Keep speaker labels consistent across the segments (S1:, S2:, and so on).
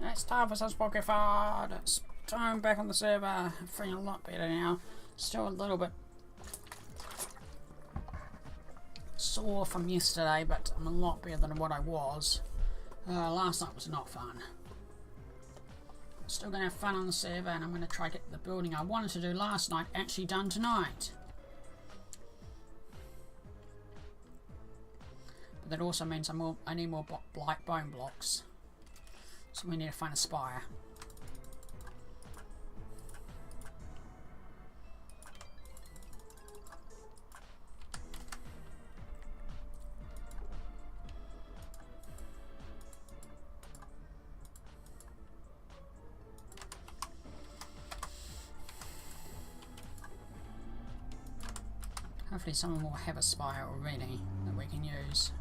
S1: It's time for some spooky fun. It's time back on the server. I'm feeling a lot better now. Still a little bit sore from yesterday, but I'm a lot better than what I was. Last night was not fun. Still going to have fun on the server, and I'm going to try to get the building I wanted to do last night actually done tonight. But that also means I need more black bone blocks. So we need to find a spire. Hopefully someone will have a spire already that we can use.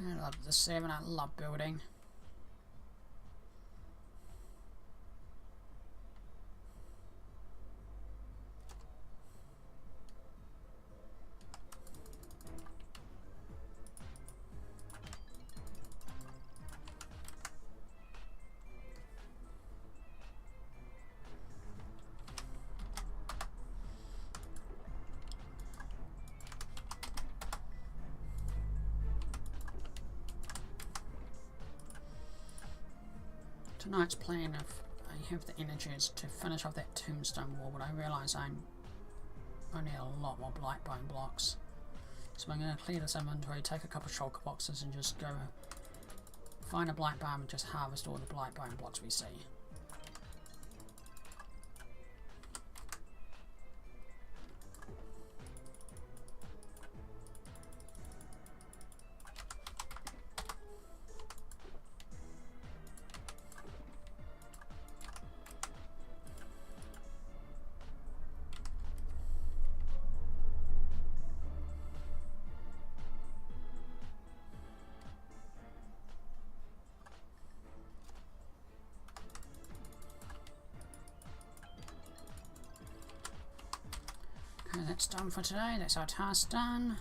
S1: I love the 7, I love building. Tonight's plan, if I have the energies to finish off that tombstone wall, but I realise I need a lot more black bone blocks. So I'm going to clear this inventory, take a couple of shulker boxes and just go find a black biome and just harvest all the black bone blocks we see. Okay, that's done for today. That's our task done.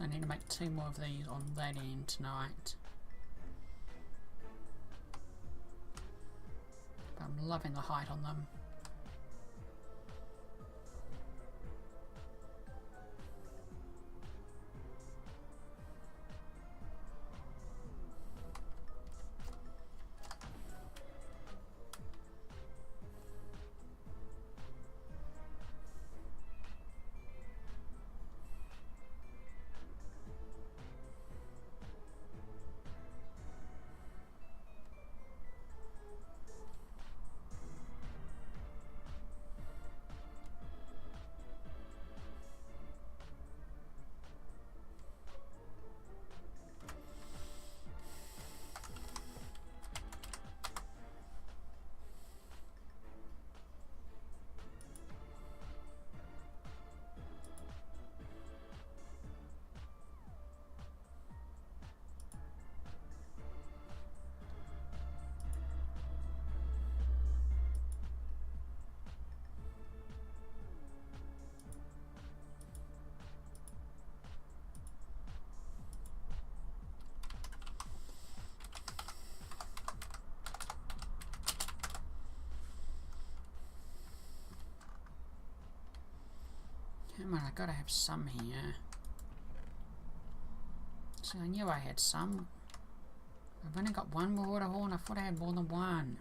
S1: I need to make 2 more of these on that end tonight. But I'm loving the height on them. Come on, I gotta have some here. So I knew I had some. I've only got one more water horn. I thought I had more than one.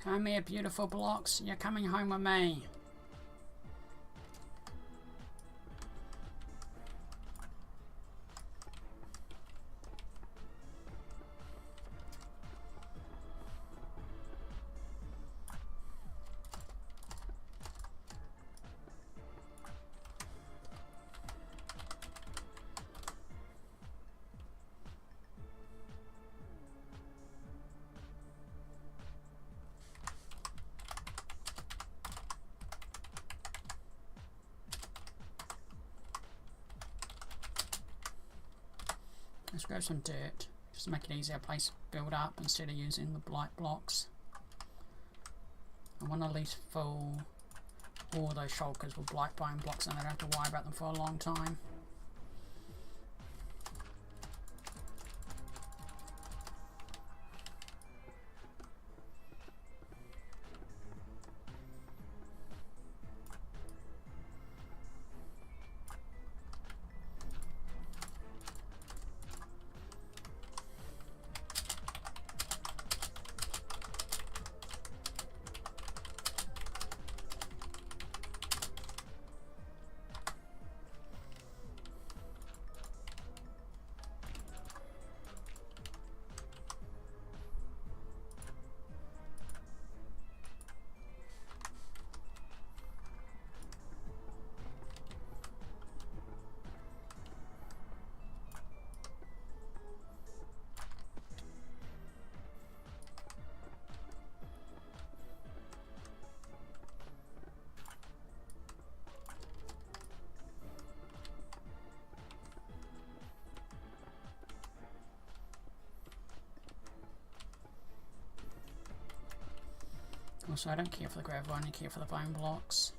S1: Come here, beautiful blocks. You're coming home with me. Let's grab some dirt, just to make it easier to place build up instead of using the blight blocks. I want to at least fill all those shulkers with blight bone blocks and I don't have to worry about them for a long time. Also, I don't care for the gravel, I only care for the bone blocks.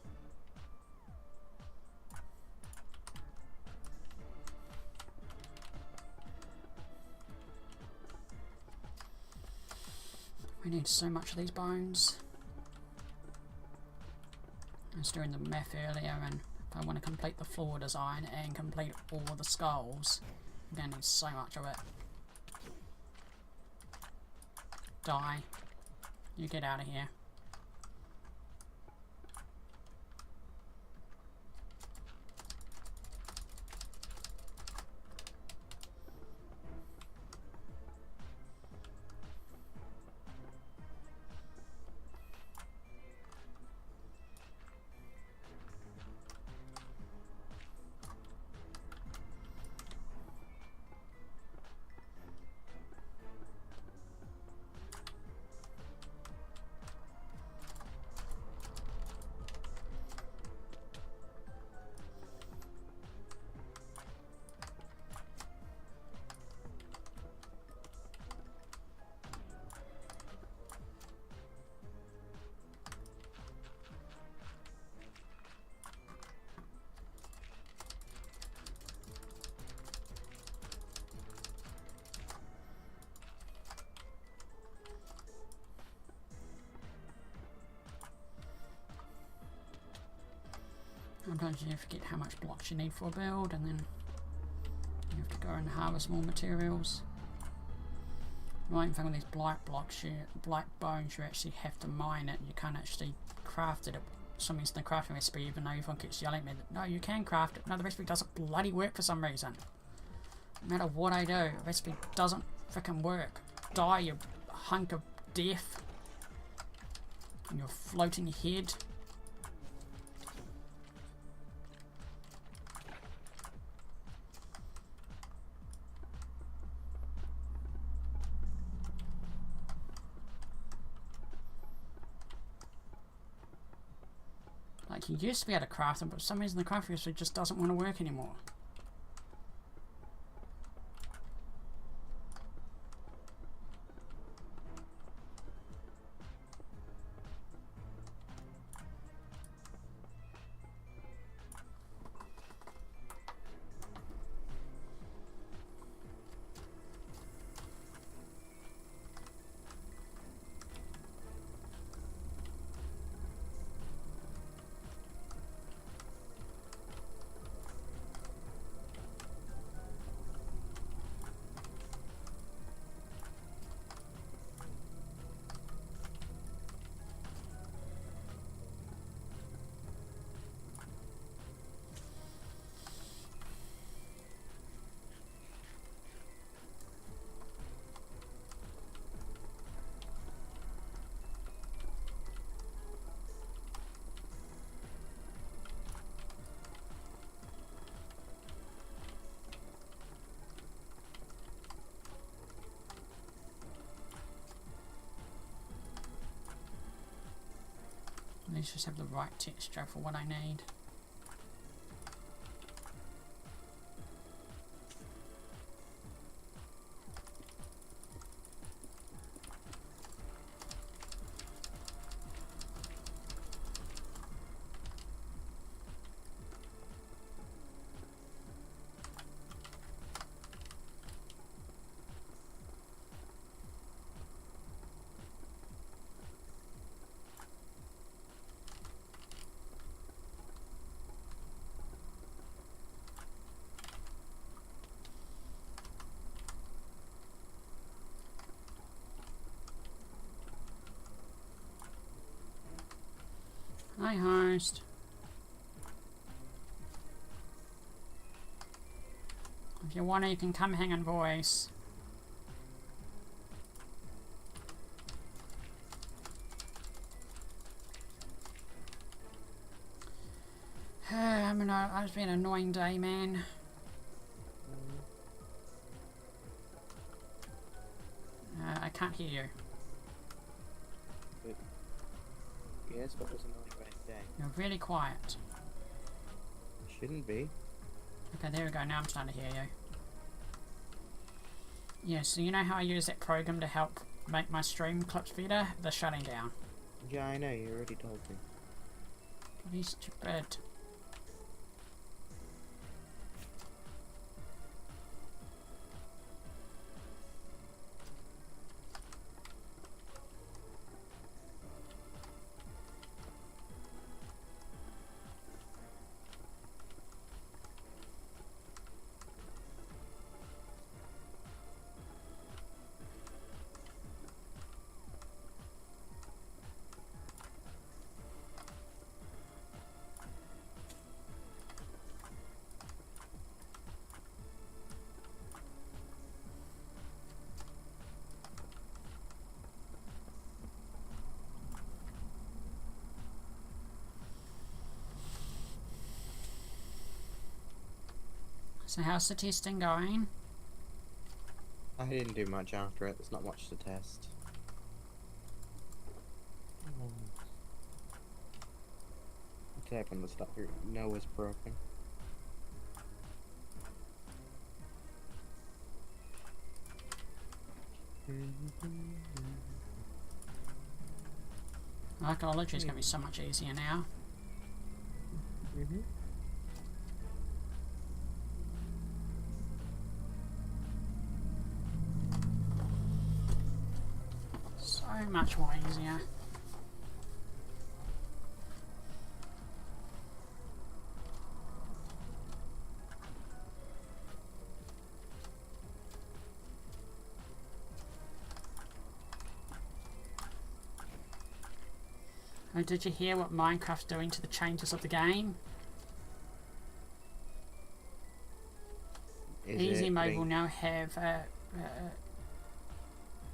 S1: We need so much of these bones. I was doing the math earlier, and if I want to complete the floor design and complete all the skulls, I'm going to need so much of it. Die. You get out of here. Sometimes you forget how much blocks you need for a build, and then you have to go and harvest more materials. The main thing with these blight blocks, blight bones, you actually have to mine it. You can't actually craft it at some instant crafting recipe, even though everyone keeps yelling at me that no, you can craft it. No, the recipe doesn't bloody work for some reason. No matter what I do, the recipe doesn't freaking work. Die, you hunk of death. And your floating head. Like, you used to be able to craft them, but for some reason the crafting recipe just doesn't want to work anymore. Let's just have the right texture for what I need. Hi, host. If you want to, you can come hang and voice. I mean, it's been an annoying day, man. I can't hear you.
S2: Yes, what was annoying right day?
S1: You're really quiet.
S2: Shouldn't be.
S1: Okay, there we go. Now I'm starting to hear you. Yeah, so you know how I use that program to help make my stream clips better? They're shutting down.
S2: Yeah, I know, you already told me.
S1: Bloody stupid. So how's the testing going?
S2: I didn't do much after it, there's not much to test. Attack on the stuff you know is broken.
S1: Archaeology is going to be so much easier now. So much more easier. Oh, did you hear what Minecraft's doing to the changes of the game? Easy mode will now have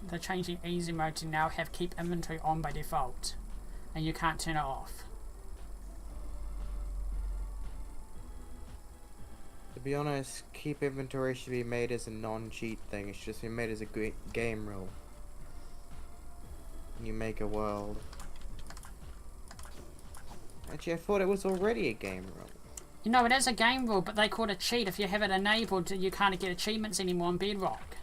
S1: they're changing easy mode to now have keep inventory on by default, and you can't turn it off.
S2: To be honest, keep inventory should be made as a non-cheat thing. It should just be made as a game rule. You make a world. Actually, I thought it was already a game rule.
S1: You know, it is a game rule, but they call it a cheat. If you have it enabled, you can't get achievements anymore on Bedrock.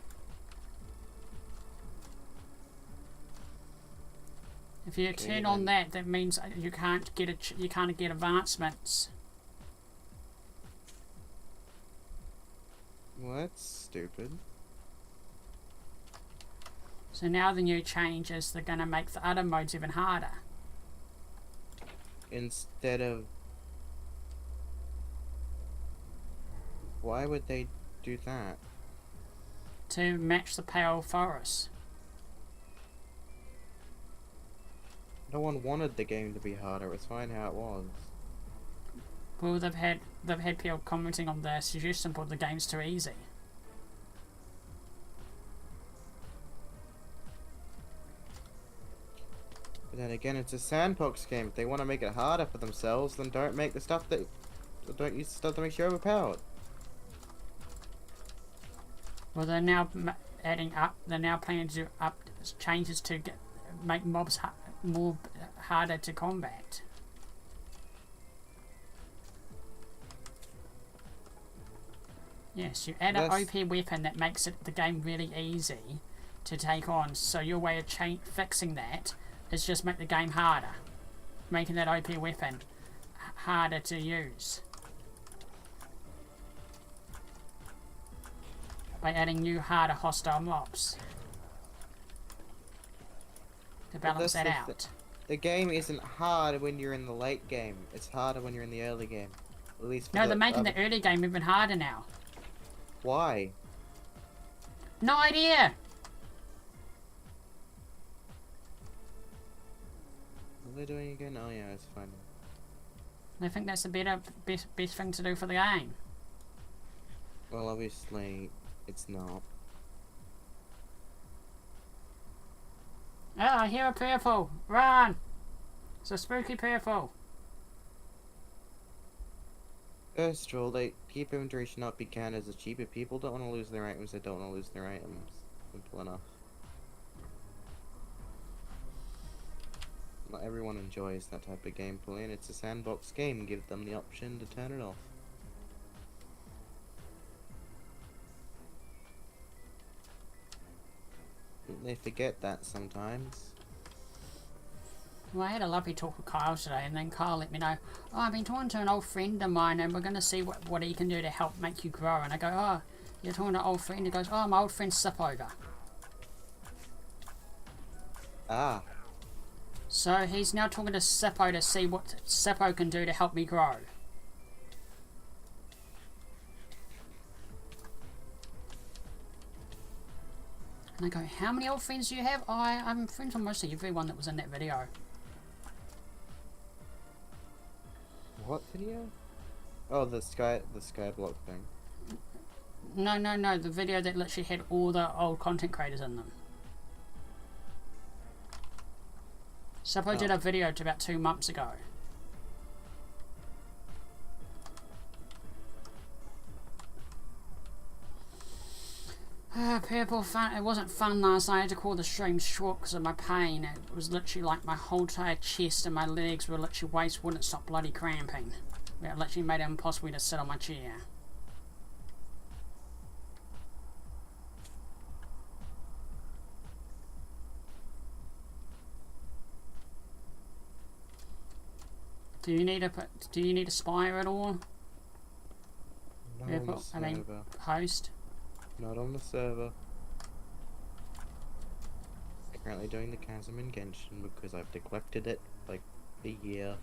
S1: If you turn on that, that means you can't get advancements.
S2: Well, that's stupid.
S1: So now the new change is they're going to make the other modes even harder.
S2: Instead of... Why would they do that?
S1: To match the pale forest.
S2: No one wanted the game to be harder. It was fine how it was.
S1: Well, they've had people commenting on their suggestion board the game's too easy.
S2: But then again, it's a sandbox game. If they want to make it harder for themselves, then don't make the stuff that... Don't use stuff that makes you overpowered.
S1: Well, they're now adding up. They're now planning to do changes to make mobs more harder to combat. Yes, you add an OP weapon that makes the game really easy to take on. So your way of fixing that is just make the game harder, making that OP weapon harder to use by adding new, harder hostile mobs to balance that out.
S2: The game isn't hard when you're in the late game. It's harder when you're in the early game. At least.
S1: No, they're making the early game even harder now.
S2: Why?
S1: No idea.
S2: What are they doing again? Oh yeah, it's fine.
S1: They think that's the best thing to do for the game.
S2: Well, obviously, it's not.
S1: Oh, I hear a purple! Run! It's a spooky purple.
S2: First of all, they keep inventory should not be counted as cheap. If people don't want to lose their items, they don't want to lose their items. Simple enough. Not everyone enjoys that type of gameplay, and it's a sandbox game. Give them the option to turn it off. They forget that sometimes.
S1: Well, I had a lovely talk with Kyle today, and then Kyle let me know, oh, I've been talking to an old friend of mine, and we're going to see what he can do to help make you grow. And I go, oh, you're talking to an old friend? He goes, oh, my old friend Sipover.
S2: Ah.
S1: So he's now talking to Sippo to see what Sippo can do to help me grow. And I go, how many old friends do you have? Oh, I'm friends with mostly everyone that was in that video.
S2: What video? Oh, the skyblock thing.
S1: No, the video that literally had all the old content creators in them. Sippo did a video about 2 months ago. Purple fun. It wasn't fun last night. I had to call the stream short because of my pain. It was literally like my whole entire chest and my legs were literally waist wouldn't stop bloody cramping. It literally made it impossible to sit on my chair. Do you need a spire at all?
S2: Not
S1: Purple,
S2: on the
S1: I mean,
S2: server.
S1: host.
S2: Not on the server. Currently doing the chasm in Genshin because I've neglected it like a year.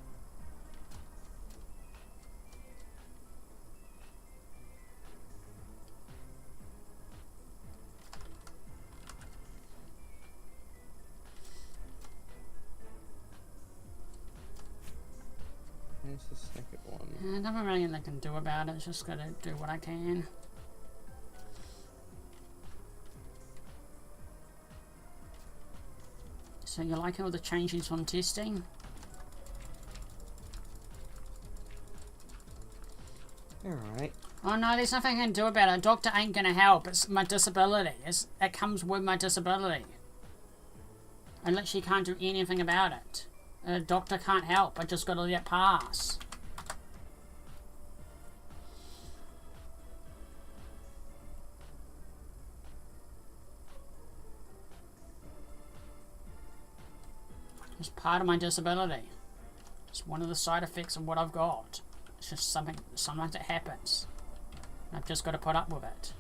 S2: There's the second one.
S1: Nothing really I can do about it. Just gotta do what I can. So you liking all the changes on testing?
S2: Alright.
S1: Oh no, there's nothing I can do about it. A doctor ain't gonna help. It's my disability. It comes with my disability. I literally can't do anything about it. A doctor can't help. I just gotta let it pass. It's part of my disability. It's one of the side effects of what I've got. It's just sometimes it happens. I've just got to put up with it.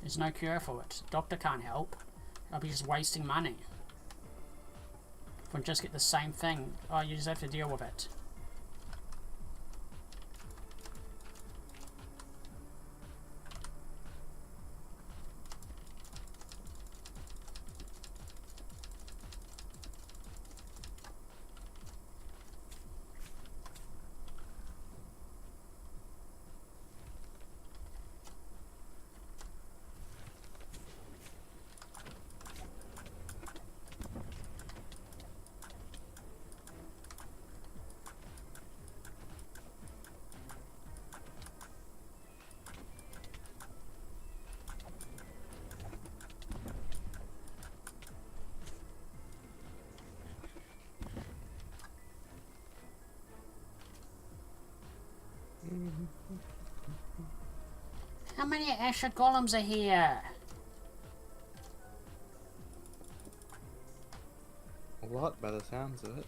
S1: There's no cure for it. Doctor can't help. I'll be just wasting money. If I just get the same thing, oh, you just have to deal with it. How many Asher golems are here?
S2: A lot by the sounds of it.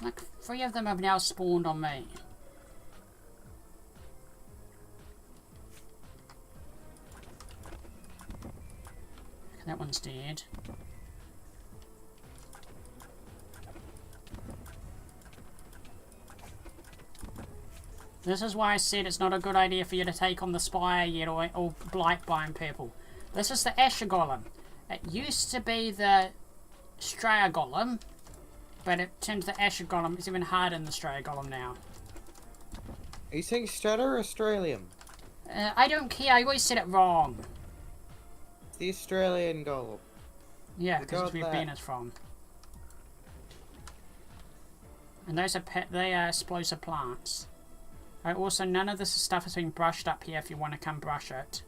S1: Like 3 of them have now spawned on me. Okay, that one's dead. This is why I said it's not a good idea for you to take on the Spire yet or Blight Biome Purple. This is the Asher Golem. It used to be the Straya Golem, But it turned to the Asher Golem. It's even harder in the Australia Golem now.
S2: Are you saying Strata or Australian?
S1: I don't care. I always said it wrong.
S2: It's the Australian Golem.
S1: Yeah, because it's where Ben is from. And those are they are explosive plants. Also, none of this stuff has been brushed up here if you want to come brush it.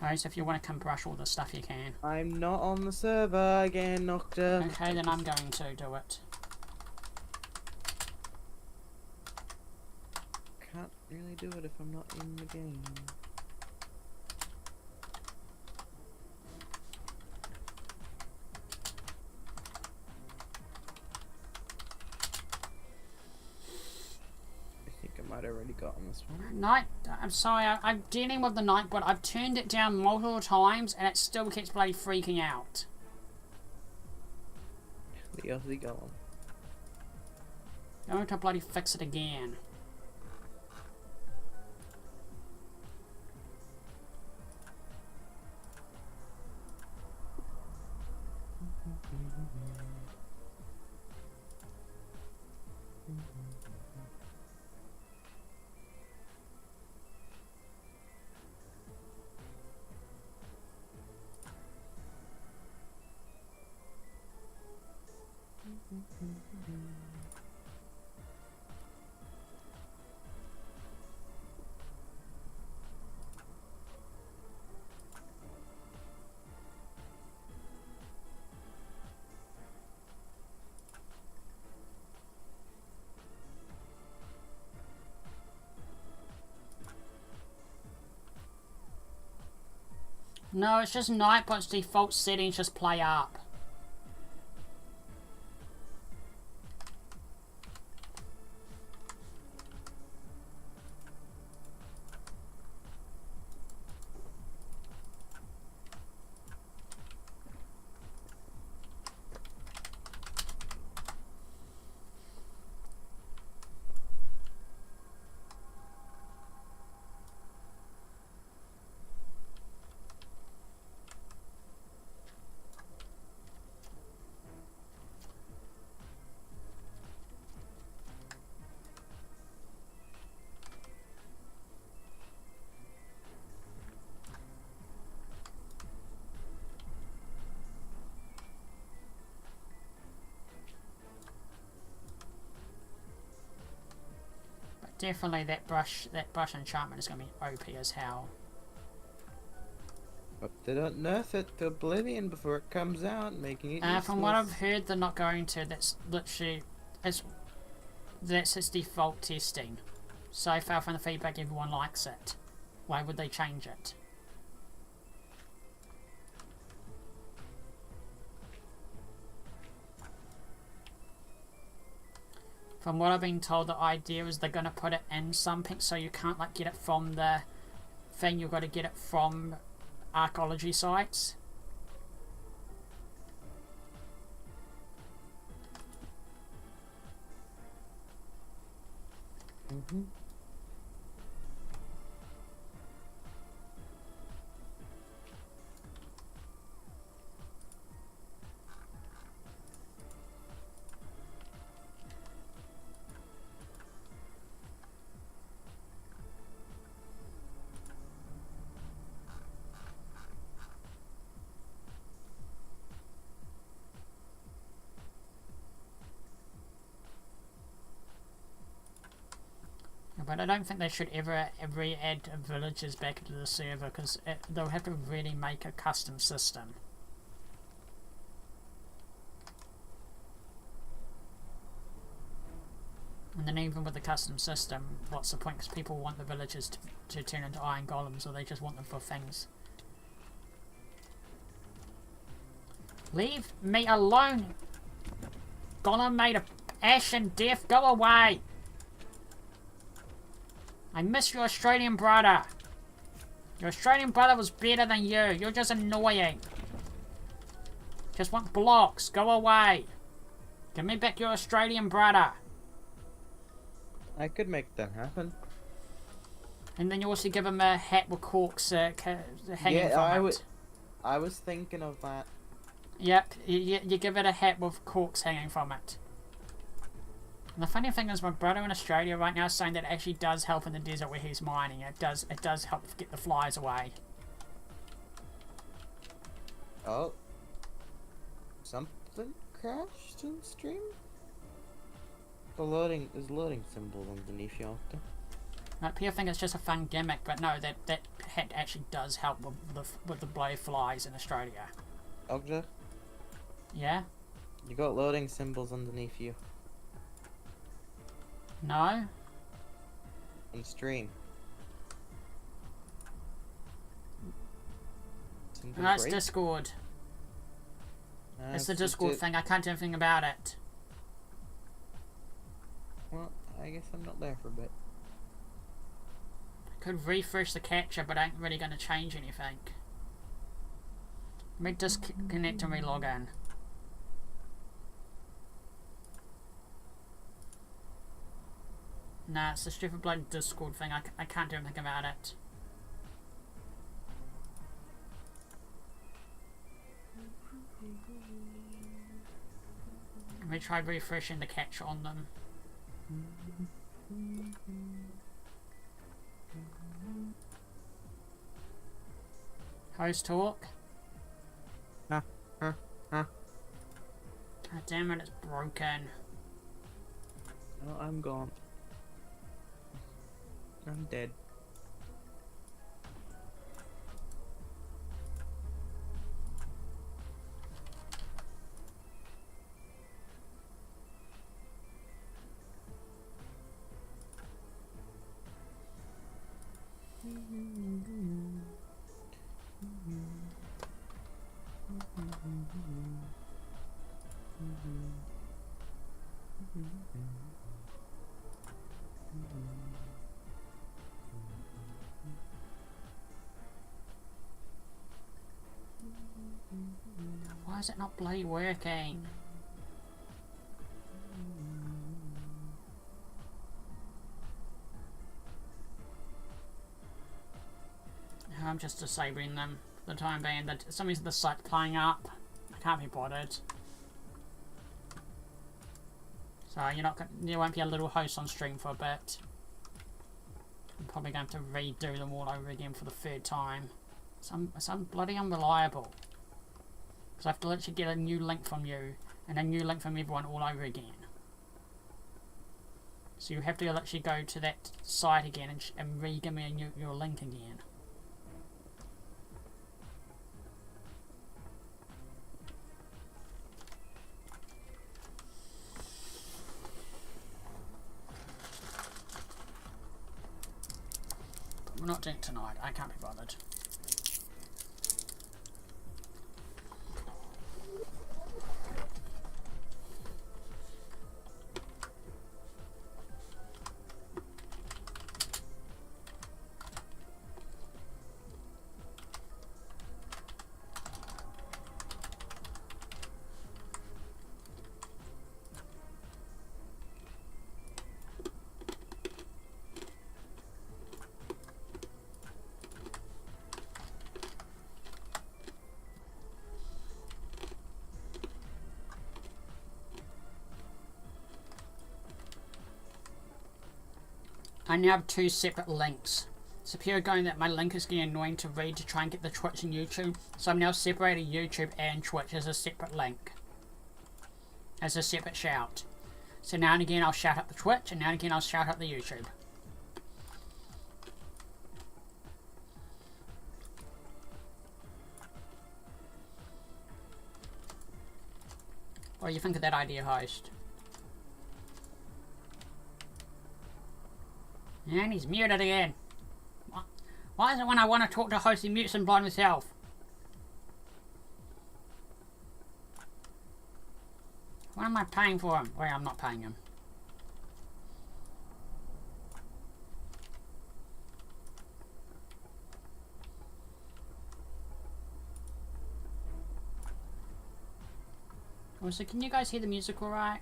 S1: Alright, so if you want to come brush all this stuff, you can.
S2: I'm not on the server again, Nocta.
S1: Okay, then I'm going to do it.
S2: Can't really do it if I'm not in the game. I might have already gotten this one.
S1: Night, I'm sorry, I'm dealing with the night, but I've turned it down multiple times and it still keeps bloody freaking out.
S2: The Aussie Golem.
S1: I'm going to bloody fix it again. No, it's just Nightbot's default settings just play up. Definitely that brush enchantment is going to be OP as hell.
S2: But they don't nerf it to Oblivion before it comes out, making it useless.
S1: From what I've heard, they're not going to. That's literally... That's its default testing. So far from the feedback, everyone likes it. Why would they change it? From what I've been told, the idea is they're going to put it in something so you can't like get it from the thing, you've got to get it from archaeology sites.
S2: Mm-hmm.
S1: But I don't think they should ever add villages back into the server, because they'll have to really make a custom system. And then even with the custom system, what's the point? Because people want the villagers to turn into iron golems, or they just want them for things. Leave me alone! Golem made of ash and death, go away! I miss your Australian brother. Your Australian brother was better than you. You're just annoying. Just want blocks. Go away. Give me back your Australian brother.
S2: I could make that happen.
S1: And then you also give him a hat with corks hanging from it.
S2: I was thinking of that.
S1: Yep, you give it a hat with corks hanging from it. And the funny thing is, my brother in Australia right now is saying that it actually does help in the desert where he's mining. It does help get the flies away.
S2: Oh. Something crashed in the stream? The loading symbol underneath you after.
S1: People think it's just a fun gimmick, but no, that hat actually does help with the bloody flies in Australia.
S2: Ogja?
S1: Yeah?
S2: You got loading symbols underneath you.
S1: No?
S2: On stream.
S1: No, it's Discord. It's the Discord thing. I can't do anything about it.
S2: Well, I guess I'm not there for a bit.
S1: I could refresh the capture, but I ain't really going to change anything. Let me disconnect and re-log in. Nah, it's the stupid bloody Discord thing. I can't do anything about it. Let me try refreshing the capture on them. Host talk.
S2: God
S1: damn it, it's broken.
S2: Oh, I'm gone. I'm dead.
S1: Why is it not bloody working? I'm just disabling them for the time being. That some reason the site's playing up. I can't be bothered. So you won't be a little host on stream for a bit. I'm probably going to have to redo them all over again for the third time. It's bloody unreliable. Because I have to literally get a new link from you and a new link from everyone all over again. So you have to literally go to that site again and re-give me your link again. But we're not doing it tonight. I can't be bothered. I now have two separate links. So people are going that my link is getting annoying to read to try and get the Twitch and YouTube. So I'm now separating YouTube and Twitch as a separate link. As a separate shout. So now and again I'll shout out the Twitch and now and again I'll shout out the YouTube. What do you think of that idea, host? And he's muted again. Why is it when I want to talk to host he mutes and by himself? What am I paying for him? Well, I'm not paying him. Also, can you guys hear the music alright?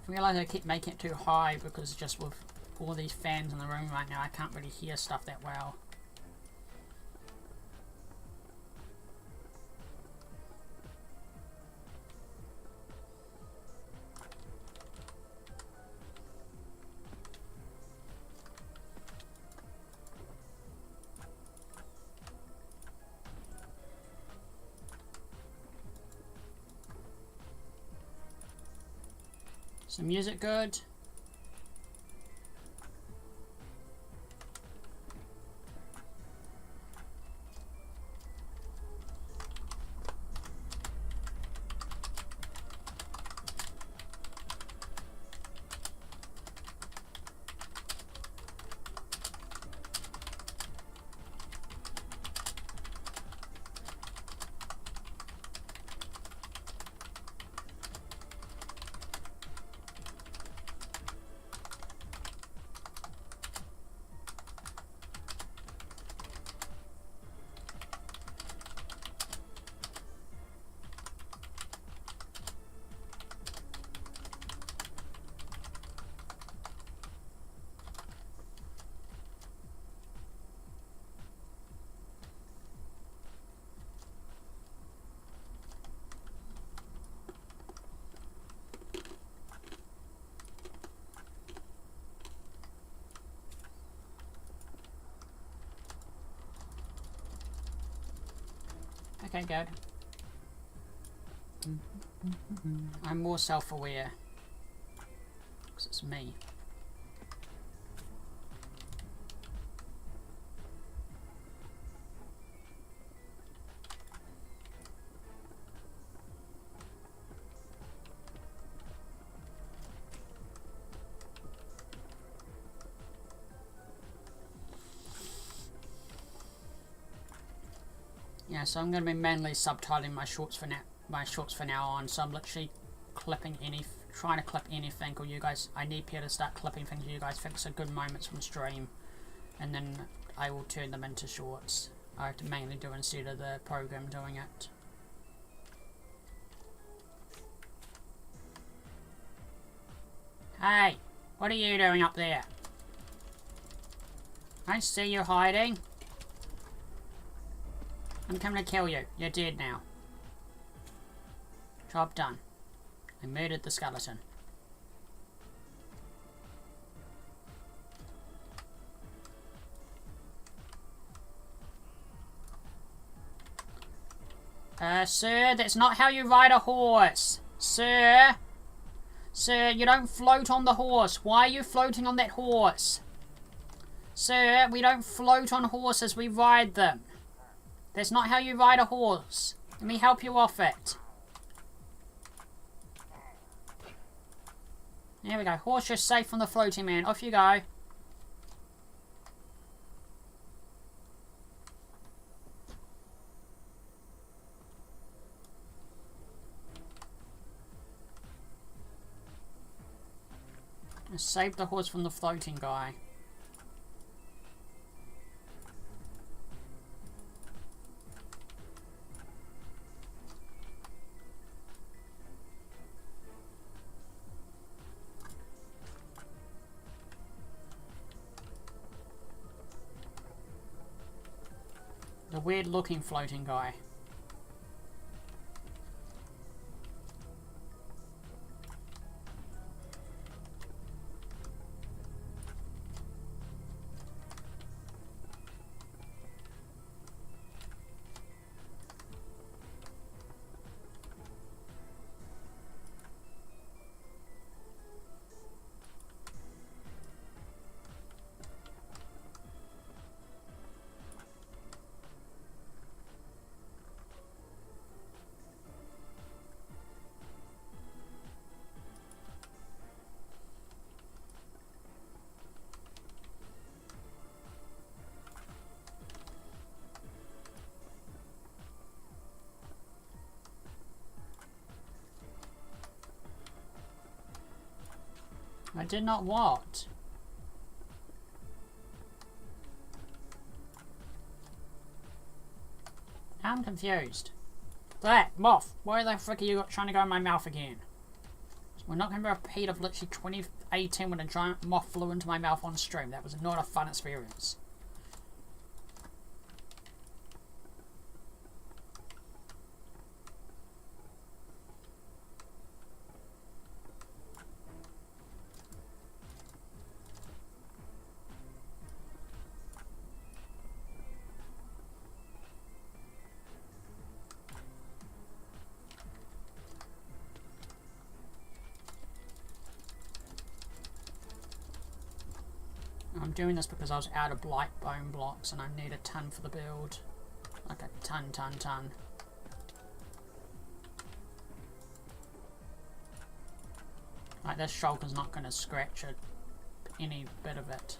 S1: I realise I keep making it too high because just with all these fans in the room right now, I can't really hear stuff that well. Is the music good? Okay, good. I'm more self-aware. Because it's me. Yeah, so I'm going to be mainly subtitling my shorts for now on. So I'm literally clipping trying to clip anything, or you guys. I need Peter to start clipping things you guys think are good moments from stream, and then I will turn them into shorts. I have to mainly do instead of the program doing it. Hey, what are you doing up there? I see you hiding. I'm coming to kill you. You're dead now. Job done. I murdered the skeleton. Sir, that's not how you ride a horse. Sir? Sir, you don't float on the horse. Why are you floating on that horse? Sir, we don't float on horses, we ride them. That's not how you ride a horse. Let me help you off it. There we go. Horse, you're safe from the floating man. Off you go. I saved the horse from the floating guy. The weird looking floating guy. I did not what? I'm confused. That moth, why the frick are you trying to go in my mouth again? We're not going to repeat of literally 2018 when a giant moth flew into my mouth on stream. That was not a fun experience. I'm doing this because I was out of blight bone blocks and I need a ton for the build. Like a ton. Like this shulker's not going to scratch it, any bit of it.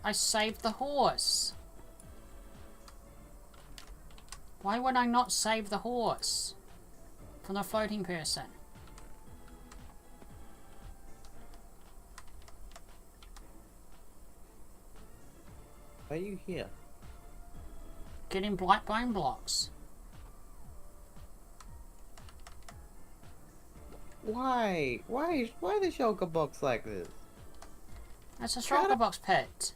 S1: I saved the horse. Why would I not save the horse from the floating person?
S2: Why are you here?
S1: Getting blight bone blocks.
S2: Why? Why the shulker box like this?
S1: That's a shulker box pit.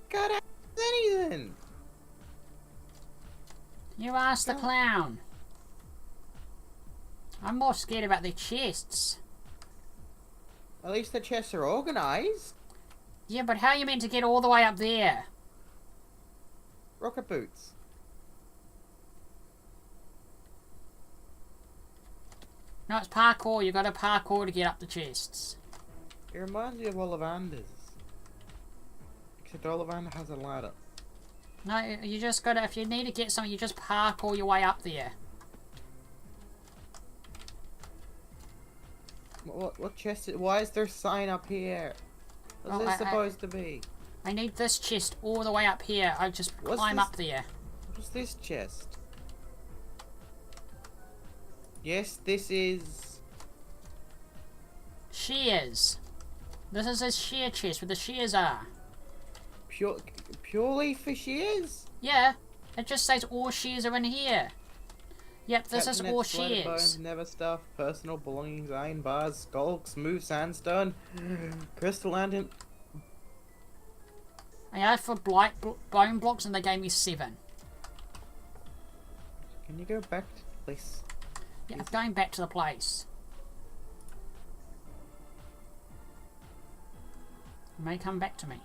S2: Gotta ask anything.
S1: You asked the clown. I'm more scared about the chests.
S2: At least the chests are organized.
S1: Yeah, but how are you meant to get all the way up there?
S2: Rocket boots.
S1: No, it's parkour. You gotta parkour to get up the chests.
S2: It reminds me of Ollivander's. Except Ollivander has a ladder.
S1: No, you just gotta, if you need to get something, you just parkour your way up there.
S2: What chest why is there a sign up here? What's this supposed to be?
S1: I need this chest all the way up here. I just climb up there.
S2: What's this chest? Yes, this is...
S1: shears. This is his shear chest where the shears are.
S2: Purely for shears?
S1: Yeah, it just says all shears are in here. Yep, this is all shears.
S2: Bones, never stuff, personal belongings, iron bars, skull, smooth sandstone, crystal lantern.
S1: I asked for blight bone blocks and they gave me 7.
S2: Can you go back to the place?
S1: Yeah, I'm going back to the place. It may come back to me.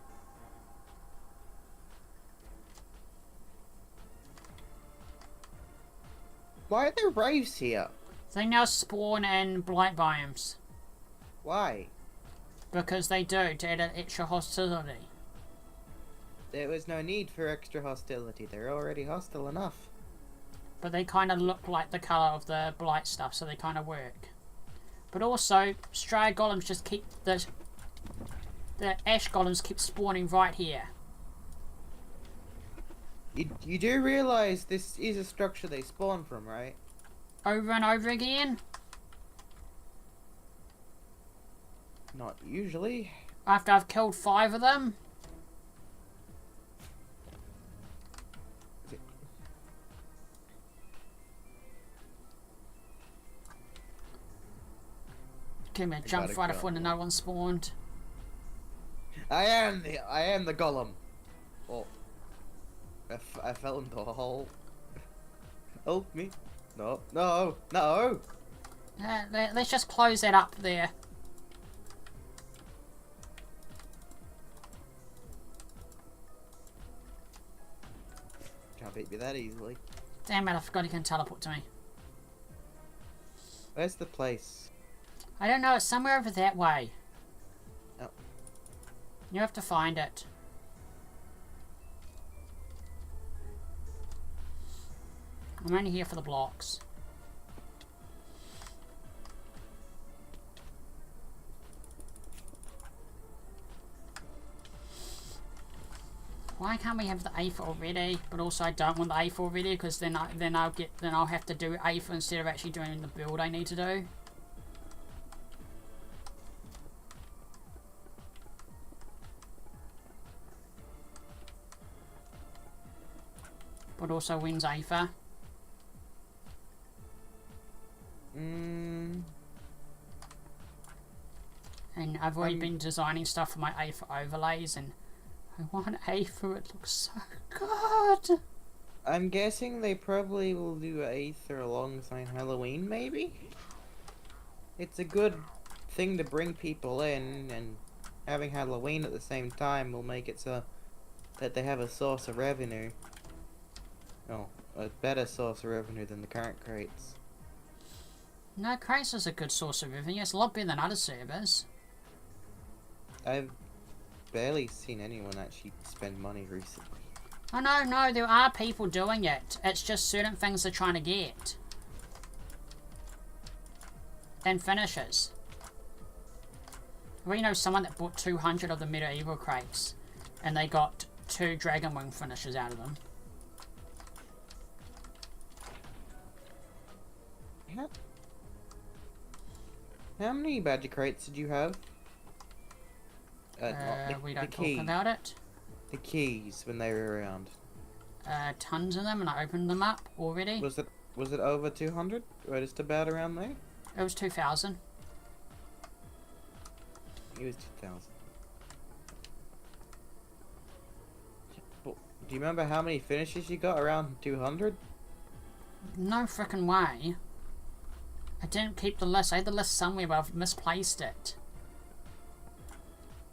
S2: Why are there raves here?
S1: They now spawn in blight biomes.
S2: Why?
S1: Because they do, to add an extra hostility.
S2: There was no need for extra hostility. They're already hostile enough.
S1: But they kind of look like the colour of the blight stuff, so they kind of work. But also, Stray golems just keep... The ash golems keep spawning right here.
S2: You do realise this is a structure they spawn from, right?
S1: Over and over again?
S2: Not usually.
S1: After I've killed 5 of them? Give me a jump right off when another one spawned.
S2: I am the golem. Oh. I fell into a hole. Help me. No.
S1: Let's just close that up there.
S2: Can't beat me that easily.
S1: Damn it, I forgot he can teleport to me.
S2: Where's the place?
S1: I don't know, it's somewhere over that way.
S2: Oh.
S1: You have to find it. I'm only here for the blocks. Why can't we have the Aether already? But also I don't want the Aether already because then I'll have to do Aether instead of actually doing the build I need to do. But also when's Aether? And I've already been designing stuff for my Aether overlays, and I want Aether. It looks so good.
S2: I'm guessing they probably will do Aether alongside Halloween, maybe? It's a good thing to bring people in, and having Halloween at the same time will make it so that they have a source of revenue. Oh, a better source of revenue than the current crates.
S1: No, crates is a good source of revenue. It's a lot better than other servers.
S2: I've barely seen anyone actually spend money recently.
S1: Oh no, there are people doing it. It's just certain things they're trying to get. And finishes. We know someone that bought 200 of the medieval crates, and they got 2 dragon wing finishes out of them.
S2: How many badger crates did you have?
S1: We don't talk about it.
S2: The keys when they were around.
S1: Tons of them, and I opened them up already.
S2: Was it over 200? Or just about around there?
S1: It was 2,000.
S2: It was 2,000. Do you remember how many finishes you got? Around 200?
S1: No frickin' way. I didn't keep the list. I had the list somewhere, but I've misplaced it.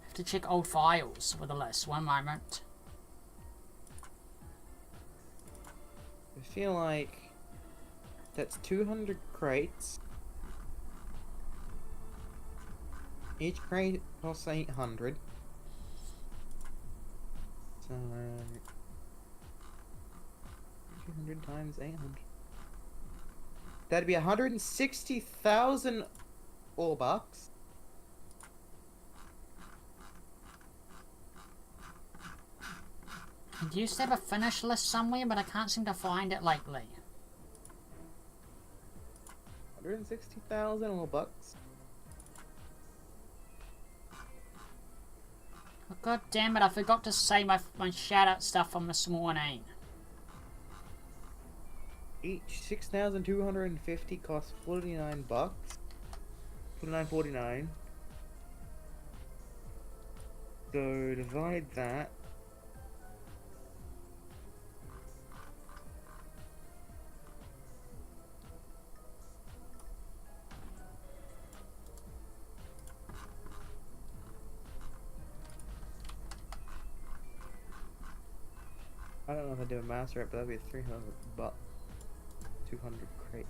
S1: I have to check old files with the list. One moment.
S2: I feel like that's 200 crates. Each crate costs 800. So 200 times 800. That'd be 160,000 ore bucks.
S1: I used to have a finish list somewhere, but I can't seem to find it lately.
S2: 160,000 ore bucks.
S1: Oh, God damn it, I forgot to say my shout out stuff from this morning.
S2: Each 6,250 costs 49 bucks. 49.49. So divide that. I don't know if I do a math right, but that'd be 300 bucks. 200 crates.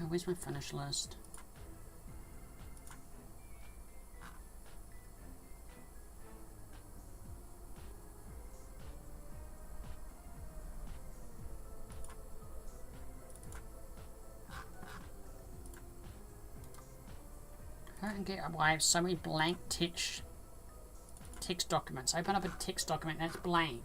S1: Where's my finish list? I don't get why I have so many blank text documents. I open up a text document and it's blank.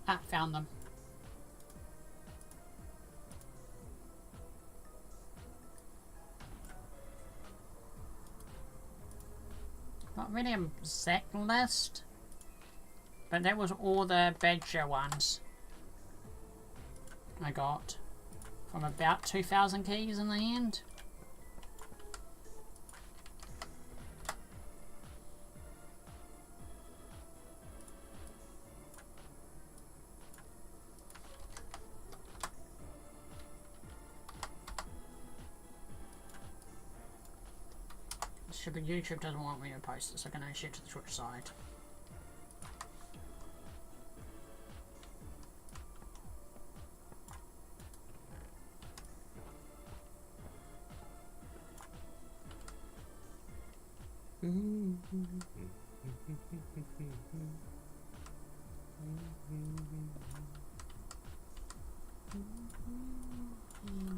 S1: Ah, found them. Not really an exact list, but that was all the badger ones I got from about 2,000 keys in the end. But YouTube doesn't want me to post this, I can only share to the Twitch side.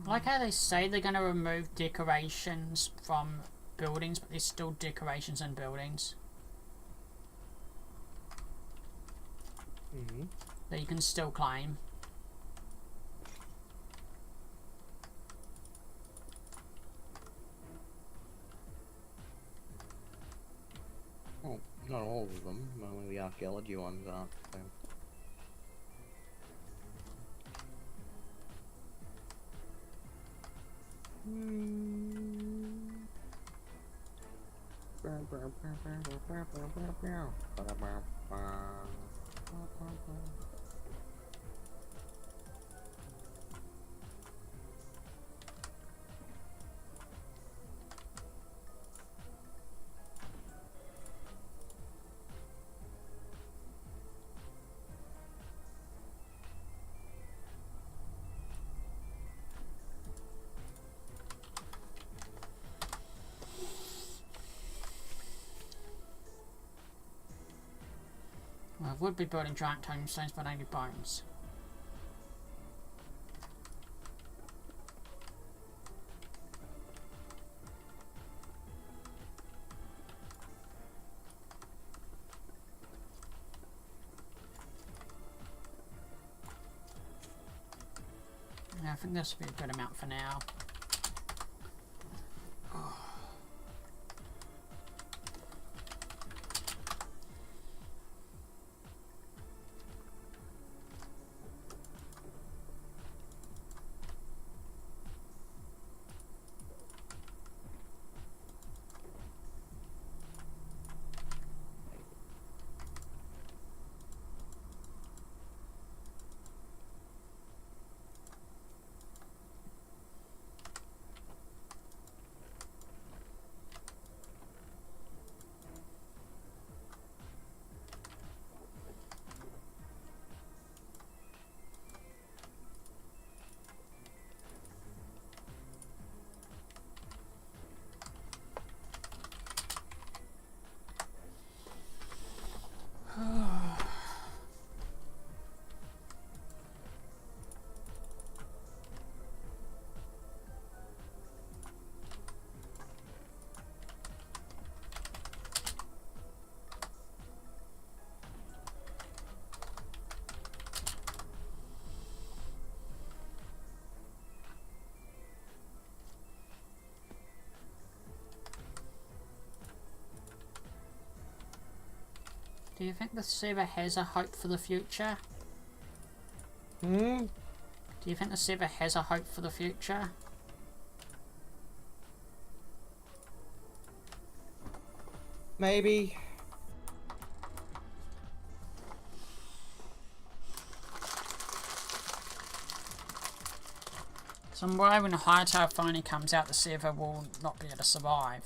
S1: I like how they say they're going to remove decorations from buildings, but there's still decorations in buildings. That you can still claim.
S2: Well, not all of them. Only the archaeology ones aren't. So. Well, I would be building giant tombstones, but only bones. Yeah, I think this would be a good amount for now. Do you think the server has a hope for the future? Do you think the server has a hope for the future? Maybe.
S1: So I'm worried when the Hightail finally comes out, the server will not be able to survive.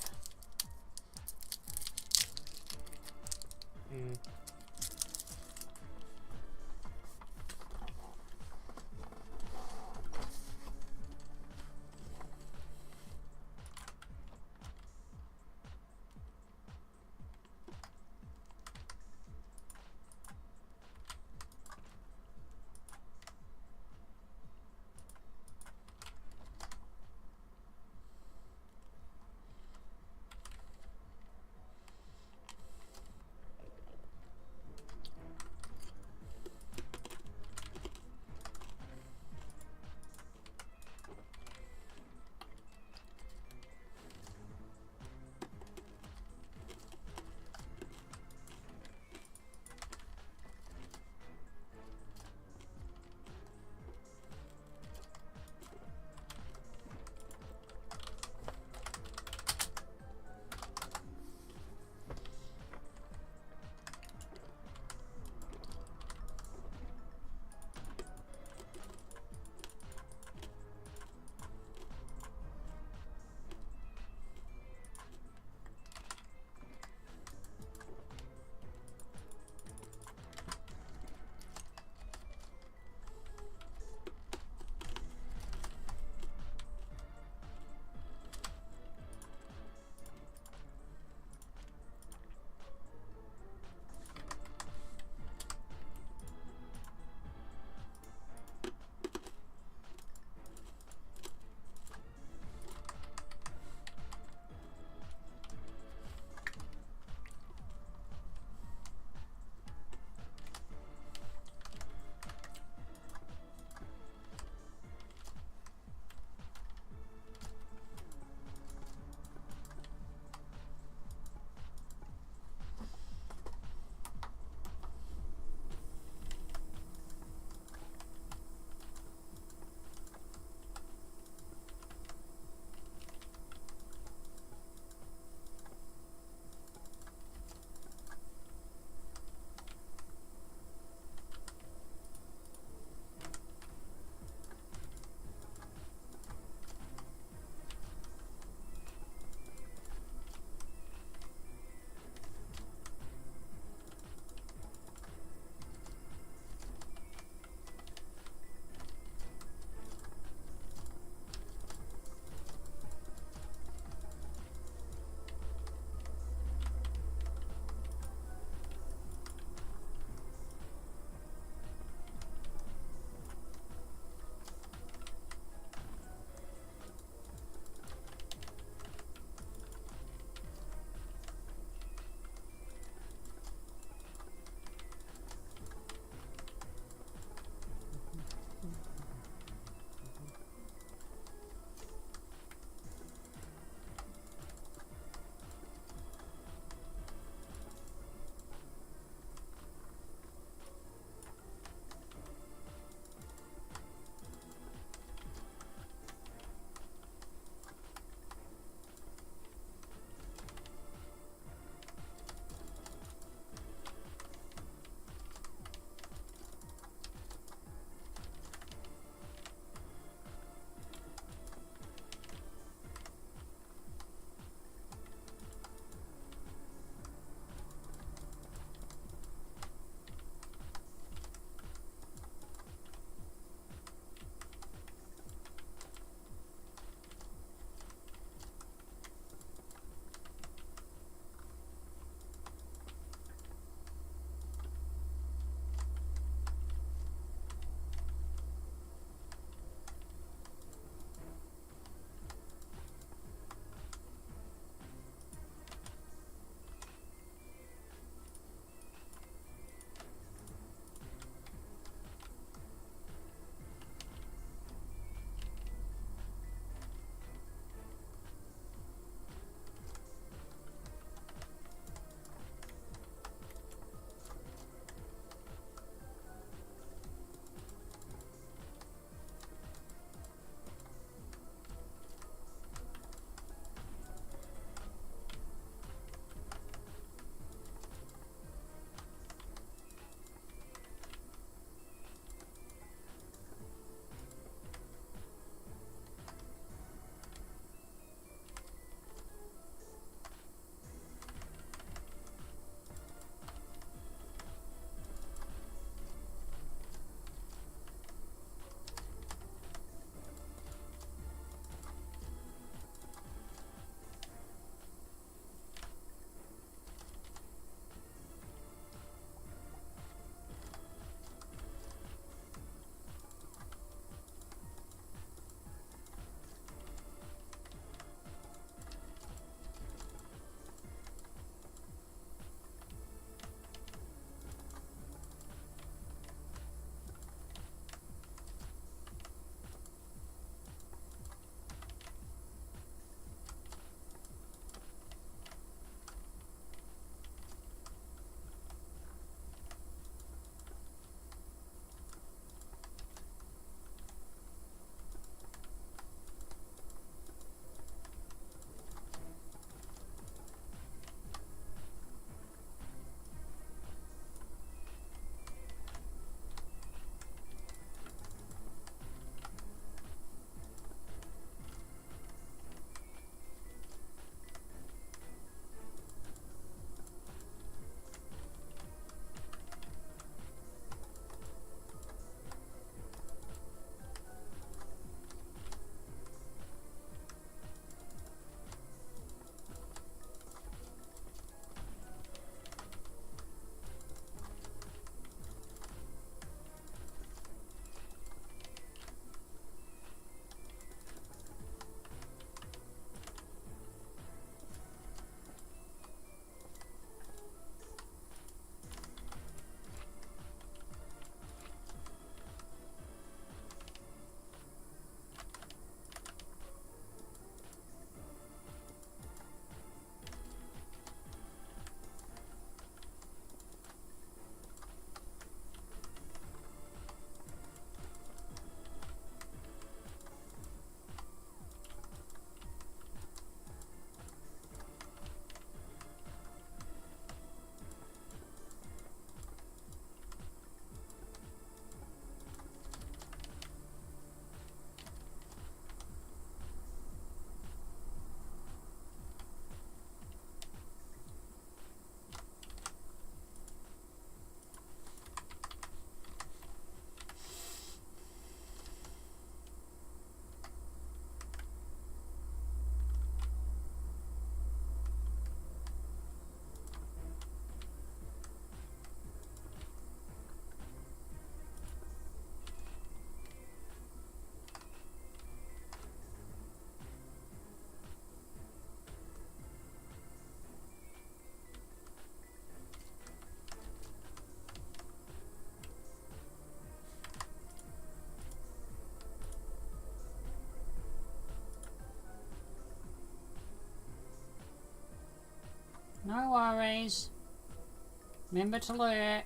S1: No worries. Remember to lurk.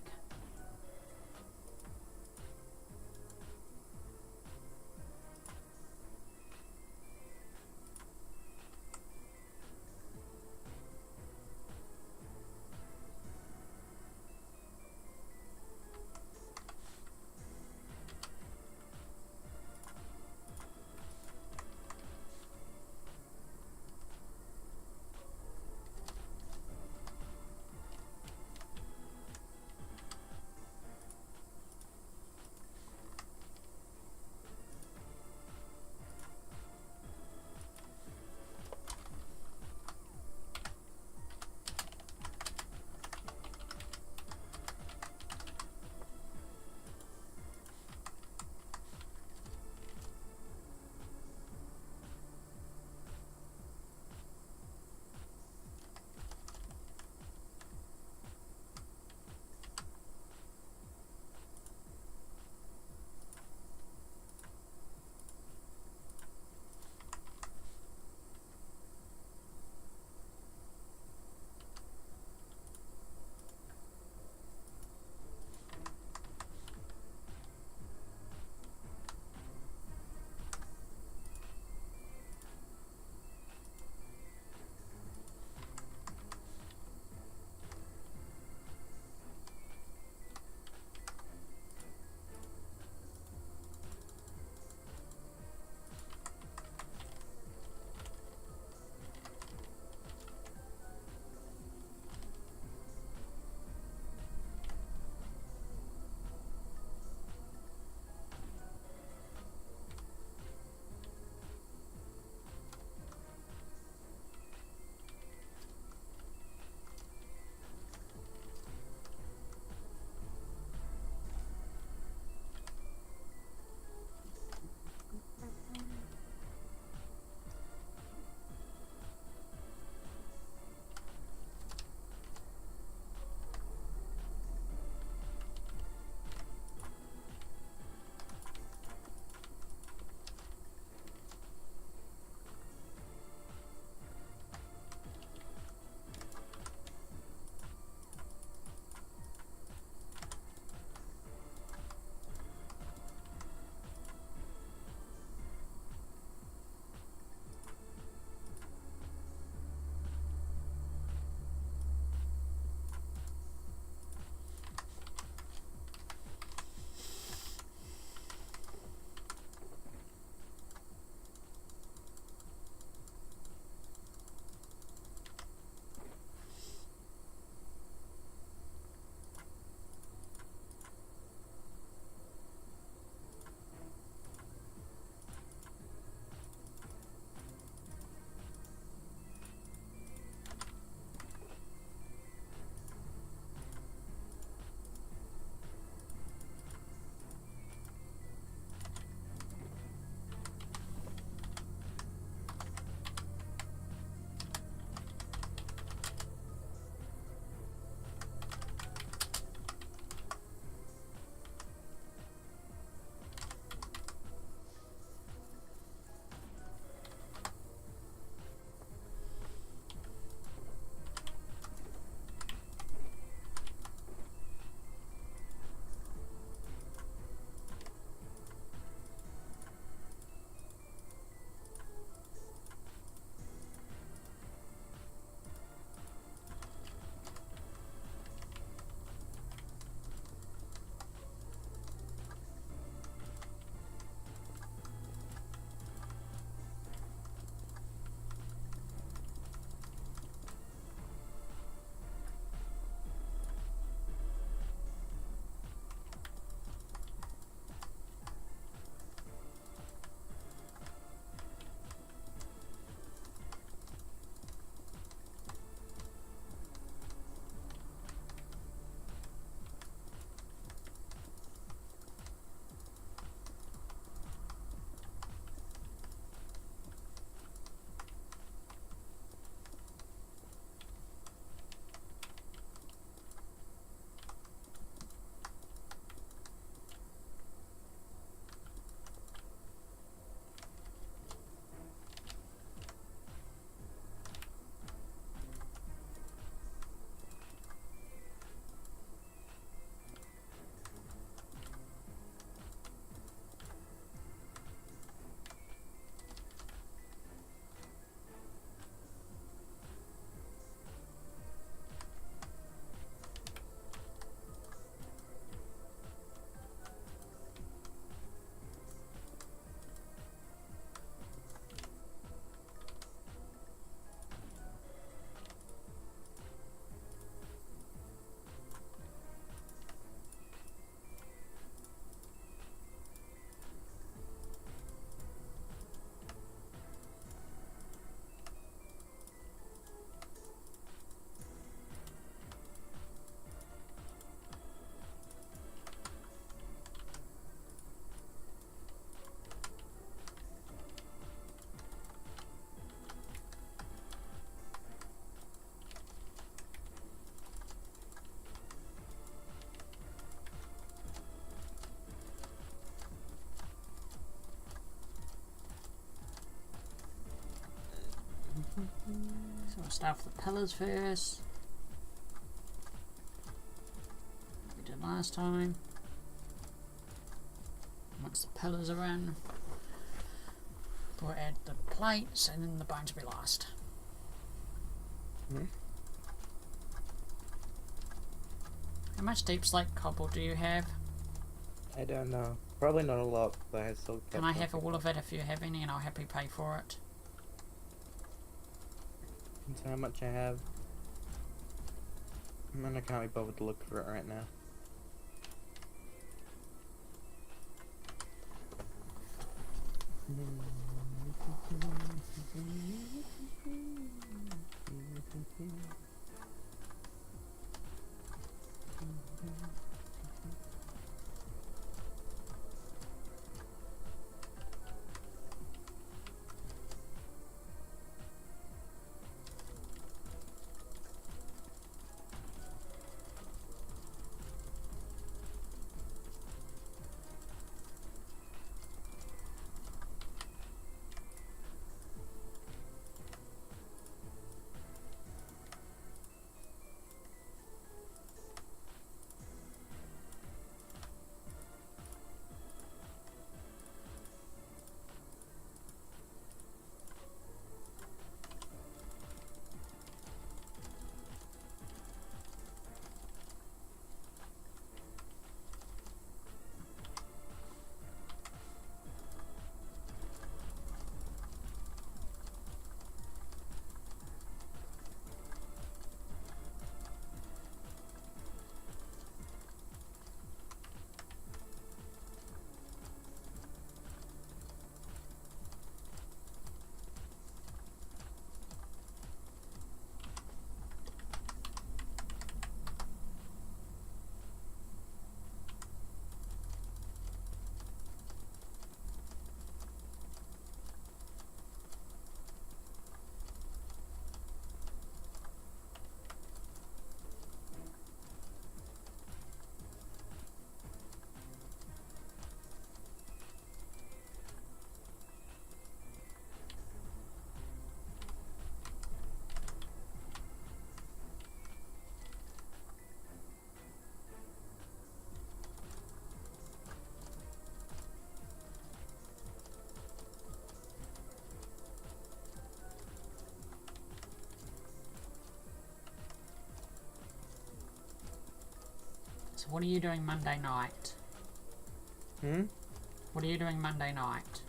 S1: So we'll start with the pillars first. We did last time. Once the pillars are in, we'll add the plates and then the bones will be last. How much deep slate cobble do you have?
S2: I don't know. Probably not a lot, but I still.
S1: Can I have all of it if you have any, and I'll happily pay for it?
S2: That's how much I have. And I can't be bothered to look for it right now.
S1: So what are you doing Monday night? What are you doing Monday night?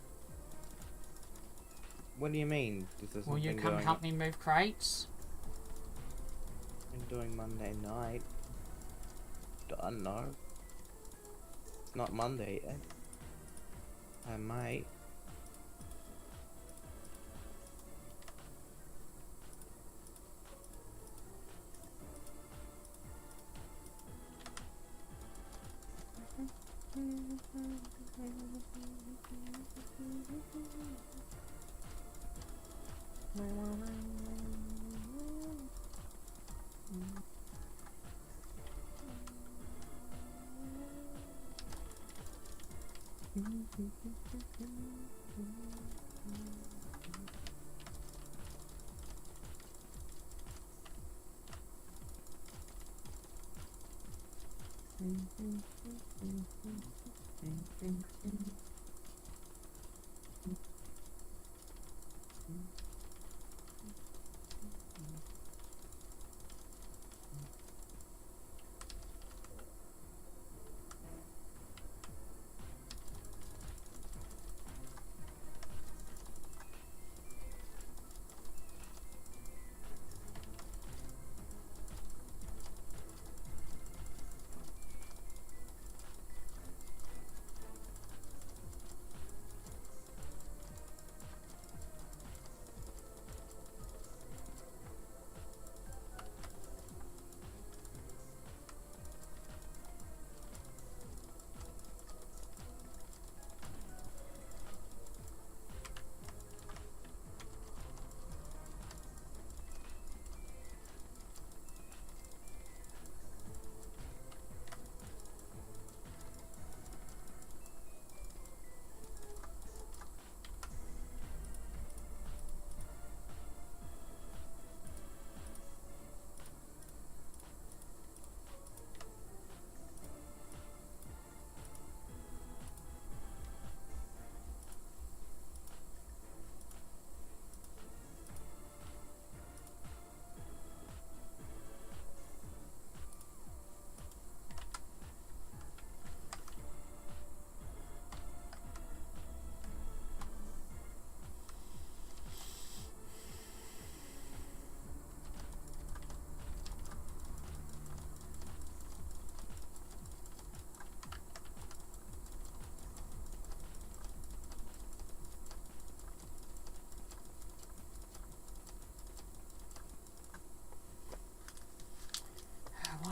S2: What do you mean?
S1: Will you come help me move crates?
S2: I'm doing Monday night. Don't know. It's not Monday yet. I might.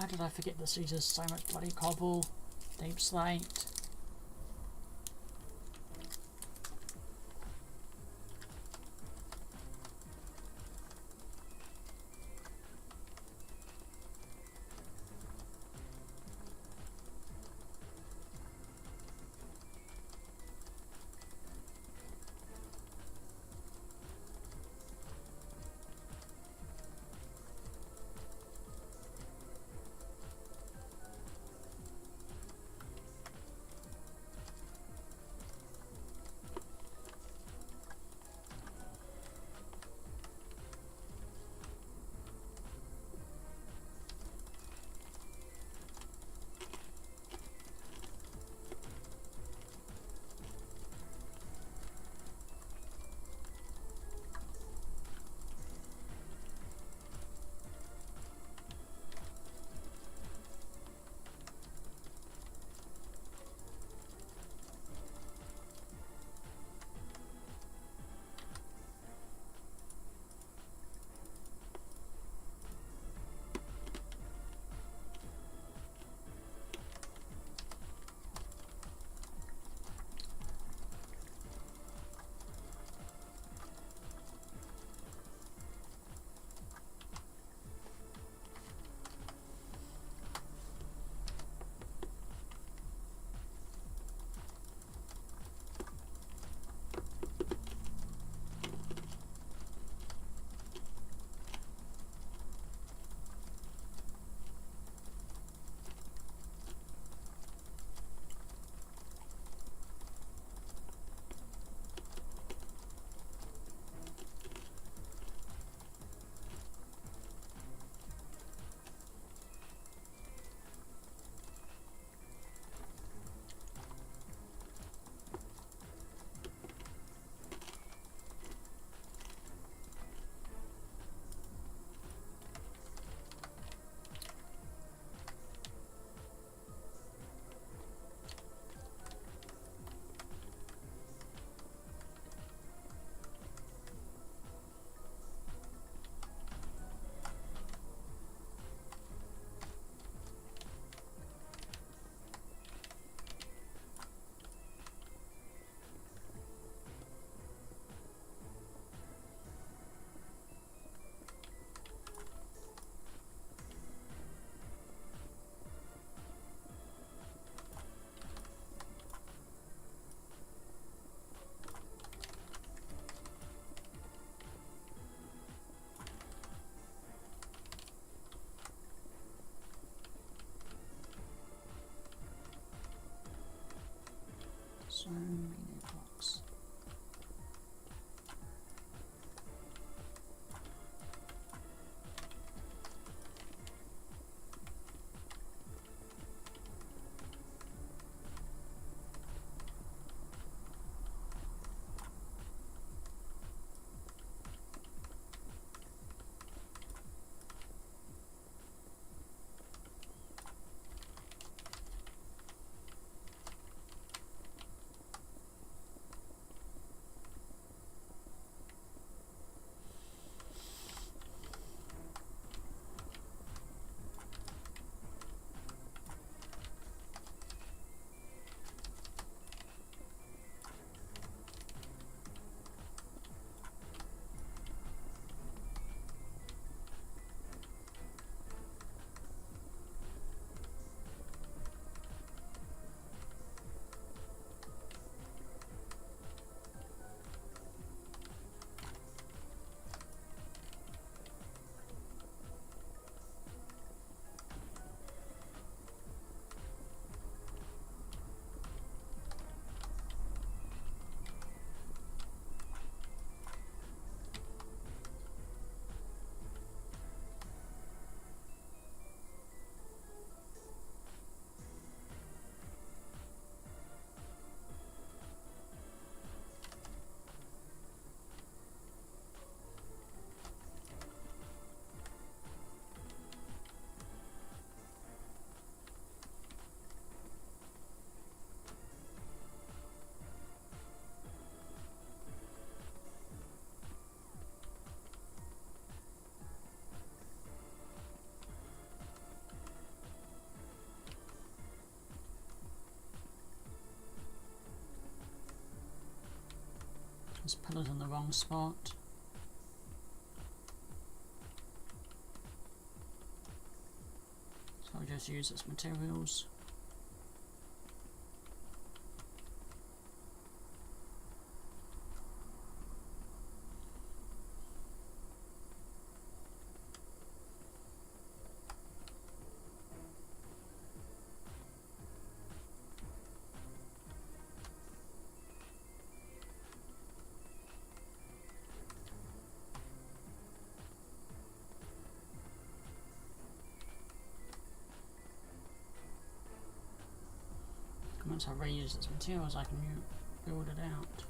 S1: Why did I forget this uses so much bloody cobble? Deep slate. So many blocks. This pillar's in the wrong spot. So I'll just use its materials. Once I reuse its materials, I can build it out.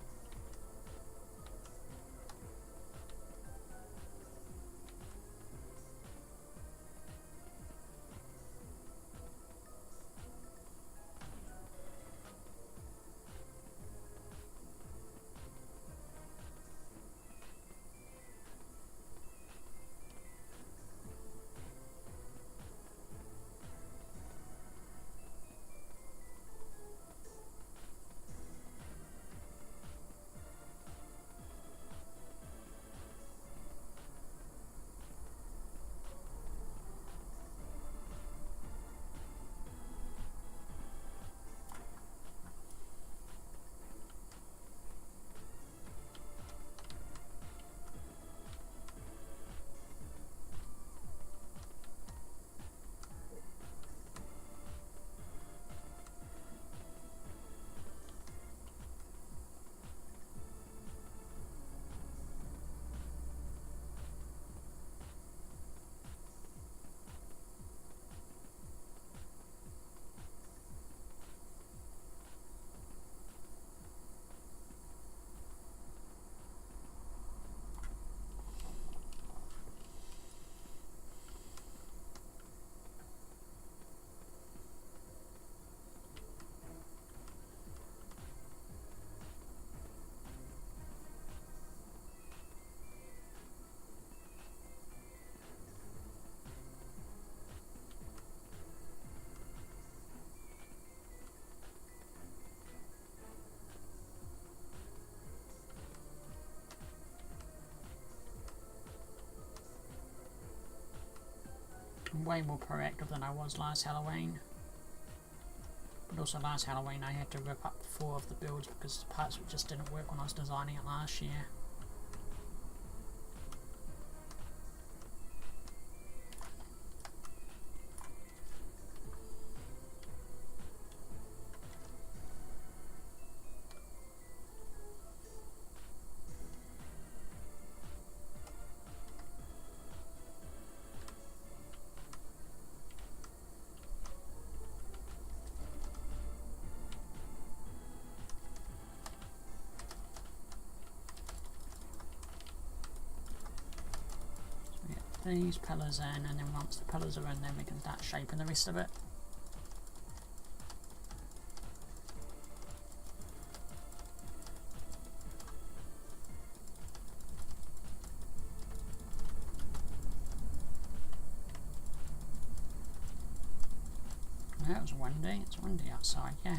S1: I'm way more proactive than I was last Halloween. But also last Halloween I had to rip up 4 of the builds because the parts just didn't work when I was designing it last year. These pillars in, and then once the pillars are in, then we can start shaping the rest of it. Well, it's windy. It's windy outside. Yay!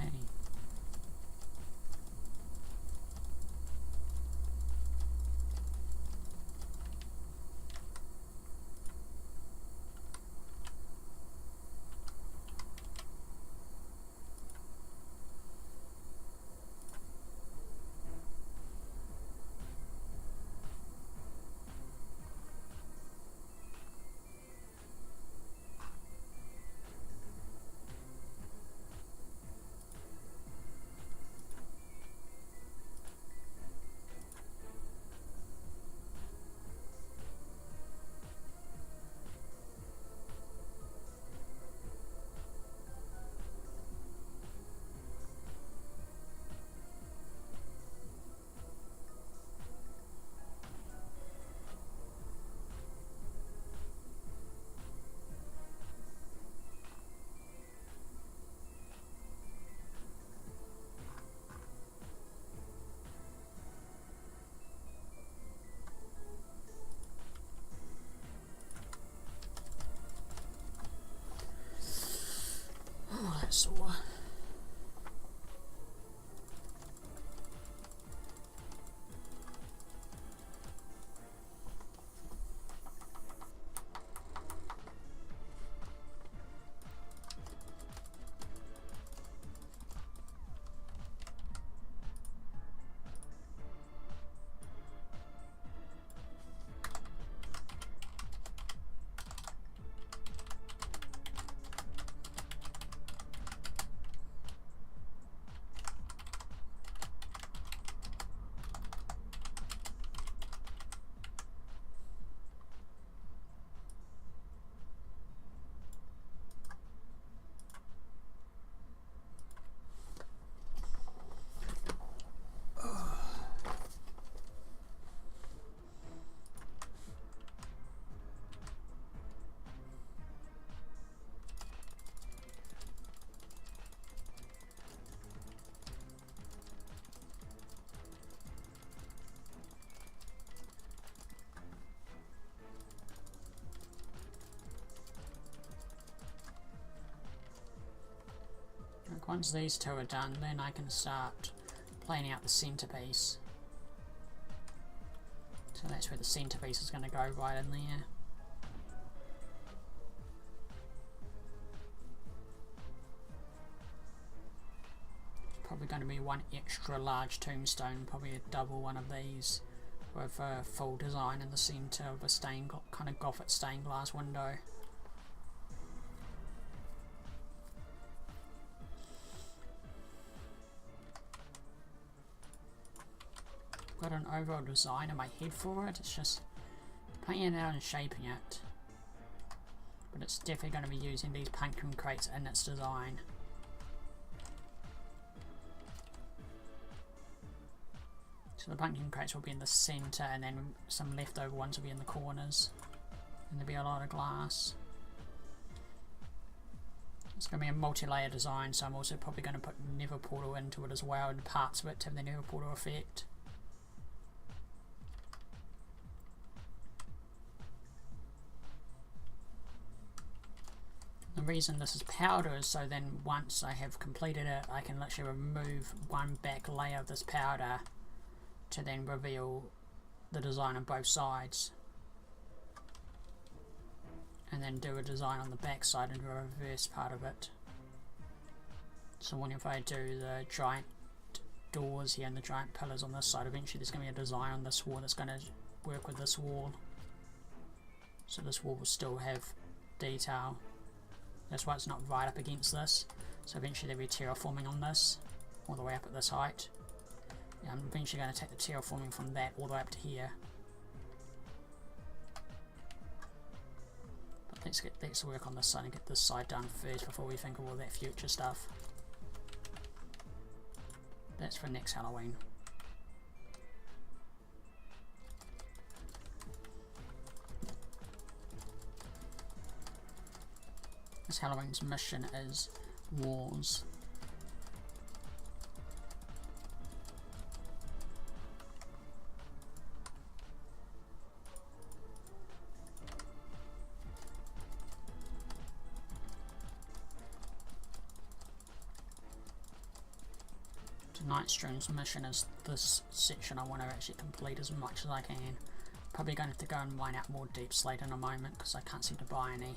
S1: Oh, that's sore. once these two are done, then I can start planning out the centerpiece. So that's where the centerpiece is going to go, right in there. Probably going to be one extra large tombstone, probably a double one of these, with a full design in the centre of a kind of gothic stained glass window. Got an overall design in my head for it, it's just painting it out and shaping it. But it's definitely going to be using these pumpkin crates in its design. So the pumpkin crates will be in the centre, and then some leftover ones will be in the corners. And there'll be a lot of glass. It's going to be a multi-layer design, so I'm also probably going to put Nether Portal into it as well, and parts of it to have the Nether Portal effect. The reason this is powder is so then once I have completed it, I can literally remove one back layer of this powder to then reveal the design on both sides. And then do a design on the back side and do a reverse part of it. So when if I do the giant doors here and the giant pillars on this side, eventually there's going to be a design on this wall that's going to work with this wall. So this wall will still have detail. That's why it's not right up against this. So eventually there'll be terraforming on this, all the way up at this height. Yeah, I'm eventually going to take the terraforming from that all the way up to here. But let's work on this side and get this side done first before we think of all that future stuff. That's for next Halloween. This Halloween's mission is walls. Tonight's stream's mission is this section. I want to actually complete as much as I can. Probably going to have to go and mine out more deep slate in a moment because I can't seem to buy any.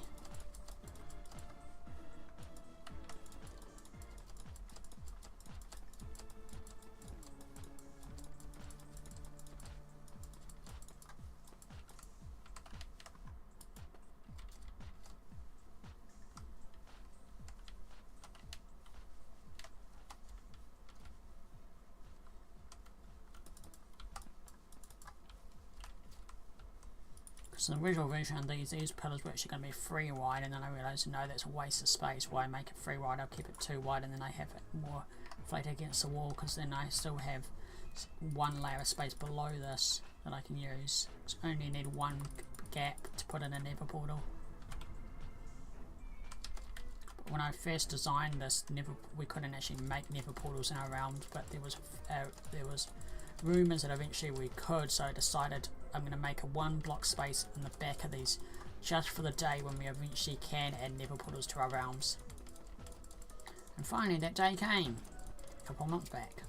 S1: So the original version of these pillars were actually going to be 3 wide, and then I realised no, that's a waste of space. Why make it 3 wide? I'll keep it 2 wide, and then I have it more flat against the wall, because then I still have 1 layer of space below this that I can use. So I only need 1 gap to put in a Nether Portal. But when I first designed this, we couldn't actually make Nether Portals in our realms, but there was rumours that eventually we could, so I decided I'm going to make a 1 block space in the back of these just for the day when we eventually can add Nether Portals to our realms. And finally that day came, a couple of months back.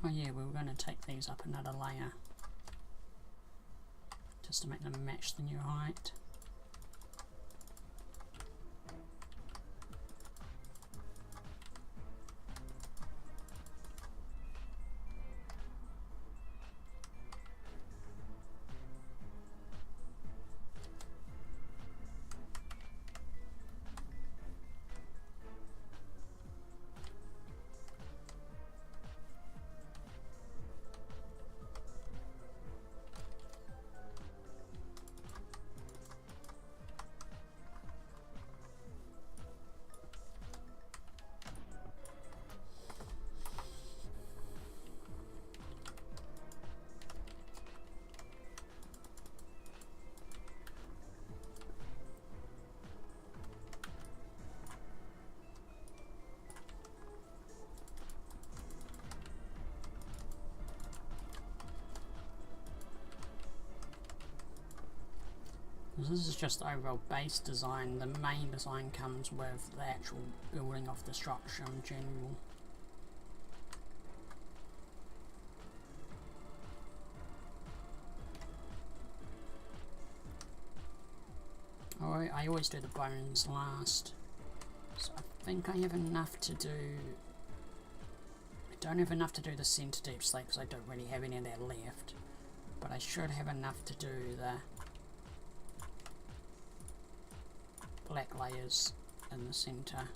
S1: Oh yeah, we were going to take these up another layer just to make them match the new height. This is just overall base design. The main design comes with the actual building of the structure in general. I always do the bones last, so I think I have enough to do. I don't have enough to do the centre deep slate because I don't really have any of that left, but I should have enough to do the black layers in the centre.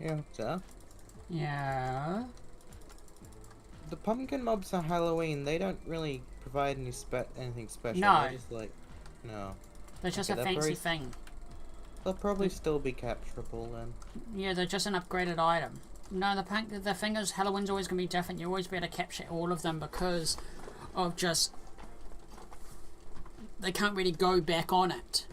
S2: Yeah, so
S1: Yeah.
S2: the pumpkin mobs are Halloween. They don't really provide anything special.
S1: No.
S2: They're just like, no.
S1: They're just
S2: Okay,
S1: a fancy thing.
S2: They'll probably still be capturable then.
S1: Yeah, they're just an upgraded item. No, the thing is, Halloween's always going to be different. You always be able to capture all of them because of just... They can't really go back on it.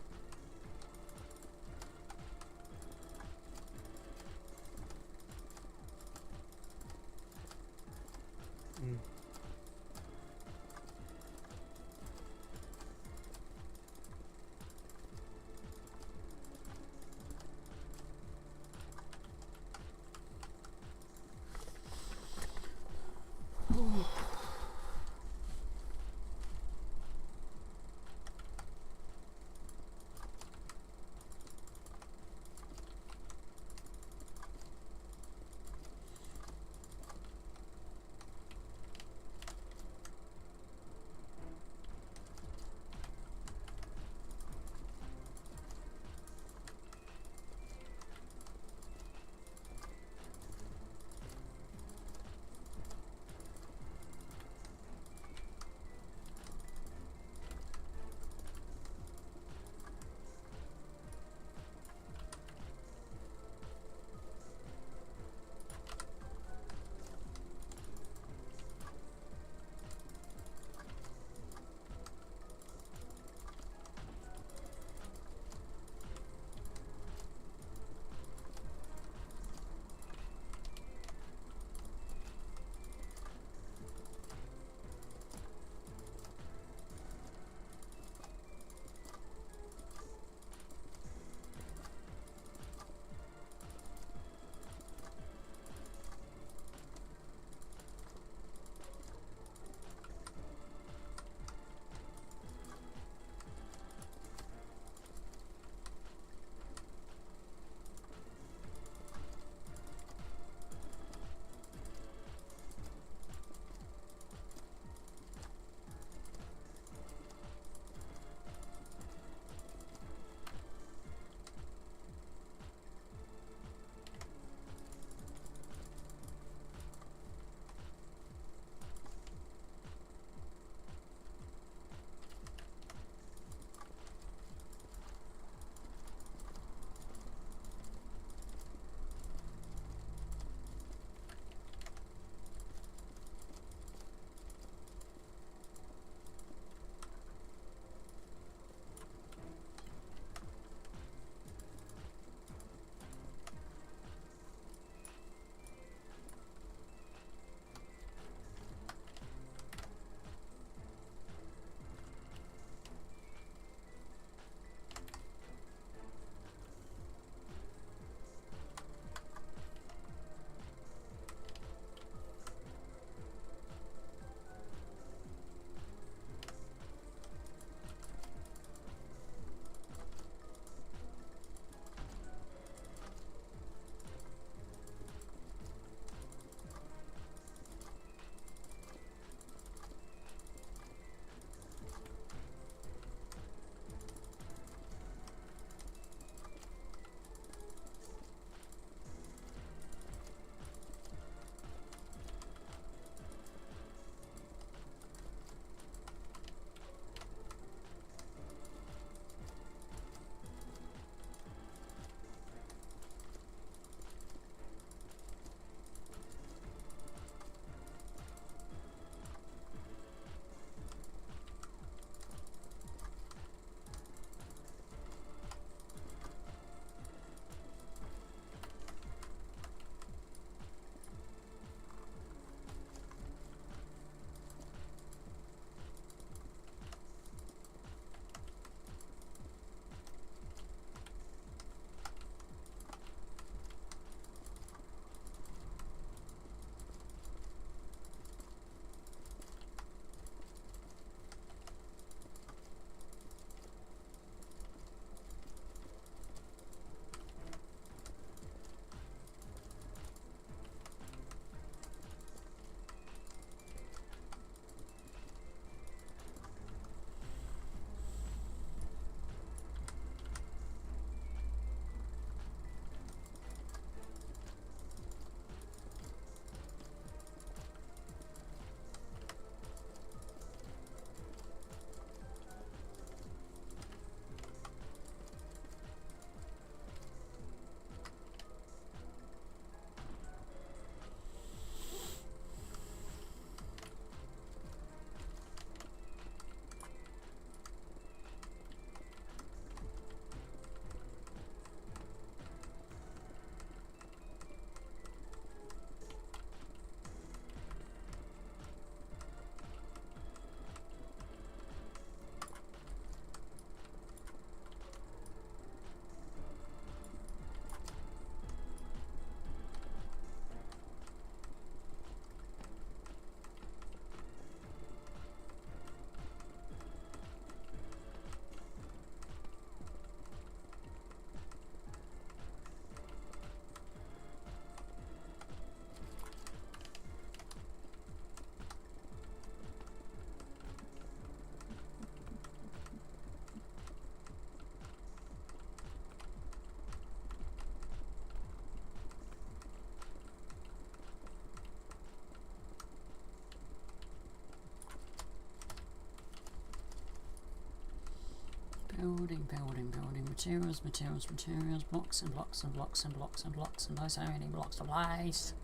S1: Building, building, building, materials, materials, materials, blocks and blocks and blocks and blocks and blocks, and there's so many blocks to place.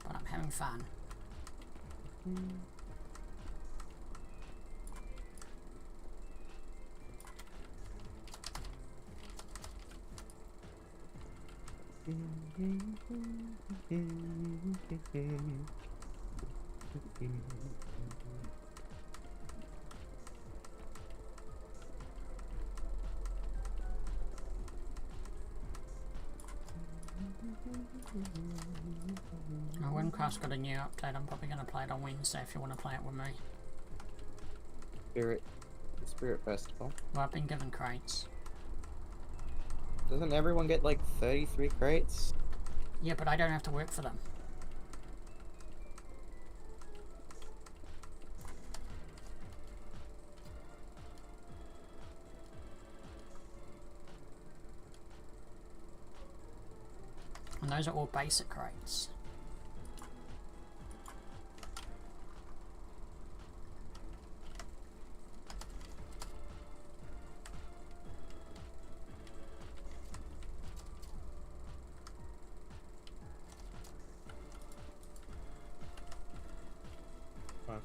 S1: But I'm having fun. Windcraft's got a new update. I'm probably going to play it on Wednesday if you want to play it with me.
S2: Spirit Festival.
S1: Well, I've been given crates.
S2: Doesn't everyone get like 33 crates?
S1: Yeah, but I don't have to work for them. And those are all basic crates.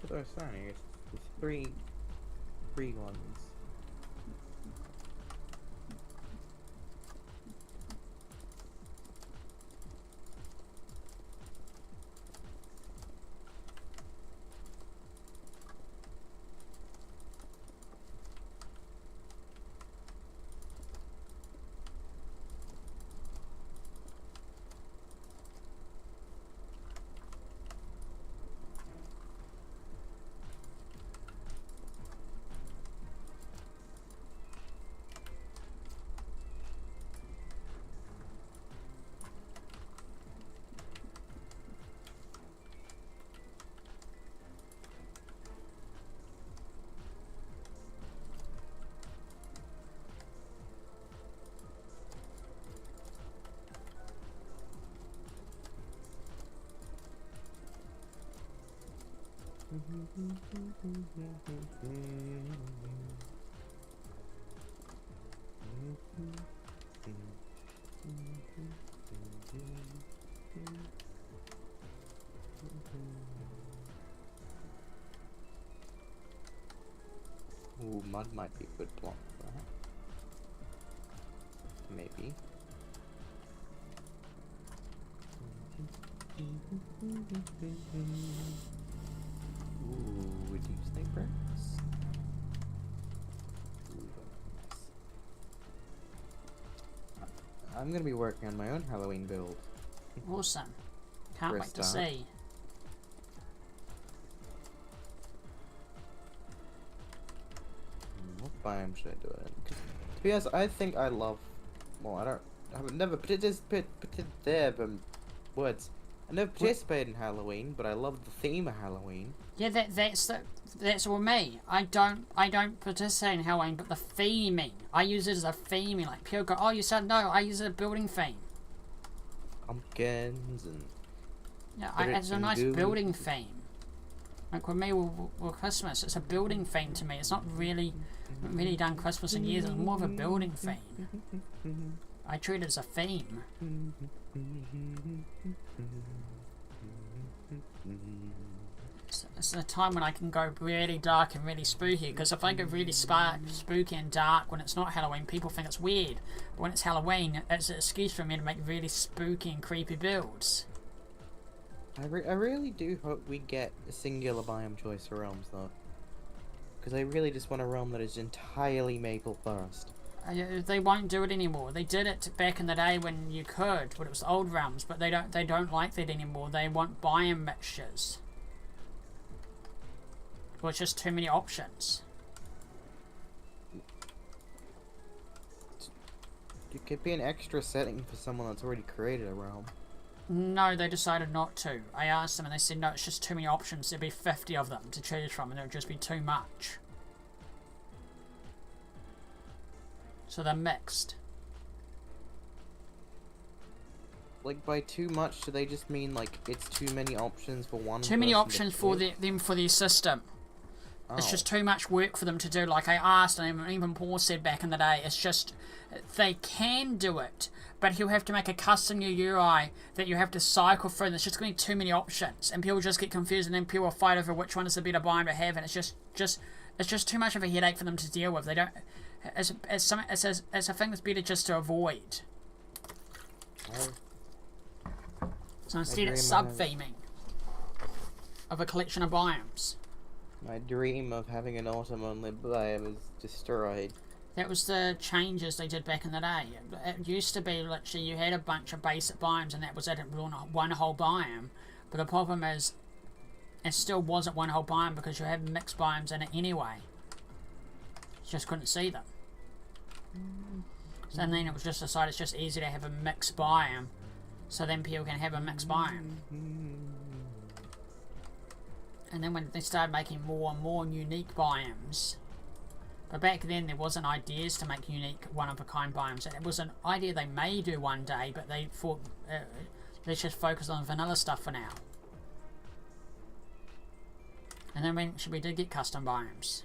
S2: What I was saying is it's three ones. Ooh, mud might be a good block for that. Maybe. Ooh, reduce the bricks. Ooh, nice. I'm gonna be working on my own Halloween build.
S1: Awesome. Can't wait to see.
S2: What biome should I do it in? To be honest, I think I love. Well, I've never participated there, but words. I never participated in Halloween, but I love the theme of Halloween.
S1: Yeah, that's all me. I don't participate in Halloween, but the theming. I use it as a theming, like people go, oh, you said no. I use it as a building theme.
S2: Pumpkins and.
S1: Yeah, it's a nice building theme. Like with me, with Christmas, it's a building theme to me. It's not really done Christmas in years. It's more of a building theme. I treat it as a theme. It's a time when I can go really dark and really spooky, because if I go really spooky and dark when it's not Halloween, people think it's weird. But when it's Halloween, it's an excuse for me to make really spooky and creepy builds.
S2: I really do hope we get a singular biome choice for realms, though. Because I really just want a realm that is entirely maple forest.
S1: They won't do it anymore. They did it back in the day when you could, when it was the old realms, but they don't like that anymore. They want biome mixtures. Well, it's just too many options.
S2: It could be an extra setting for someone that's already created a realm.
S1: No, they decided not to. I asked them and they said no, it's just too many options. There'd be 50 of them to choose from and it would just be too much. So they're mixed.
S2: Like, by too much, do they just mean like it's too many options for one?
S1: Too many options for them for the system. It's just too much work for them to do. Like I asked, and even Paul said back in the day, it's just they can do it, but he'll have to make a custom new UI that you have to cycle through. And there's just going to be too many options, and people just get confused, and then people will fight over which one is the better biome to have, and it's just too much of a headache for them to deal with. They don't. It's a thing that's better just to avoid. So instead, it's sub-theming of a collection of biomes.
S2: My dream of having an autumn-only biome is destroyed.
S1: That was the changes they did back in the day. It used to be literally you had a bunch of basic biomes and that was it, one whole biome. But the problem is, it still wasn't one whole biome because you have mixed biomes in it anyway. You just couldn't see them. So then it was just decided it's just easier to have a mixed biome, so then people can have a mixed biome. And then when they started making more and more unique biomes, but back then there wasn't ideas to make unique one-of-a-kind biomes. It was an idea they may do one day, but they thought, let's just focus on vanilla stuff for now. And then eventually we did get custom biomes.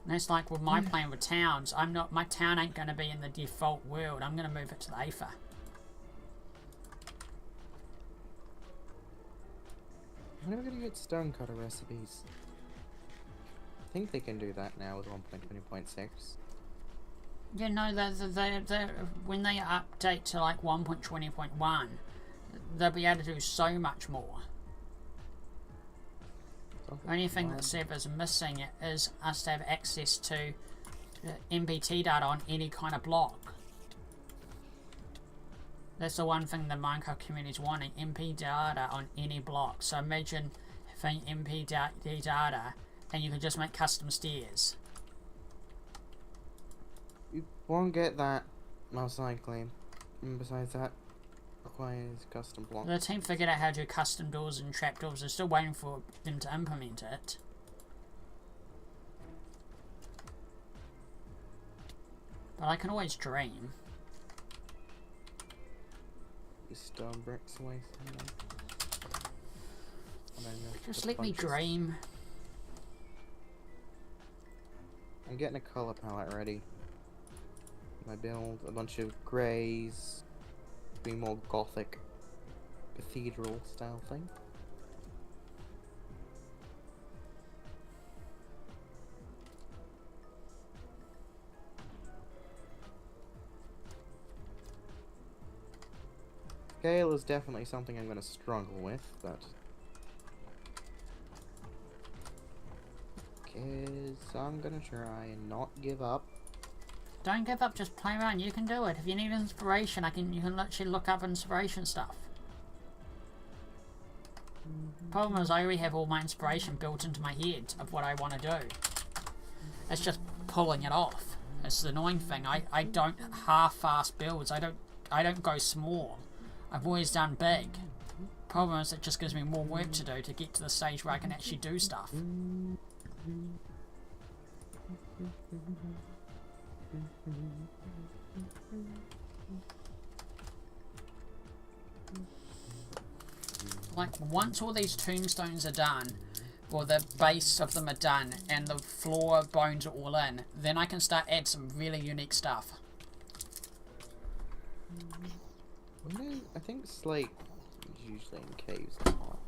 S1: And it's like with my plan with towns, my town ain't going to be in the default world. I'm going to move it to the Aether.
S2: When are we going to get stonecutter recipes? I think they can do that now with 1.20.6.
S1: Yeah, no, when they update to like 1.20.1, they'll be able to do so much more. The only thing that server's missing is us to have access to MPT data on any kind of block. That's the one thing the Minecraft community is wanting, MP data on any block. So imagine having MP data and you can just make custom stairs.
S2: You won't get that, most likely. And besides that, requires custom blocks.
S1: The team figured out how to do custom doors and trapdoors. They're still waiting for them to implement it. But I can always dream.
S2: Stone bricks away somewhere.
S1: Just let me dream.
S2: I'm getting a color palette ready. I build a bunch of greys, be more gothic, cathedral style thing. Scale is definitely something I'm going to struggle with, but I'm going to try and not give up.
S1: Don't give up, just play around. You can do it. If you need inspiration, you can literally look up inspiration stuff. Problem is, I already have all my inspiration built into my head of what I want to do. It's just pulling it off. It's the annoying thing. I don't half-fast builds. I don't go small. I've always done big. Problem is, it just gives me more work to do to get to the stage where I can actually do stuff. Like, once all these tombstones are done, or the base of them are done, and the floor bones are all in, then I can start add some really unique stuff.
S2: I think slate is usually in caves a lot.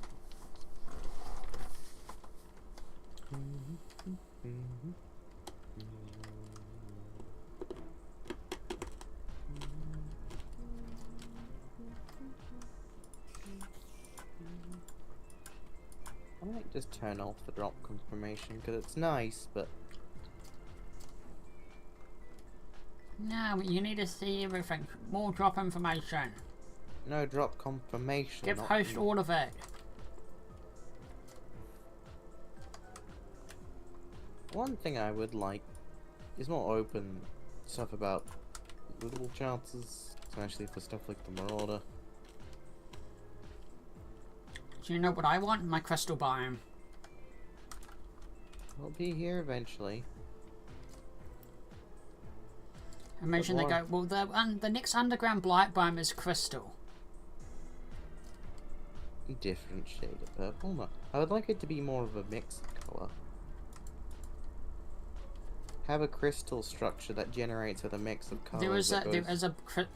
S2: I might just turn off the drop confirmation because it's nice, but
S1: no, you need to see everything. More drop information.
S2: no drop confirmation.
S1: Give host all of it.
S2: One thing I would like is more open stuff about little chances, especially for stuff like the Marauder.
S1: Do you know what I want? My crystal biome.
S2: We'll be here eventually.
S1: Imagine they go, well, the next underground blight biome is crystal.
S2: different shade of purple. No, I would like it to be more of a mixed color. Have a crystal structure that generates with a mix of colors.
S1: There is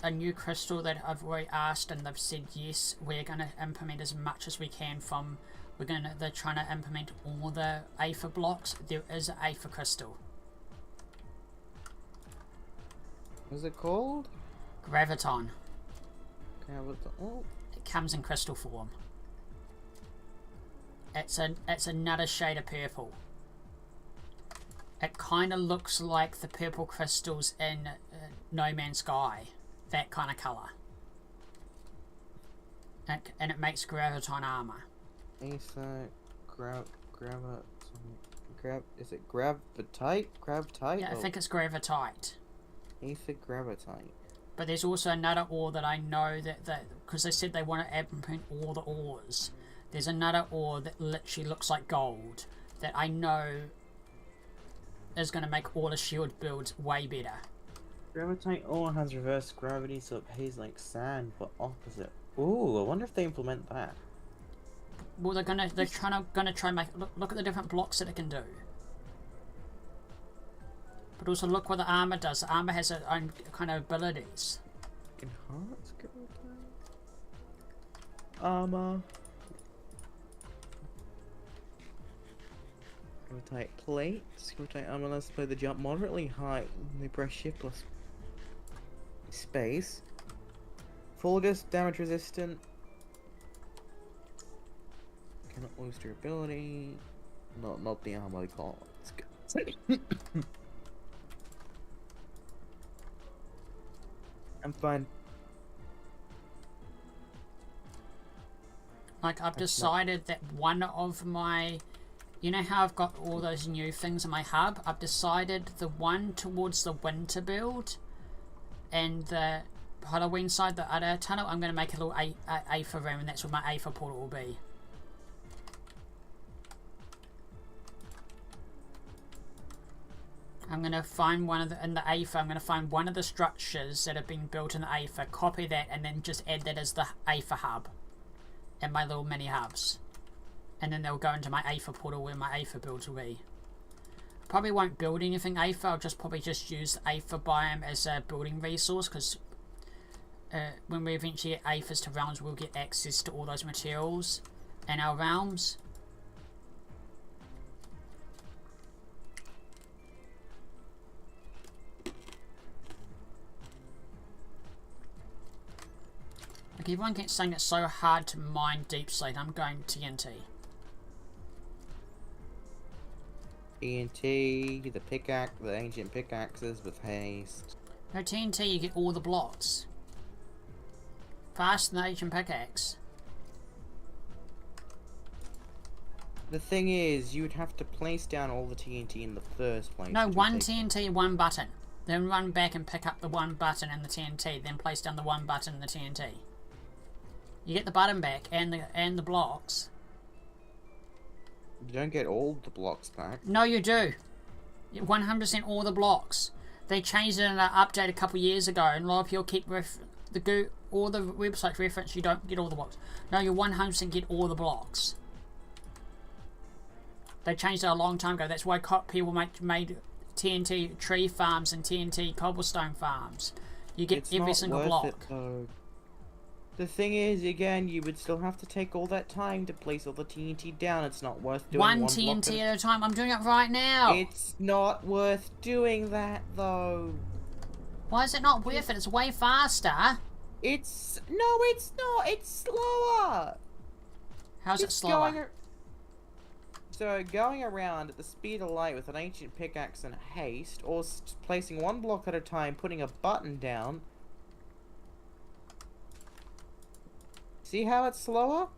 S1: a new crystal that I've already asked, and they've said yes. We're going to implement as much as we can from. They're trying to implement all the Aether blocks. There is an Aether crystal.
S2: What's it called?
S1: Graviton.
S2: Oh.
S1: It comes in crystal form. It's another shade of purple. It kind of looks like the purple crystals in No Man's Sky. That kind of colour. And it makes graviton armour.
S2: Aether, is it gravitite? Gravitite?
S1: Yeah, I think it's gravitite.
S2: Aether gravitite.
S1: But there's also another ore that I know that because they said they want to implement all the ores. There's another ore that literally looks like gold that I know is going to make all the shield builds way better.
S2: Gravitite ore has reverse gravity, so it behaves like sand, but opposite. Ooh, I wonder if they implement that.
S1: Well, they're gonna try and make look at the different blocks that it can do. But also look what the armor does. The armor has its own kind of abilities.
S2: Enhance gravitite armor. Gravitite plates. Gravitite armor lets play the jump moderately high when they press shift plus space. Fulgus, damage resistant. Cannot lose durability. Not the armor they call it. I'm fine.
S1: Like I've decided that one of my, you know how I've got all those new things in my hub? I've decided the one towards the winter build and the Halloween side, the other tunnel, I'm going to make a little Aether room, and that's where my Aether portal will be. I'm going to find one of the, in the Aether, I'm going to find one of the structures that have been built in the Aether, copy that, and then just add that as the Aether hub in my little mini hubs. And then they'll go into my Aether portal where my Aether builds will be. Probably won't build anything Aether, I'll probably just use the Aether biome as a building resource, because when we eventually get Aethers to realms, we'll get access to all those materials in our realms. Like everyone keeps saying it's so hard to mine deep slate, I'm going TNT.
S2: TNT, the ancient pickaxes with haste.
S1: No, TNT, you get all the blocks. Faster than the ancient pickaxe.
S2: The thing is, you would have to place down all the TNT in the first place.
S1: No, one TNT, one button. Then run back and pick up the one button and the TNT, then place down the one button and the TNT. You get the button back and the blocks.
S2: You don't get all the blocks back.
S1: No, you do. 100% all the blocks. They changed it in an update a couple years ago, and a lot of people keep all the websites reference you don't get all the blocks. No, you 100% get all the blocks. They changed it a long time ago. That's why people made TNT tree farms and TNT cobblestone farms. You get every single block.
S2: It's not worth it, though. The thing is, again, you would still have to take all that time to place all the TNT down. It's not worth doing
S1: one TNT at a time. I'm doing it right now.
S2: It's not worth doing that, though.
S1: Why is it not worth it? It's way faster.
S2: No, it's not. It's slower.
S1: How's it slower?
S2: So going around at the speed of light with an ancient pickaxe and haste, or placing one block at a time, putting a button down. See how it's slower?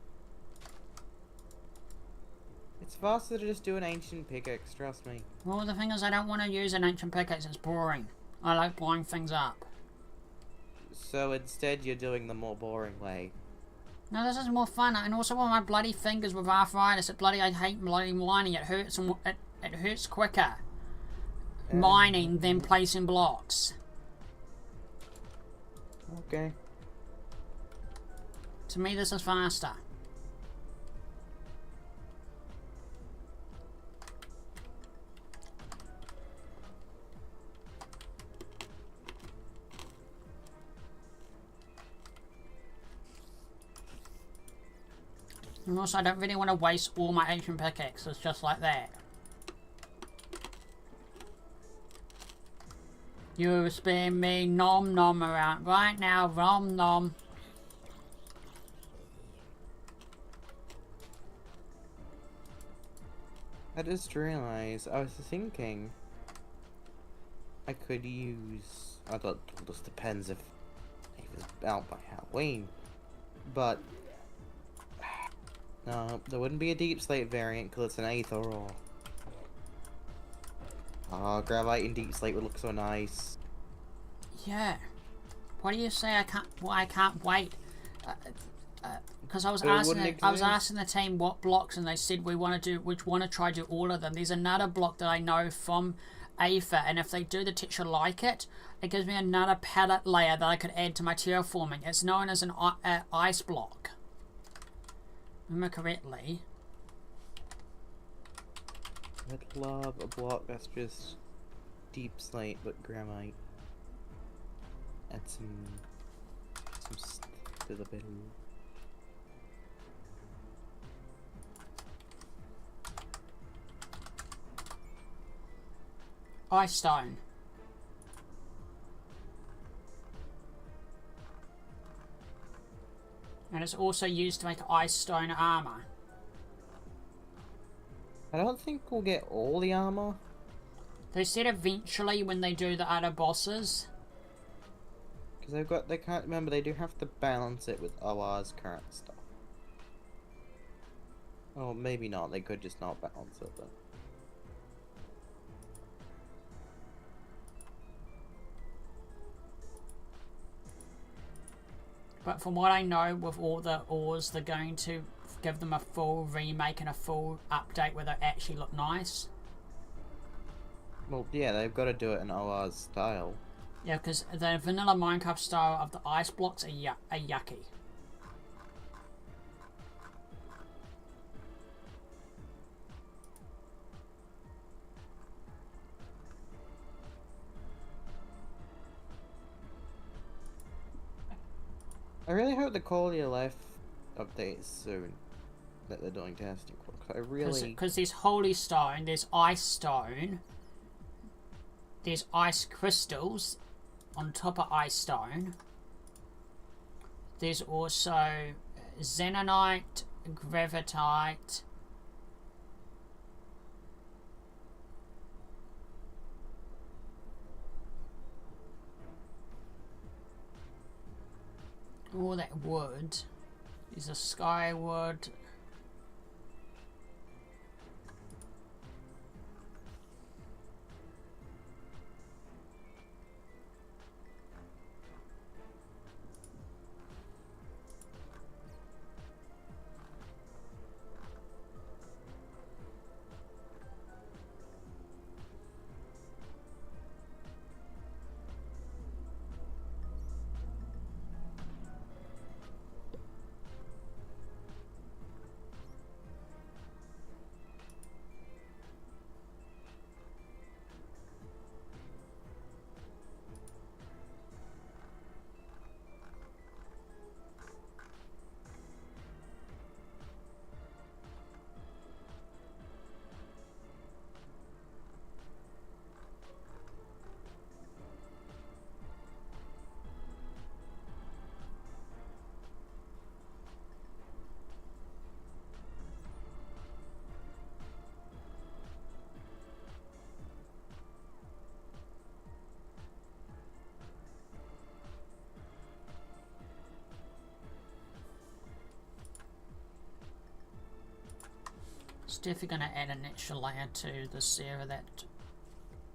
S2: It's faster to just do an ancient pickaxe, trust me.
S1: Well, the thing is, I don't want to use an ancient pickaxe, it's boring. I like blowing things up.
S2: So instead you're doing the more boring way.
S1: No, this is more fun, and also with my bloody fingers with arthritis, I hate bloody mining, it hurts, and it hurts quicker. Mining than placing blocks.
S2: Okay.
S1: To me, this is faster. And also, I don't really want to waste all my ancient pickaxes just like that. You're spinning me nom nom around right now, nom nom.
S2: I just realized, I was thinking I could use, I don't, it just depends if it's out by Halloween, but no, there wouldn't be a deep slate variant because it's an aether ore. Oh, graphite and deep slate would look so nice.
S1: Yeah. What do you say? I can't. Why I can't wait? Because I was asking the team what blocks, and they said we want to do, try to do all of them. There's another block that I know from Aether, and if they do the texture like it, it gives me another palette layer that I could add to my terraforming. It's known as an ice block. Remember correctly.
S2: I'd love a block that's just deep slate but granite. Add some to the bit.
S1: Ice stone. And it's also used to make ice stone armor.
S2: I don't think we'll get all the armor.
S1: They said eventually when they do the other bosses.
S2: Because they can't remember, they do have to balance it with OR's current stuff. Oh, maybe not, they could just not balance it, but...
S1: But from what I know, with all the ores, they're going to give them a full remake and a full update where they actually look nice.
S2: Well, yeah, they've got to do it in OR's style.
S1: Yeah, because the vanilla Minecraft style of the ice blocks are yucky.
S2: I really hope the quality of life updates soon that they're doing testing for. Cause I really...
S1: Because there's holy stone, there's ice stone, there's ice crystals on top of ice stone. There's also xenonite, gravitite, all that wood. There's a skywood. It's definitely going to add an extra layer to the server that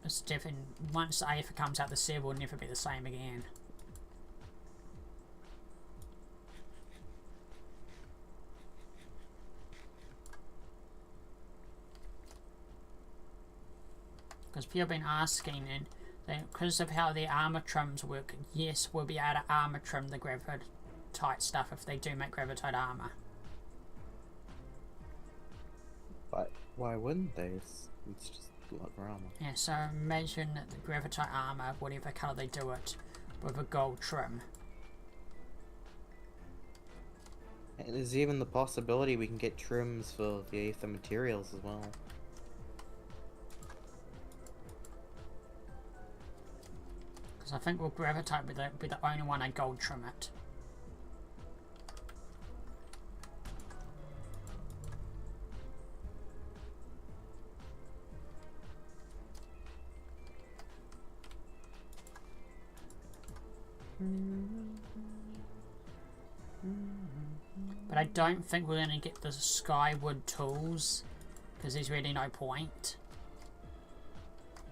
S1: is definitely, once Aether comes out, the server will never be the same again. Because people have been asking, and because of how the armor trims work, yes, we'll be able to armor trim the gravitite stuff if they do make gravitite armor.
S2: But why wouldn't they? It's just like armor.
S1: Yeah, so imagine the gravitite armor, whatever colour they do it, with a gold trim.
S2: And there's even the possibility we can get trims for the aether materials as well.
S1: Because I think we'll gravitate be the only one I gold trim it. But I don't think we're going to get the Skyward tools, because there's really no point.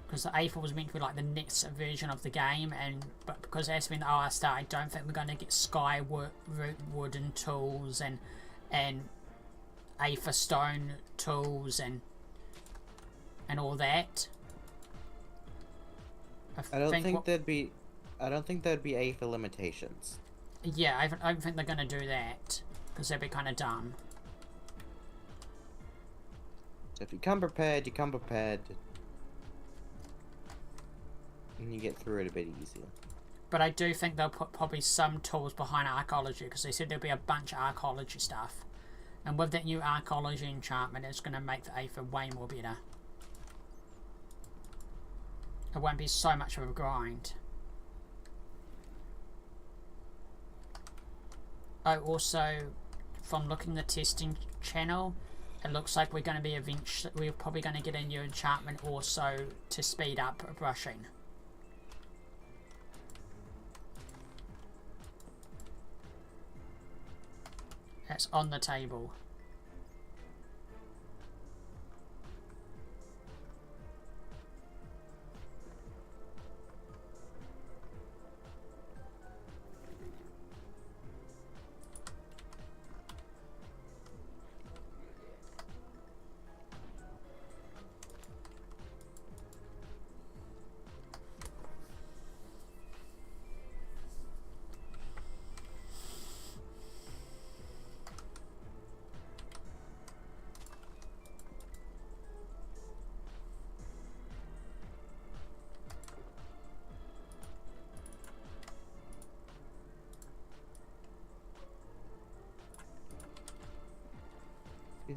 S1: Because the Aether was meant to be like the next version of the game, but because it has been the OSR, I don't think we're going to get Skyward wooden tools and Aether stone tools and all that.
S2: I don't think there'd be Aether limitations.
S1: Yeah, I don't think they're going to do that, because they'd be kind of dumb.
S2: So if you come prepared, and you get through it a bit easier.
S1: But I do think they'll put probably some tools behind archaeology, because they said there'll be a bunch of archaeology stuff. And with that new archaeology enchantment, it's going to make the Aether way more better. It won't be so much of a grind. Oh, also, from looking at the testing channel, it looks like we're going to be we're probably going to get a new enchantment also to speed up brushing. That's on the table.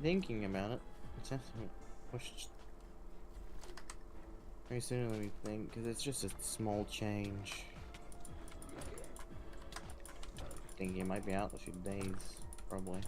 S2: Thinking about it, it's definitely pushed very sooner than we think, because it's just a small change. I think it might be out a few days, probably.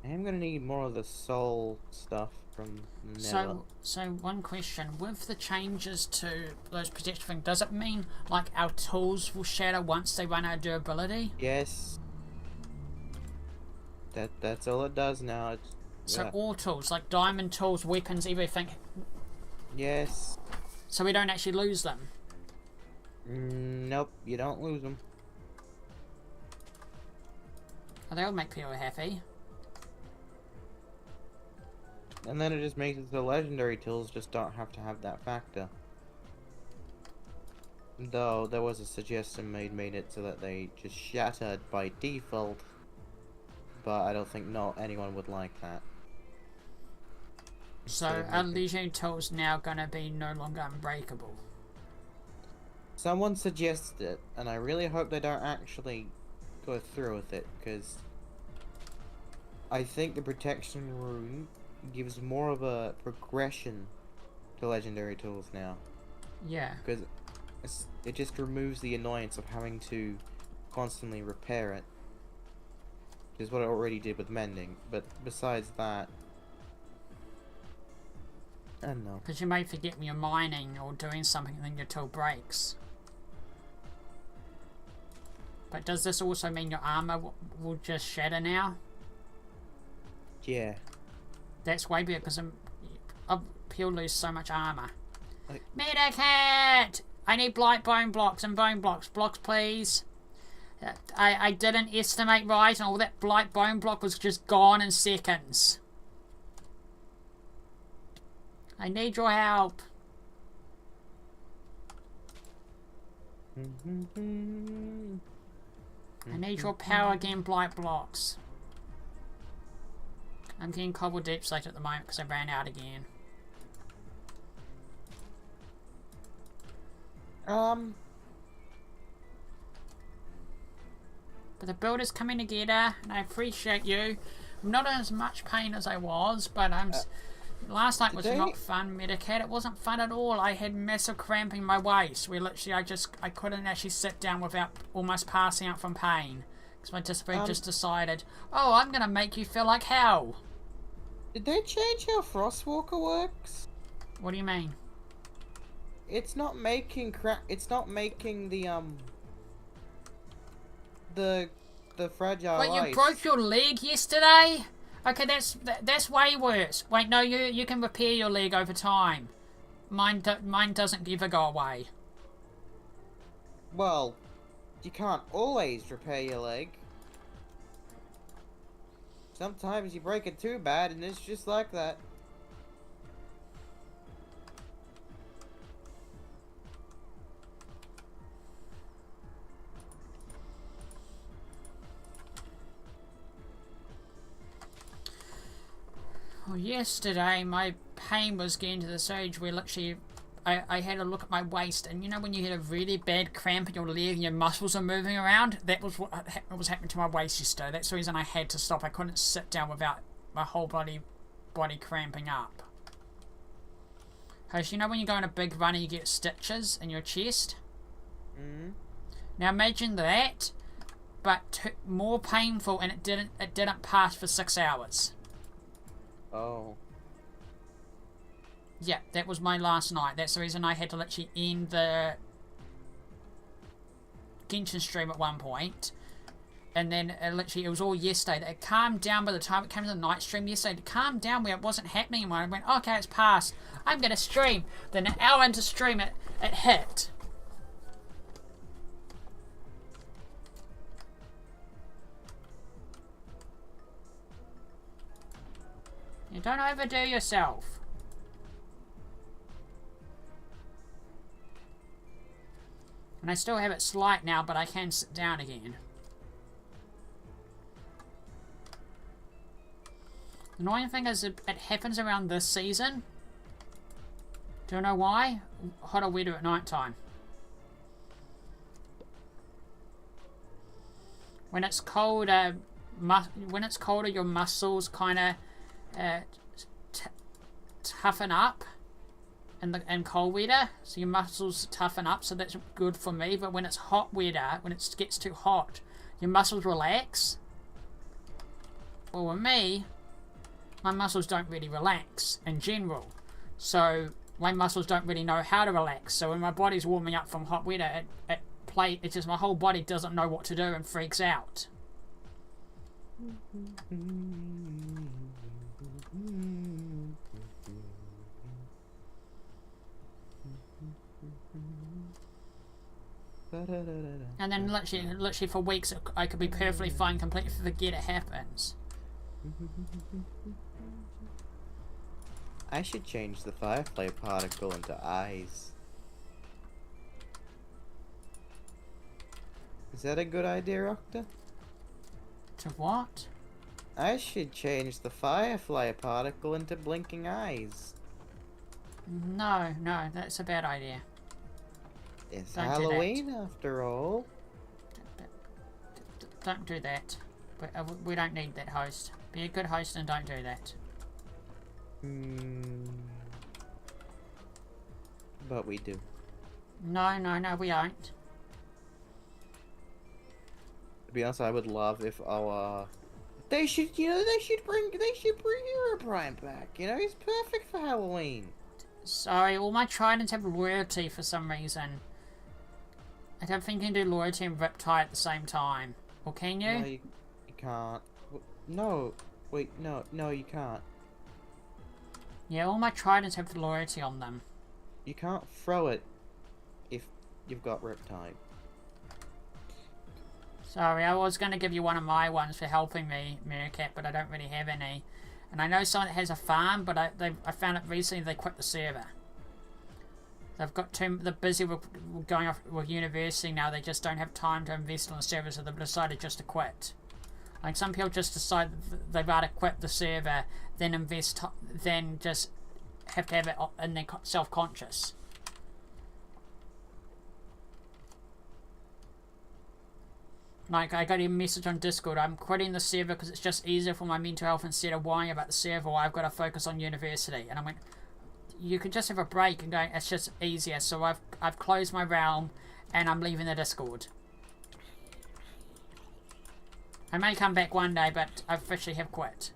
S2: I am gonna need more of the soul stuff from Nether.
S1: So one question, with the changes to those protection things, does it mean like our tools will shatter once they run out of durability?
S2: Yes. That's all it does now. It's,
S1: so all tools, like diamond tools, weapons, everything.
S2: Yes.
S1: So we don't actually lose them?
S2: Nope, you don't lose them.
S1: Oh, that would make people happy.
S2: And then it just makes it so legendary tools just don't have to have that factor. Though there was a suggestion made it so that they just shattered by default. But I don't think anyone would like that.
S1: So are legendary tools now gonna be no longer unbreakable?
S2: Someone suggested it, and I really hope they don't actually go through with it, because I think the protection rune gives more of a progression to legendary tools now.
S1: Yeah.
S2: Because it just removes the annoyance of having to constantly repair it. Which is what it already did with mending. But besides that, I don't know.
S1: Because you may forget when you're mining or doing something and then your tool breaks. But does this also mean your armor will just shatter now?
S2: Yeah.
S1: That's way better because people lose so much armor. Medikit! I need blight bone blocks and bone blocks. Blocks, please. I didn't estimate right, and all that blight bone block was just gone in seconds. I need your help. I need your power again, blight blocks. I'm getting cobble deep slate at the moment because I ran out again. But the builder's coming together, and I appreciate you. I'm not in as much pain as I was, but last night was not fun, Medicat. It wasn't fun at all. I had massive cramping in my waist. I couldn't actually sit down without almost passing out from pain. Because my discipline just decided, oh, I'm going to make you feel like hell.
S2: Did they change how Frostwalker works?
S1: What do you mean?
S2: It's not making it's not making the fragile
S1: Wait,
S2: ice.
S1: you broke your leg yesterday? Okay, that's way worse. Wait, no, you can repair your leg over time. Mine doesn't ever go away.
S2: Well, you can't always repair your leg. Sometimes you break it too bad and it's just like that.
S1: Well, yesterday my pain was getting to the stage where literally I had a look at my waist, and you know when you had a really bad cramp in your leg and your muscles are moving around? That was what was happening to my waist yesterday. That's the reason I had to stop. I couldn't sit down without my whole body cramping up. Because you know when you go on a big run and you get stitches in your chest?
S2: Mm-hmm.
S1: Now imagine that, but more painful, and it didn't pass for 6 hours.
S2: Oh.
S1: Yeah, that was my last night. That's the reason I had to literally end the Genshin stream at one point. And then literally it was all yesterday. It calmed down by the time it came to the night stream yesterday. It calmed down where it wasn't happening anymore. I went, okay, it's passed. I'm going to stream. Then an hour into stream, it hit. You don't overdo yourself. And I still have it slight now, but I can sit down again. The annoying thing is it happens around this season. Do you know why? Hotter, wetter at night time. When it's colder, your muscles kind of toughen up. And cold weather, so your muscles toughen up, so that's good for me. But when it's hot weather, when it gets too hot, your muscles relax. Well, with me, my muscles don't really relax in general, so my muscles don't really know how to relax. So when my body's warming up from hot weather, it's just my whole body doesn't know what to do and freaks out. And then literally for weeks I could be perfectly fine, completely forget it happens.
S2: I should change the firefly particle into eyes. Is that a good idea, Octa?
S1: To what?
S2: I should change the firefly particle into blinking eyes.
S1: No, that's a bad idea.
S2: It's Halloween after all.
S1: Don't do that. We don't need that host. Be a good host and don't do that.
S2: But we do.
S1: No, we don't.
S2: To be honest, I would love if our they should bring Herobrine back. You know, he's perfect for Halloween.
S1: Sorry, all my tridents have loyalty for some reason. I don't think you can do loyalty and Riptide at the same time. Or can you?
S2: No, you can't. No. Wait, no, you can't.
S1: Yeah, all my tridents have loyalty on them.
S2: You can't throw it if you've got Riptide.
S1: Sorry, I was going to give you one of my ones for helping me, Meerkat, but I don't really have any. And I know someone that has a farm, but I found it recently they quit the server. They've got they're busy with going off with university now. They just don't have time to invest on the server, so they've decided just to quit. Like some people just decide they'd rather quit the server than invest, than just have to have it in their self-conscious. Like, I got a message on Discord, I'm quitting the server because it's just easier for my mental health instead of worrying about the server. I've got to focus on university. And I went, you could just have a break and go, it's just easier. So I've closed my realm and I'm leaving the Discord. I may come back one day, but I officially have quit.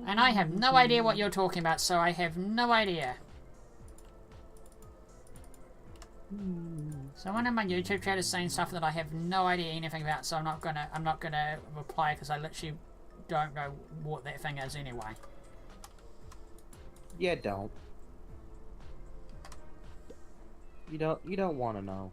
S1: And I have no idea what you're talking about, so I have no idea. Someone in my YouTube chat is saying stuff that I have no idea anything about, so I'm not gonna reply because I literally don't know what that thing is anyway.
S2: Yeah, don't. You don't want to know.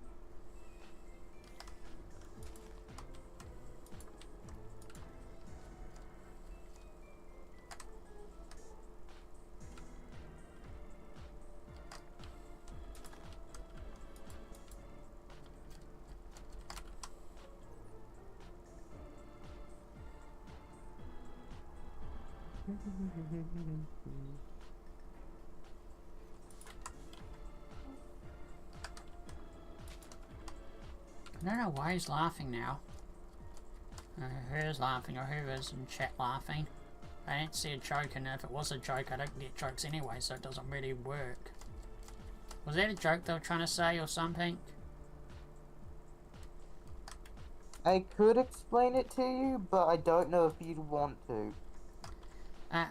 S1: I don't know why he's laughing now. Who's laughing or who is in chat laughing? I didn't see a joke, and if it was a joke, I don't get jokes anyway, so it doesn't really work. Was that a joke they were trying to say or something?
S2: I could explain it to you, but I don't know if you'd want to.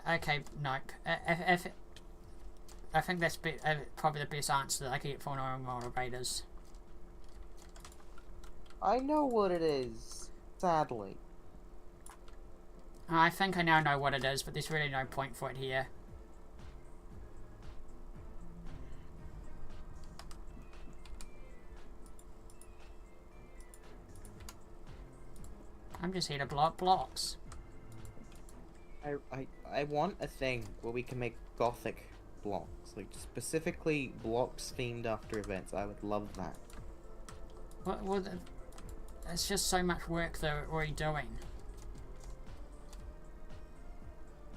S1: Okay, nope. I think that's probably the best answer that I could get for normal moderators.
S2: I know what it is, sadly.
S1: I think I now know what it is, but there's really no point for it here. I'm just here to block blocks.
S2: I want a thing where we can make gothic blocks, like specifically blocks themed after events. I would love that.
S1: Well, it's just so much work they're already doing.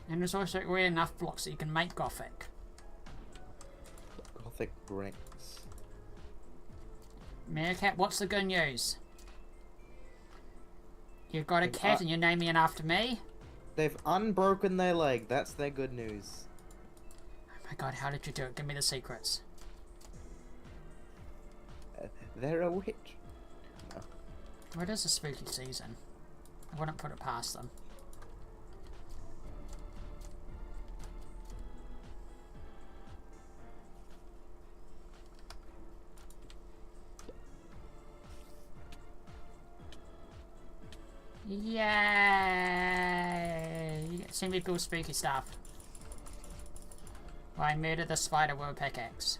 S1: And there's also already enough blocks that you can make gothic.
S2: Gothic bricks.
S1: Meerkat, what's the good news? You've got a cat and you're naming it after me?
S2: They've unbroken their leg. That's their good news.
S1: Oh my god, how did you do it? Give me the secrets.
S2: They're a witch. No.
S1: Well, it is a spooky season. I wouldn't put it past them. Yay! You get to see me build spooky stuff. Well, I murdered the spider with a pickaxe.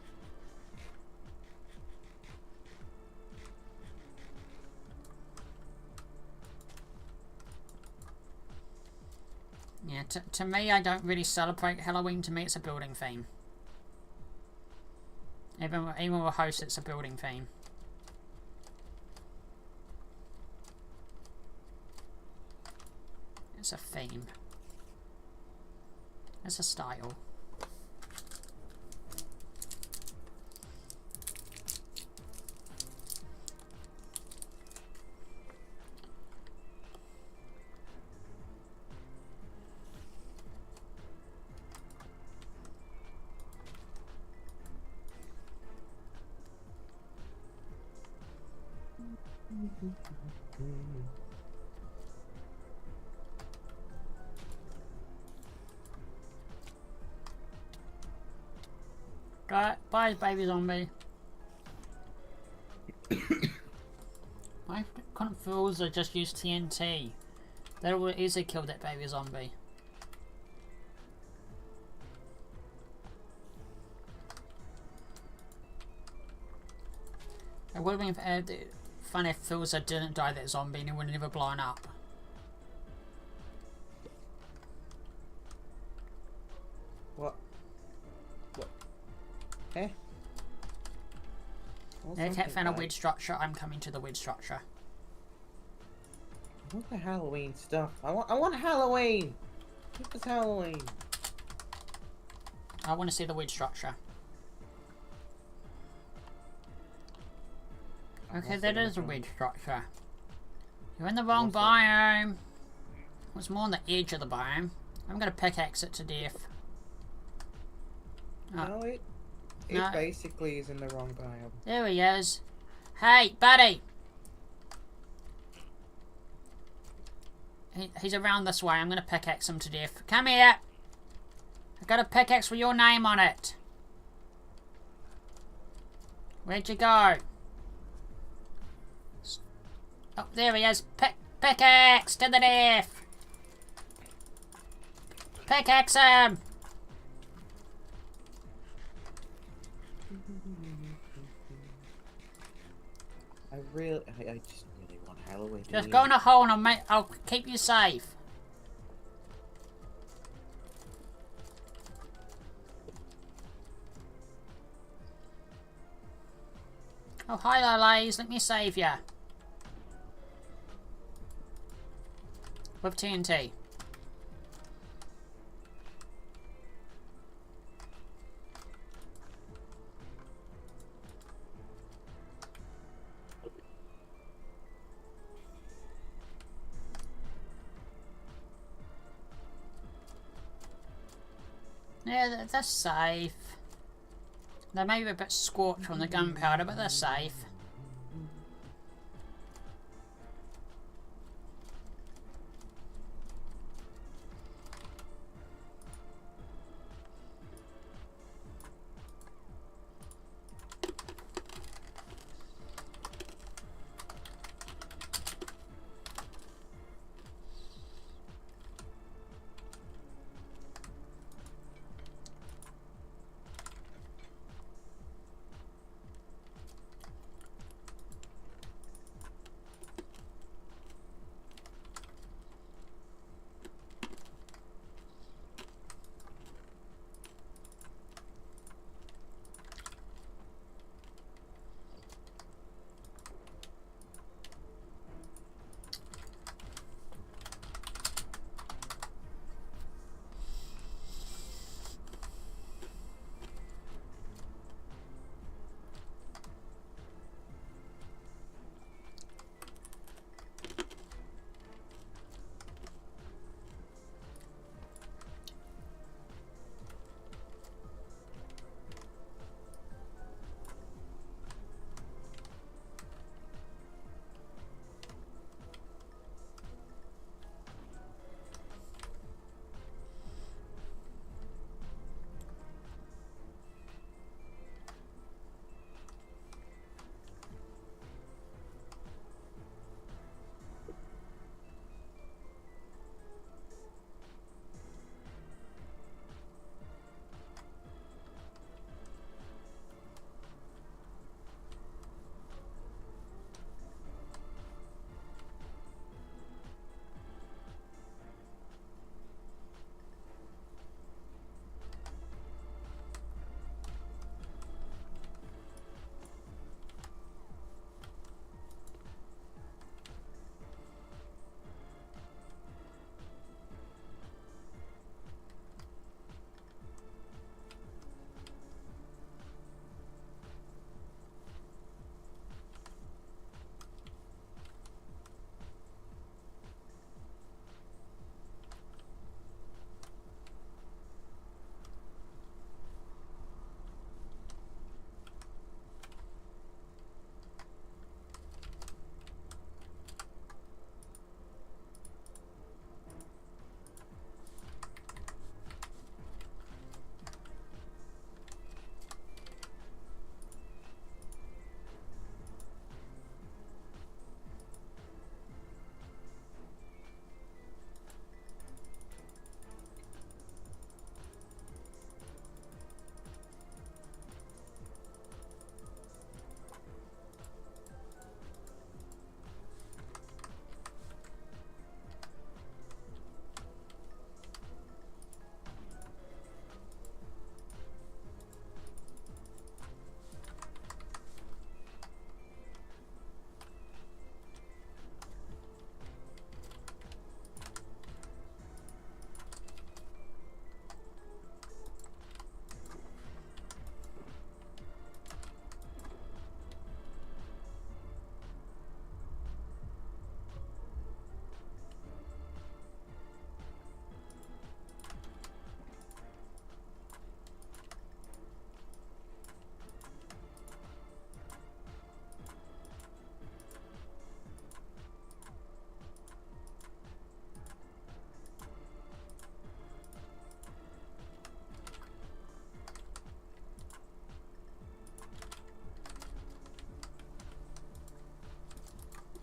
S1: Yeah, to me, I don't really celebrate Halloween. To me, it's a building theme. Even with hosts, it's a building theme. It's a theme. It's a style. Bye, baby zombie. I couldn't fools or just use TNT. That would easily kill that baby zombie. It would have been funny if Philza didn't die that zombie and he would have never blown up.
S2: What? Eh?
S1: Aircat found a weird structure. I'm coming to the weird structure.
S2: I want the Halloween stuff. I want Halloween! Give us Halloween.
S1: I want to see the weird structure. Okay, that is a weird structure. You're in the wrong biome. It's more on the edge of the biome. I'm gonna pickaxe it to death. Oh.
S2: No, it basically is in the wrong biome.
S1: There he is. Hey, buddy! He's around this way. I'm gonna pickaxe him to death. Come here! I got a pickaxe with your name on it. Where'd you go? Oh, there he is. Pickaxe to the death! Pickaxe him!
S2: I just really want Halloween.
S1: Just go in a hole and I'll keep you safe. Oh, hi, Lalays. Let me save ya. With TNT. Yeah, they're safe. They may be a bit scorched from the gunpowder, but they're safe.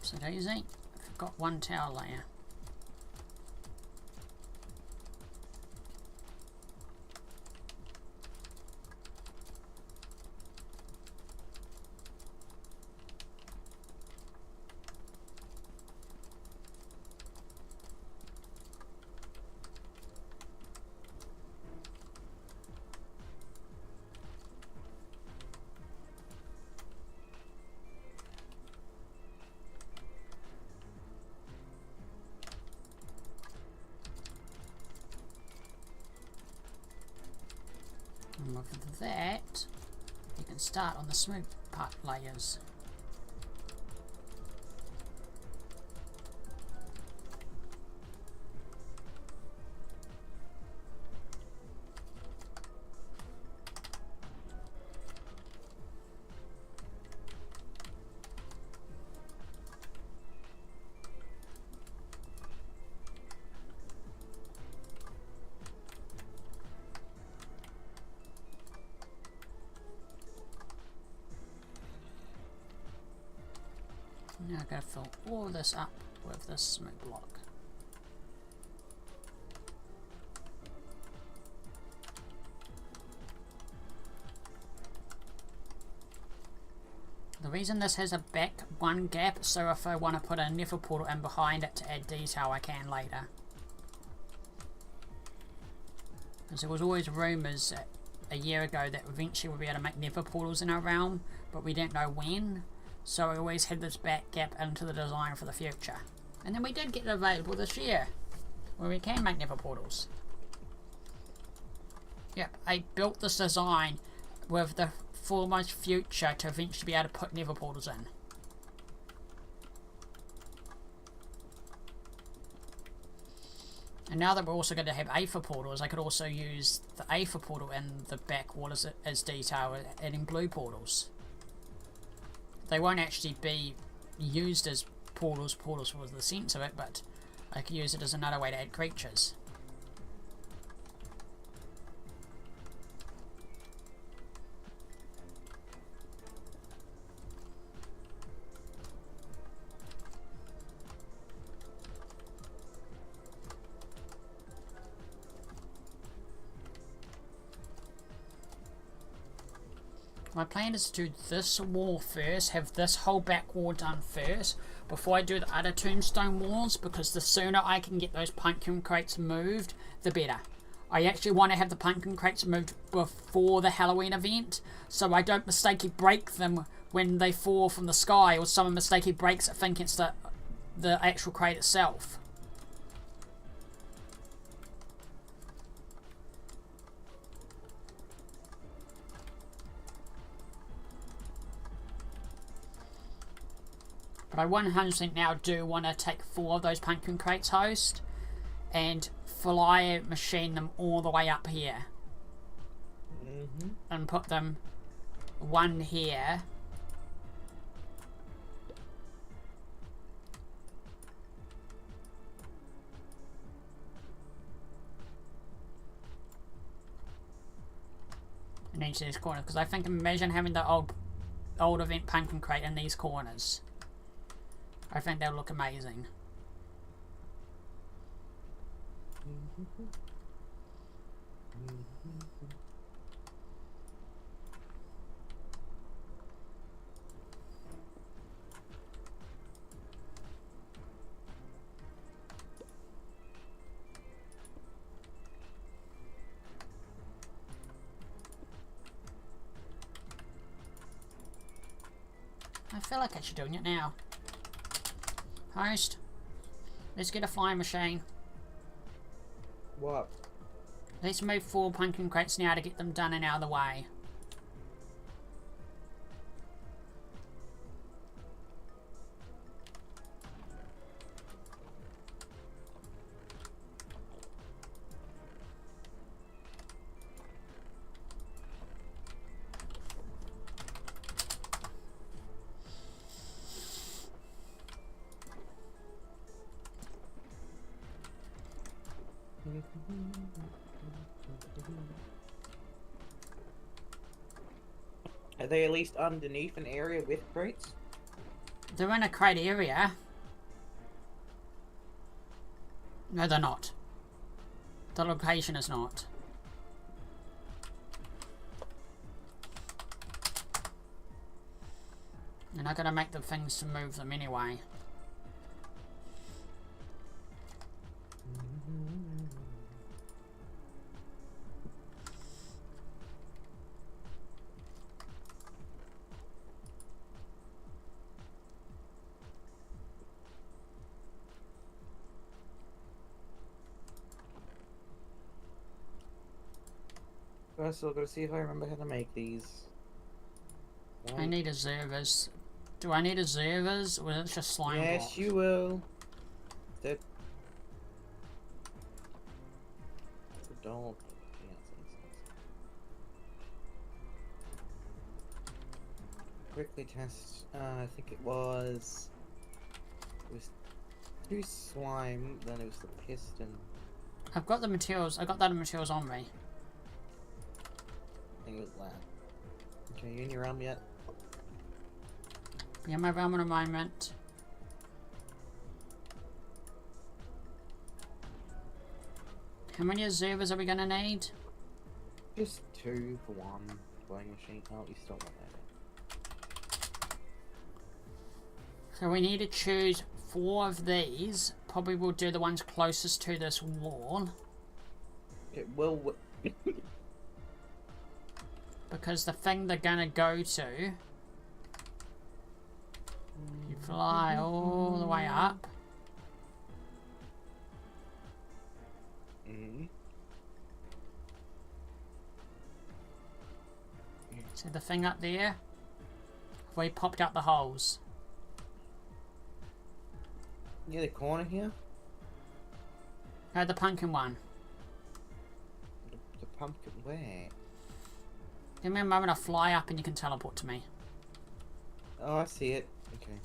S1: Is it easy? I've got one tower layer. And with that, you can start on the smooth part layers. Now I'm going to fill all of this up with this cement block. The reason this has a back one gap, so if I want to put a nether portal in behind it to add detail, I can later. Because there was always rumours a year ago that eventually we'll be able to make nether portals in our realm, but we didn't know when. So I always had this back gap into the design for the future. And then we did get it available this year, where we can make nether portals. Yep, I built this design with the foremost future to eventually be able to put nether portals in. And now that we're also going to have aether portals, I could also use the aether portal in the back wall as detail, adding blue portals. They won't actually be used as portals was the sense of it, but I could use it as another way to add creatures. My plan is to do this wall first, have this whole back wall done first, before I do the other tombstone walls, because the sooner I can get those pumpkin crates moved, the better. I actually want to have the pumpkin crates moved before the Halloween event, so I don't mistakenly break them when they fall from the sky, or someone mistakenly breaks it thinking it's the actual crate itself. But I 100% now do want to take 4 of those pumpkin crates host and fly machine them all the way up here. And put them one here. In each of these corners, because I think imagine having the old event pumpkin crate in these corners. I think they'll look amazing. I feel like I should be doing it now. Host, let's get a flying machine.
S2: What?
S1: Let's move 4 pumpkin crates now to get them done and out of the way.
S2: Are they at least underneath an area with crates?
S1: They're in a crate area. No, they're not. The location is not. You're not going to make the things to move them anyway.
S2: First, I've got to see if I remember how to make these.
S1: I need observers. Do I need observers, or is it just slime
S2: Yes,
S1: blocks?
S2: you will. That. The dog. Quickly test. I think it was. It was 2 slime. Then it was the piston.
S1: I've got the materials. I got that materials on me.
S2: I think it was that. Okay, you in your realm yet?
S1: Yeah, my realm in a moment. How many observers are we gonna need?
S2: Just 2 for one blowing machine. Oh, you still want that.
S1: So we need to choose 4 of these. Probably we'll do the ones closest to this wall.
S2: It will.
S1: Because the thing they're gonna go to, you fly all the way up. See the thing up there? We popped out the holes.
S2: Near the corner here?
S1: No, the pumpkin one.
S2: The pumpkin, where?
S1: Give me a moment, I'll fly up and you can teleport to me.
S2: Oh, I see it. Okay.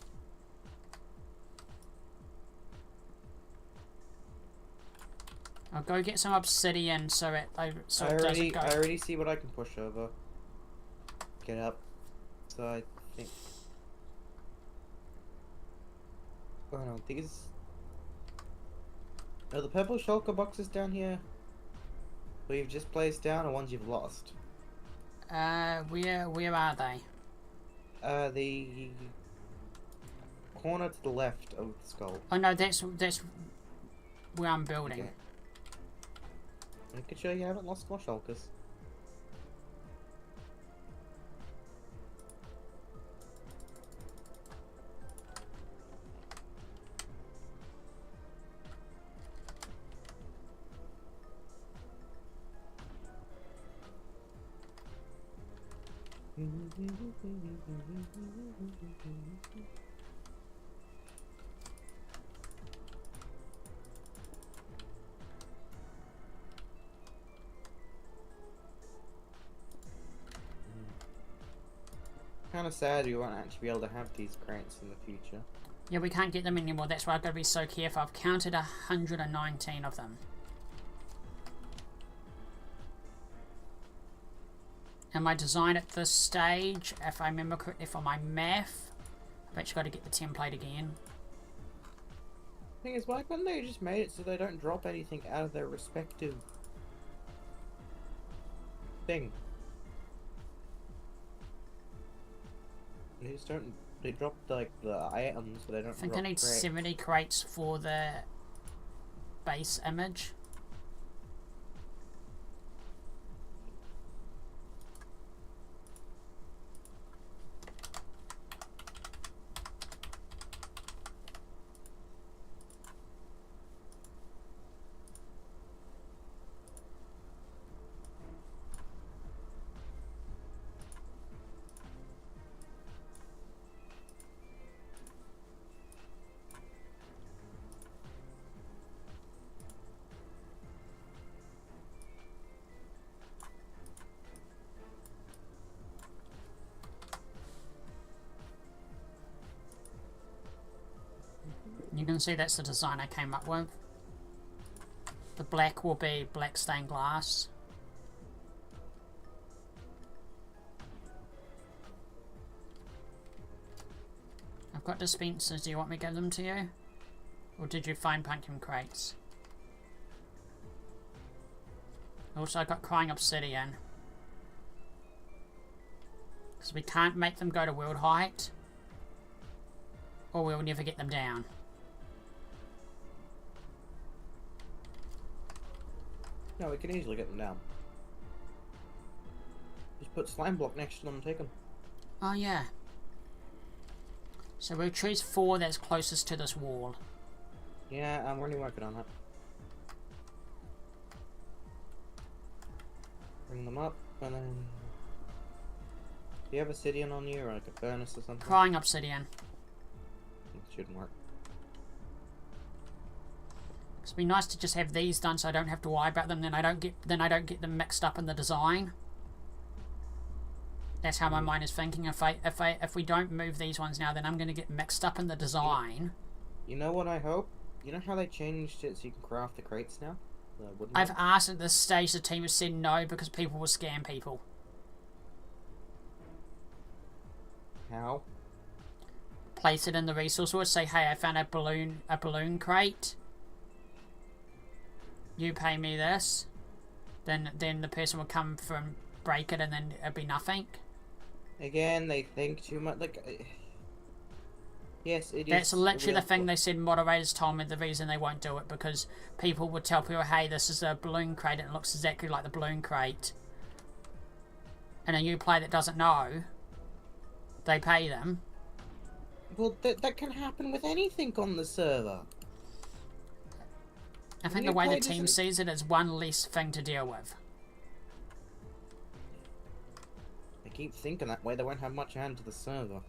S1: I'll go get some obsidian so it
S2: I
S1: doesn't go.
S2: already see what I can push over. Get up. So I think. Oh no, these. No, the purple shulker boxes down here. Where you've just placed down, or ones you've lost.
S1: Where are they?
S2: The corner to the left of the skull.
S1: Oh no, that's where I'm building.
S2: Okay. Making sure you haven't lost more shulkers. Kind of sad you won't actually be able to have these crates in the future.
S1: Yeah, we can't get them anymore. That's why I've got to be so careful. I've counted 119 of them. And my design at this stage, if I remember correctly for my math, I've actually got to get the template again.
S2: Thing is, why couldn't they just made it so they don't drop anything out of their respective thing? They just don't. They drop like the items, but they don't.
S1: I think
S2: drop
S1: I need
S2: crates.
S1: 70 crates for the base image. You can see that's the design I came up with. The black will be black stained glass. I've got dispensers. Do you want me to give them to you? Or did you find pumpkin crates? Also, I got crying obsidian. Because we can't make them go to world height, or we'll never get them down.
S2: No, we can easily get them down. Just put slime block next to them and take them.
S1: Oh yeah. So we'll choose 4 that's closest to this wall.
S2: Yeah, I'm already working on that. Bring them up, and then... Do you have obsidian on you, or like a furnace or something?
S1: Crying obsidian.
S2: It shouldn't work.
S1: It'd be nice to just have these done so I don't have to worry about them, then I don't get them mixed up in the design. That's how my mind is thinking. If we don't move these ones now, then I'm gonna get mixed up in the design.
S2: You know what I hope? You know how they changed it so you can craft the crates now?
S1: I've asked at this stage, the team has said no because people will scam people.
S2: How?
S1: Place it in the resource list, say, hey, I found a balloon crate. You pay me this. Then the person will come from break it and then it'll be nothing.
S2: Again, they think too much. Like, yes, it is.
S1: That's literally the thing they said. Moderators told me the reason they won't do it because people would tell people, hey, this is a balloon crate and it looks exactly like the balloon crate. And a new player that doesn't know, they pay them.
S2: Well, that can happen with anything on the server.
S1: I think the way the team sees it is one less thing to deal with.
S2: They keep thinking that way, they won't have much hand to the server.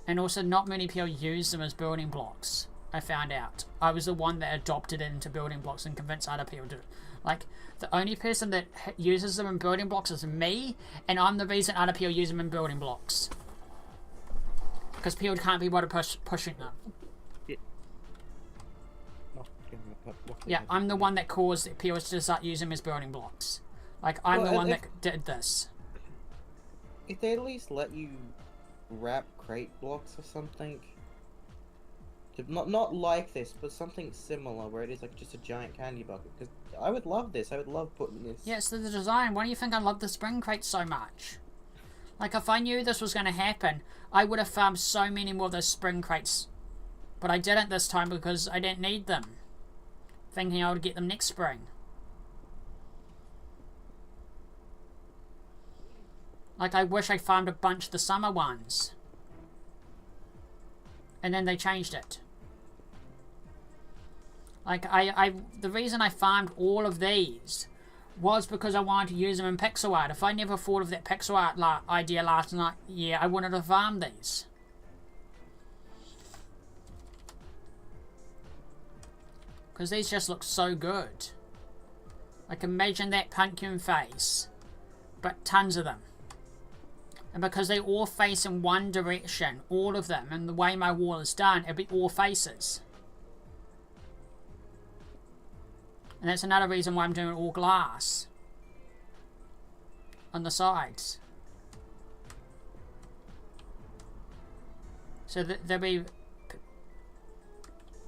S1: And also, not many people use them as building blocks, I found out. I was the one that adopted it into building blocks and convinced other people to. Like, the only person that uses them in building blocks is me, and I'm the reason other people use them in building blocks. Because people can't be bothered pushing them. Yeah, I'm the one that caused people to start using them as building blocks. Like, I'm the one that did this.
S2: If they at least let you wrap crate blocks or something, not like this, but something similar where it is like just a giant candy bucket. Because I would love this. I would love putting this.
S1: Yeah, it's the design. Why do you think I love the spring crate so much? Like, if I knew this was going to happen, I would have farmed so many more of those spring crates. But I didn't this time because I didn't need them. Thinking I would get them next spring. Like, I wish I farmed a bunch of the summer ones. And then they changed it. Like, the reason I farmed all of these was because I wanted to use them in pixel art. If I never thought of that pixel art idea last night, yeah, I wouldn't have farmed these. Because these just look so good. Like, imagine that pumpkin face, but tons of them. And because they all face in one direction, all of them, and the way my wall is done, it'll be all faces. And that's another reason why I'm doing all glass on the sides. So there'll be...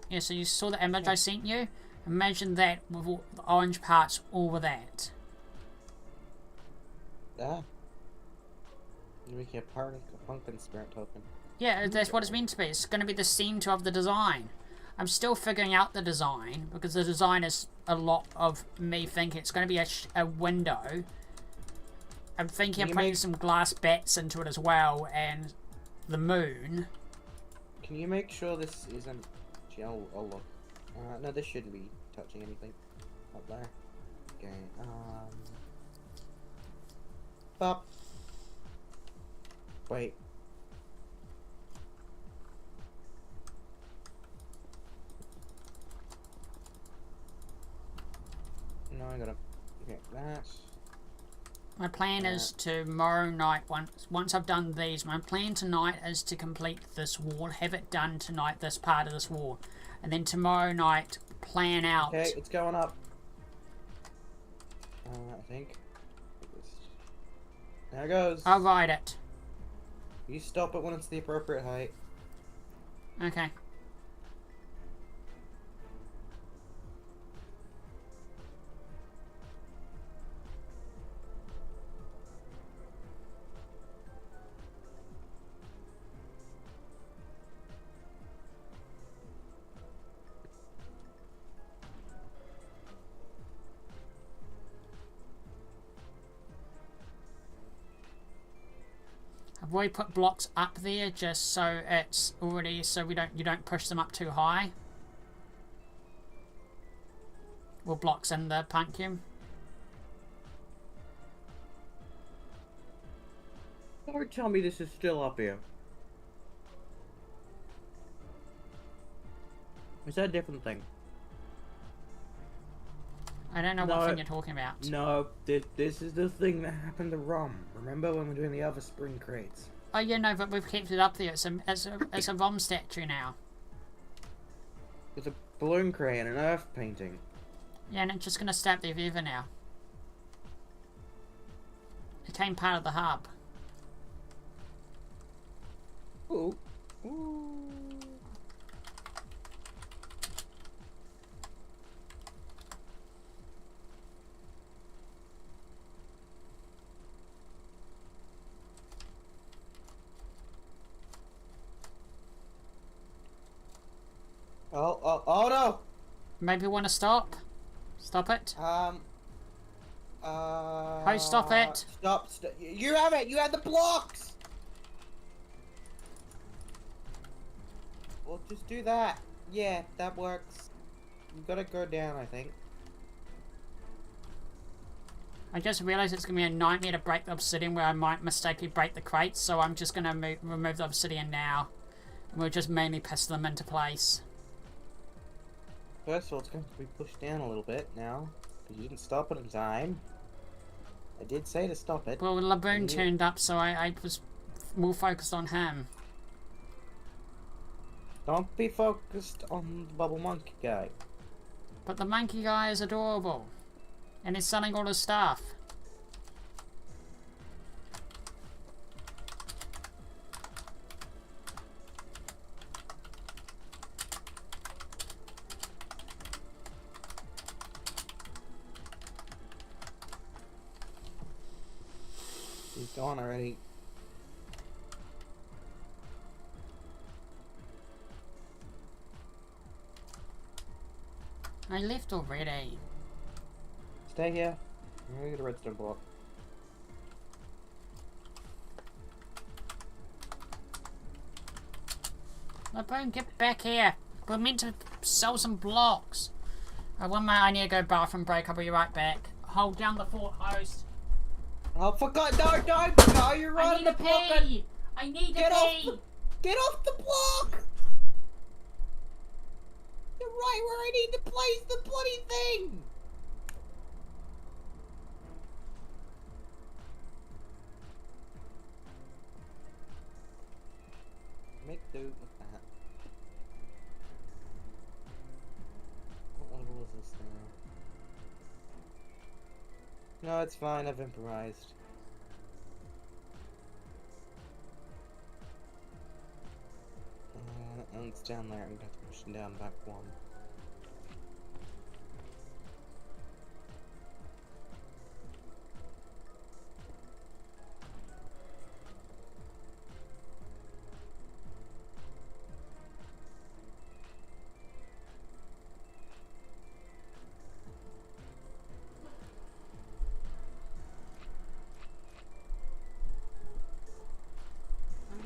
S1: Yeah, so you saw the image I sent you? Imagine that with all the orange parts over that.
S2: Ah. You're making a pumpkin spirit token.
S1: Yeah, that's what it's meant to be. It's going to be the center of the design. I'm still figuring out the design, because the design is a lot of me thinking it's going to be a window. I'm thinking of putting some glass bats into it as well, and the moon.
S2: Can you make sure this isn't... I'll look. No, this shouldn't be touching anything up there. Okay, Bop. Wait. No, I gotta get that.
S1: My plan is tomorrow night, once I've done these, my plan tonight is to complete this wall, have it done tonight, this part of this wall. And then tomorrow night, plan out...
S2: Okay, it's going up. I think. There it goes.
S1: I'll ride it.
S2: You stop it when it's the appropriate height.
S1: Okay. Have we put blocks up there just so it's already so you don't push them up too high? Or blocks in the pumpkin?
S2: Don't tell me this is still up here. Is that a different thing?
S1: I don't know what thing you're talking about.
S2: No, this is the thing that happened to Rom. Remember when we were doing the other spring crates?
S1: Oh yeah, no, but we've kept it up there. It's a Rom statue now.
S2: It's a balloon crate and an earth painting.
S1: Yeah, and it's just gonna stay up there forever now. It became part of the hub.
S2: Ooh. Ooh. Oh no!
S1: Maybe you want to stop? Stop it?
S2: How
S1: stop it?
S2: Stop. You have it! You have the blocks! Well, just do that. Yeah, that works. You gotta go down, I think.
S1: I just realised it's going to be a nightmare to break the obsidian where I might mistakenly break the crates, so I'm just going to remove the obsidian now. And we'll just mainly piss them into place.
S2: First of all, it's going to be pushed down a little bit now, because you didn't stop it in time. I did say to stop it.
S1: Well, Laboon turned up, so I was more focused on him.
S2: Don't be focused on the bubble monkey guy.
S1: But the monkey guy is adorable. And he's selling all his stuff.
S2: He's gone already.
S1: I left already.
S2: Stay here. I'm gonna get a redstone block.
S1: Laboon, get back here. We're meant to sell some blocks. One minute, I need to go bathroom break. I'll be right back. Hold down the fort host.
S2: Oh, for God, no, you're right.
S1: I need to pee. I need to pee.
S2: Get off the block. You're right where I need to place the bloody thing. Make do with that. What level is this now? No, it's fine. I've improvised. And it's down there. I'm gonna have to push it down back one.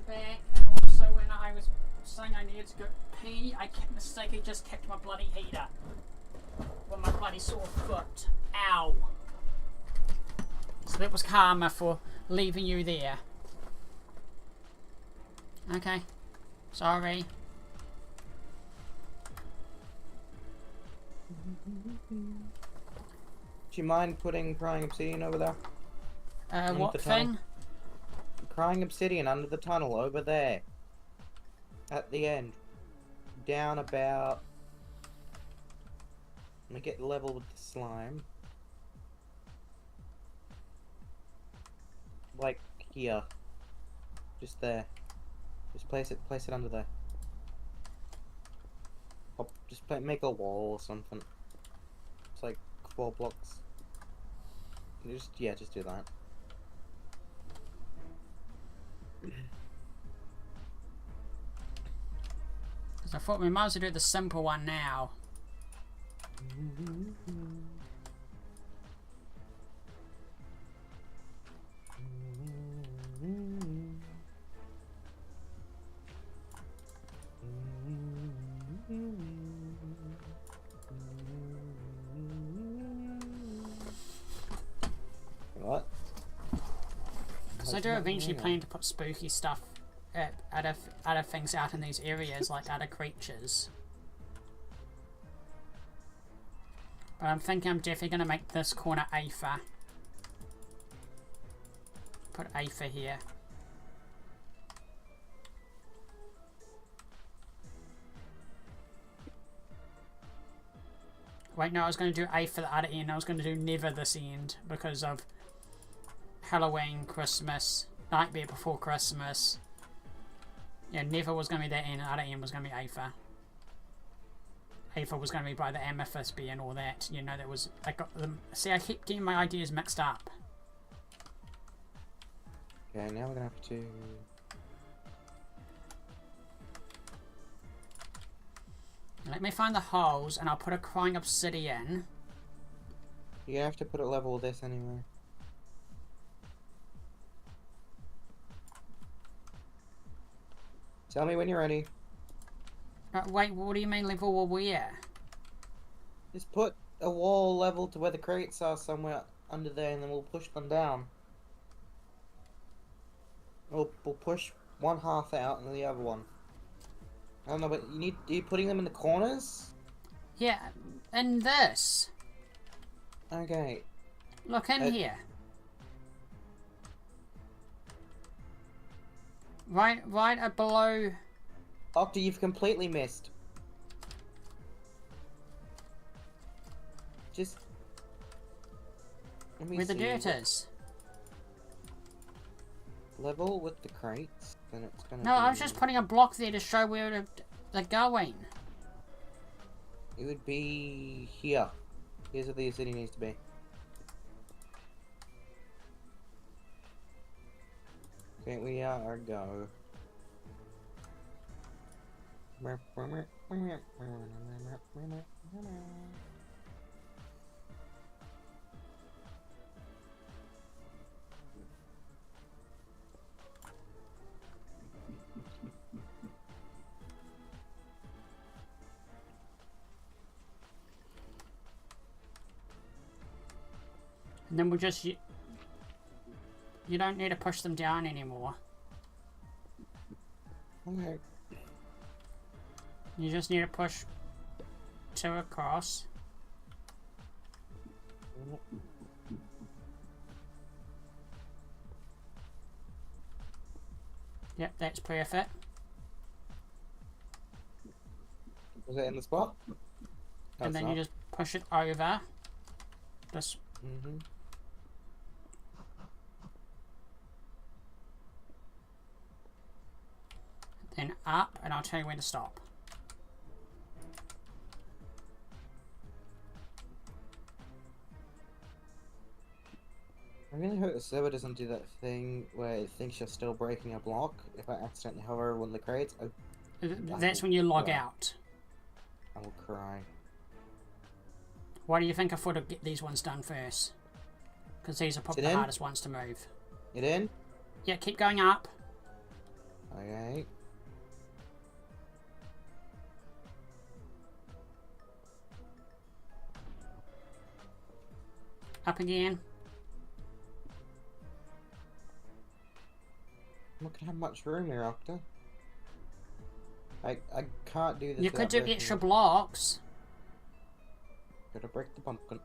S1: Back, and also when I was saying I needed to go pee, I kept mistakenly just kept my bloody heater with my bloody sore foot. Ow. So that was karma for leaving you there. Okay. Sorry.
S2: Do you mind putting crying obsidian over there?
S1: What thing?
S2: Crying obsidian under the tunnel over there. At the end. Down about... Let me get level with the slime. Like here. Just there. Just place it under there. Just make a wall or something. It's like 4 blocks. Just do that.
S1: Because I thought we might as well do the simple one now.
S2: What?
S1: Because I do eventually plan to put spooky stuff, other things out in these areas, like other creatures. But I'm thinking I'm definitely going to make this corner Aether. Put Aether here. Wait, no, I was going to do Aether the other end. I was going to do Never this end because of Halloween, Christmas, Nightmare Before Christmas. Yeah, Never was going to be that end, and the other end was going to be Aether. Aether was going to be by the Amethyst Bee and all that. You know, that was... I got them. See, I keep getting my ideas mixed up.
S2: Okay, now we're going to have to...
S1: Let me find the holes, and I'll put a crying obsidian.
S2: You have to put it level with this anyway. Tell me when you're ready.
S1: Wait, what do you mean level or where?
S2: Just put a wall level to where the crates are somewhere under there, and then we'll push them down. We'll push one half out and the other one. I don't know, but are you putting them in the corners?
S1: Yeah, in this.
S2: Okay.
S1: Look in here. Right below.
S2: Octa, you've completely missed. Just... Let me
S1: Where the
S2: see.
S1: dirt is.
S2: Level with the crates, then it's gonna
S1: No,
S2: be...
S1: I was just putting a block there to show where they're going.
S2: It would be here. Here's where the city needs to be. Okay, we are go.
S1: And then we'll just... You don't need to push them down anymore.
S2: Okay.
S1: You just need to push 2 across. Yep, that's perfect.
S2: Was it in the spot?
S1: And then you just push it over. Just...
S2: Mm-hmm.
S1: Then up, and I'll tell you when to stop.
S2: I really hope the server doesn't do that thing where it thinks you're still breaking a block if I accidentally hover over one of the crates.
S1: That's when you log out.
S2: I will cry.
S1: Why do you think I thought I'd get these ones done first? Because these are probably the hardest ones to move.
S2: It in?
S1: Yeah, keep going up.
S2: Okay.
S1: Up again.
S2: I'm not gonna have much room here, Octa. I can't do this.
S1: You could do extra blocks.
S2: Gotta break the pumpkin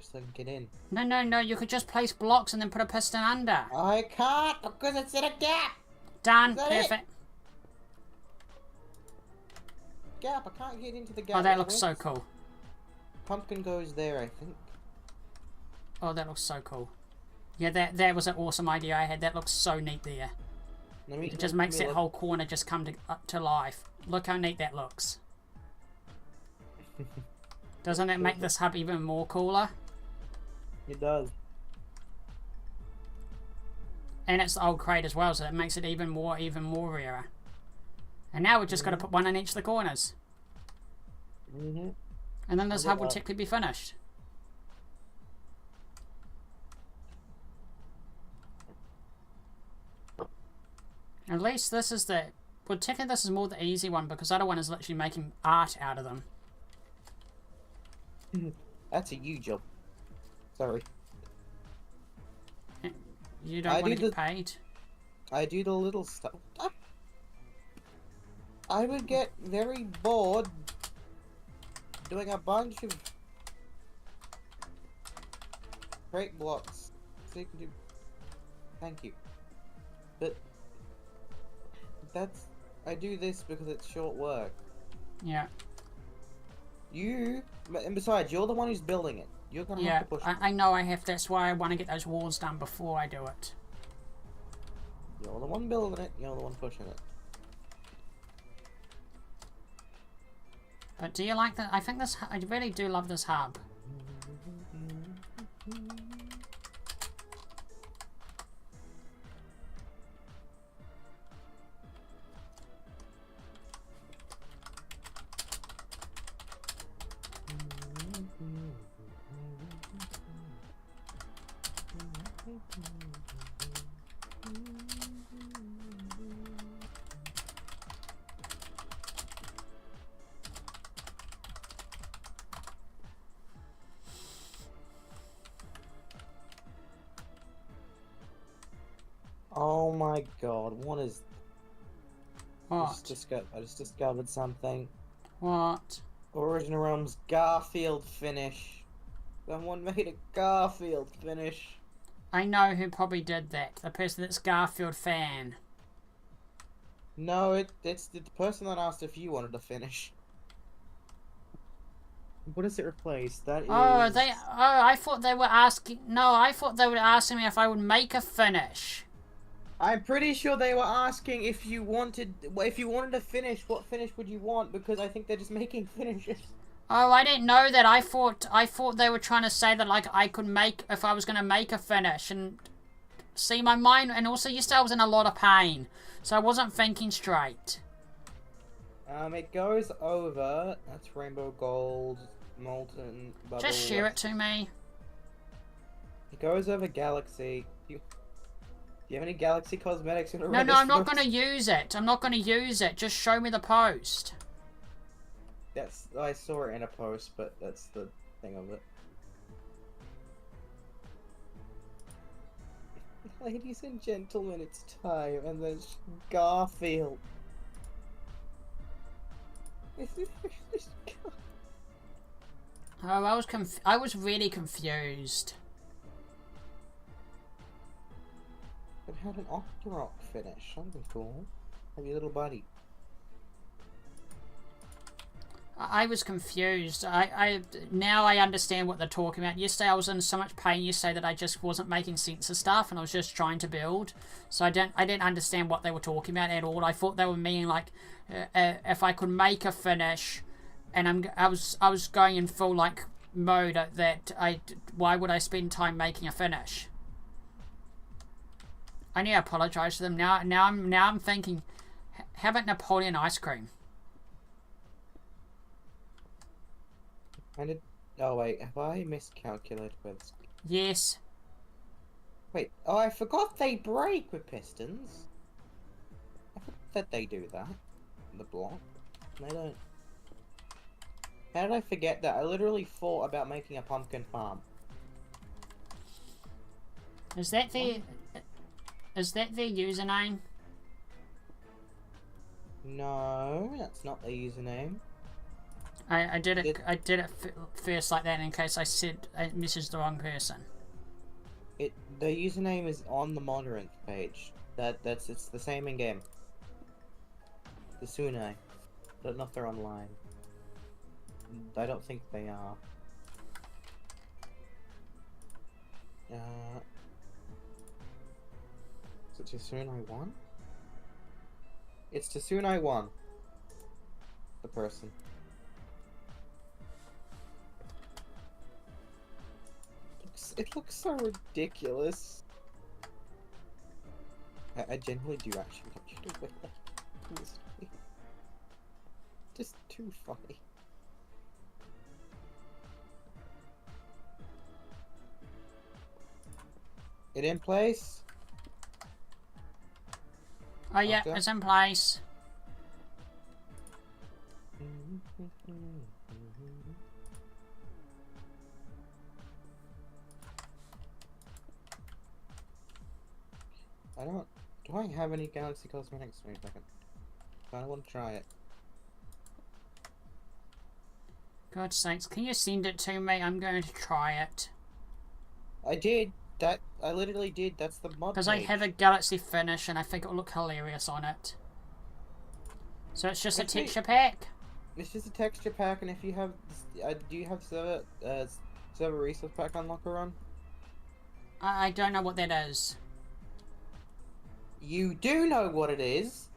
S2: so I can get in.
S1: No, you could just place blocks and then put a piston under.
S2: I can't because it's in a gap!
S1: Done,
S2: Is that
S1: perfect.
S2: Gap, I can't get into the gap.
S1: Oh, that looks so cool.
S2: Pumpkin goes there, I think.
S1: Oh, that looks so cool. Yeah, that was an awesome idea I had. That looks so neat there. It just makes that whole corner just come to life. Look how neat that looks. Doesn't it make this hub even more cooler?
S2: It does.
S1: And it's the old crate as well, so it makes it even more rarer. And now we've just got to put one in each of the corners. And then this hub will technically be finished. At least this is the... Well, technically this is more the easy one, because the other one is literally making art out of them.
S2: That's a you job. Sorry.
S1: You don't want to get paid?
S2: I do the little stuff. I would get very bored doing a bunch of crate blocks. So you can do... Thank you. But that's... I do this because it's short work.
S1: Yeah.
S2: And besides, you're the one who's building it. You're gonna have to push it.
S1: I know I have. That's why I want to get those walls done before I do it.
S2: You're the one building it. You're the one pushing it.
S1: But do you like that? I think this... I really do love this hub.
S2: Oh my god, what is...
S1: What?
S2: I just discovered something.
S1: What?
S2: Origin of Realms Garfield finish. Someone made a Garfield finish.
S1: I know who probably did that. The person that's Garfield fan.
S2: No, it's the person that asked if you wanted to finish. What does it replace? That is...
S1: I thought they were asking... No, I thought they were asking me if I would make a finish.
S2: I'm pretty sure they were asking if you wanted to finish, what finish would you want? Because I think they're just making finishes.
S1: Oh, I didn't know that. I thought they were trying to say that, like, I could make... If I was going to make a finish. And... See, my mind... And also, yesterday I was in a lot of pain. So I wasn't thinking straight.
S2: It goes over... That's rainbow gold, molten bubble...
S1: Just share it to me.
S2: It goes over galaxy. Do you have any galaxy cosmetics in a
S1: No, I'm not going to use it. I'm not going to use it. Just show me the post.
S2: I saw it in a post, but that's the thing of it. Ladies and gentlemen, it's time, and there's Garfield.
S1: Oh, I was really confused.
S2: It had an Octorok finish. Something cool. Have your little buddy.
S1: I was confused. Now I understand what they're talking about. Yesterday I was in so much pain yesterday that I just wasn't making sense of stuff, and I was just trying to build. So I didn't understand what they were talking about at all. I thought they were meaning like if I could make a finish, and I was going in full like mode that why would I spend time making a finish? I need to apologize to them now. Now I'm thinking, how about Napoleon ice cream?
S2: Oh wait, have I miscalculated with...
S1: Yes.
S2: Wait, oh I forgot they break with pistons. I forgot that they do that. The block. They don't. How did I forget that? I literally thought about making a pumpkin farm.
S1: Is that their username?
S2: No, that's not the username.
S1: I did it first like that in case I messaged the wrong person.
S2: The username is on the Moderath page. It's the same in game. The Sunai. Don't know if they're online. I don't think they are. Is it Sunai 1? It's Tsunai 1. The person. It looks so ridiculous. I genuinely do actually want you to wear that. Please. Just too funny. It in place?
S1: Oh yeah,
S2: Okay.
S1: it's in place.
S2: I don't... Do I have any Galaxy Cosmetics? Wait a second. I want to try it.
S1: God's sakes, can you send it to me? I'm going to try it.
S2: I did. That... I literally did. That's the mod
S1: Because I
S2: page.
S1: have a Galaxy finish and I think it'll look hilarious on it. So it's just a texture pack?
S2: It's just a texture pack, and if you have... do you have server resource pack unlocker on?
S1: I don't know what that is.
S2: You do know what it is!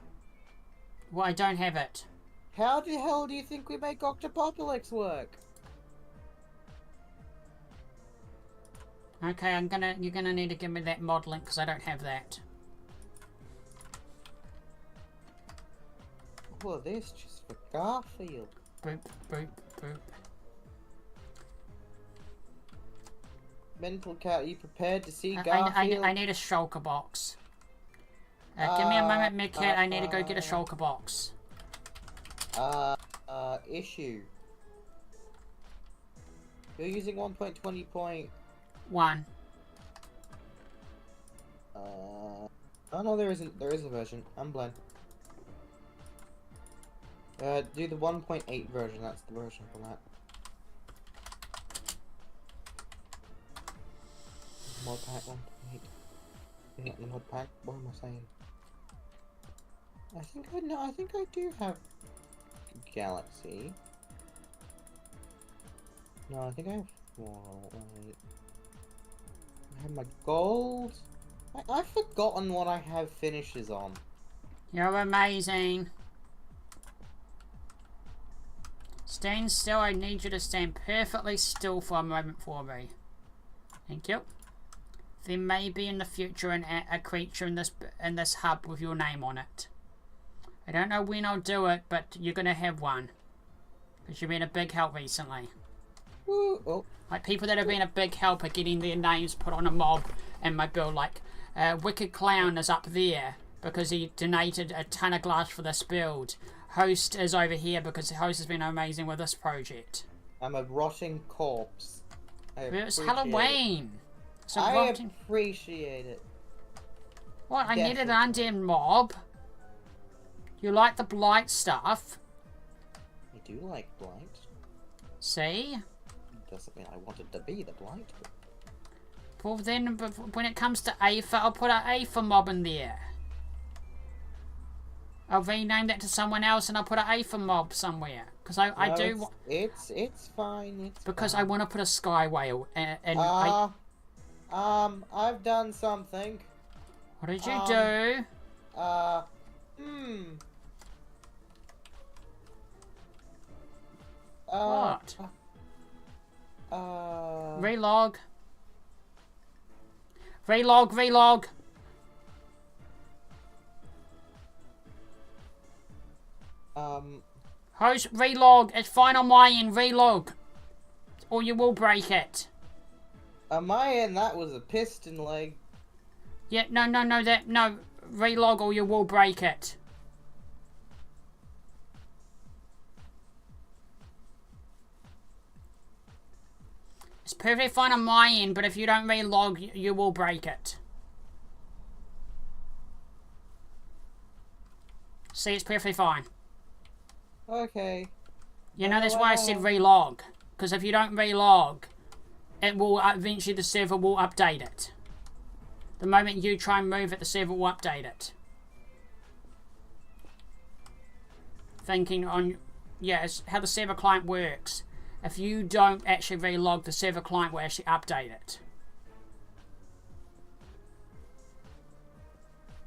S1: Well, I don't have it.
S2: How the hell do you think we make Octopocalypse work?
S1: Okay, you're gonna need to give me that mod link because I don't have that.
S2: All of this just for Garfield.
S1: Boop, boop, boop.
S2: Mental Cat, are you prepared to see Garfield?
S1: I need a shulker box. Give me a moment, Midcat. I need to go get a shulker box.
S2: Issue. You're using 1.20.
S1: 1.
S2: Oh no, there isn't. There is a version. I'm blind. Do the 1.8 version. That's the version for that. Mod pack 1.8. Not the mod pack. What am I saying? I think I know. I think I do have Galaxy. No, I think I have. Whoa, wait. I have my gold. I've forgotten what I have finishes on.
S1: You're amazing. Stand still. I need you to stand perfectly still for a moment for me. Thank you. There may be in the future a creature in this hub with your name on it. I don't know when I'll do it, but you're gonna have one. Because you've been a big help recently.
S2: Ooh, oh.
S1: Like people that have been a big help are getting their names put on a mob in my build. Like Wicked Clown is up there because he donated a ton of glass for this build. Host is over here because the host has been amazing with this project.
S2: I'm a rotting corpse.
S1: It's Halloween. So
S2: I appreciate it.
S1: What? I needed an undead mob. You like the blight stuff?
S2: I do like blight.
S1: See?
S2: Doesn't mean I wanted to be the blight.
S1: Well then, when it comes to Aether, I'll put an Aether mob in there. I'll rename that to someone else and I'll put an Aether mob somewhere. Because I do...
S2: It's fine,
S1: because I want to put a Sky Whale and
S2: I've done something.
S1: What did you do? What? Relog. Relog. Host, relog. It's fine on my end. Relog. Or you will break it.
S2: On my end, that was a piston leg.
S1: Yeah, no. Relog or you will break it. It's perfectly fine on my end, but if you don't relog, you will break it. See, it's perfectly fine.
S2: Okay.
S1: You know, that's why I said relog. Because if you don't relog, it will eventually the server will update it. The moment you try and move it, the server will update it. Thinking on, yeah, it's how the server client works. If you don't actually relog, the server client will actually update it.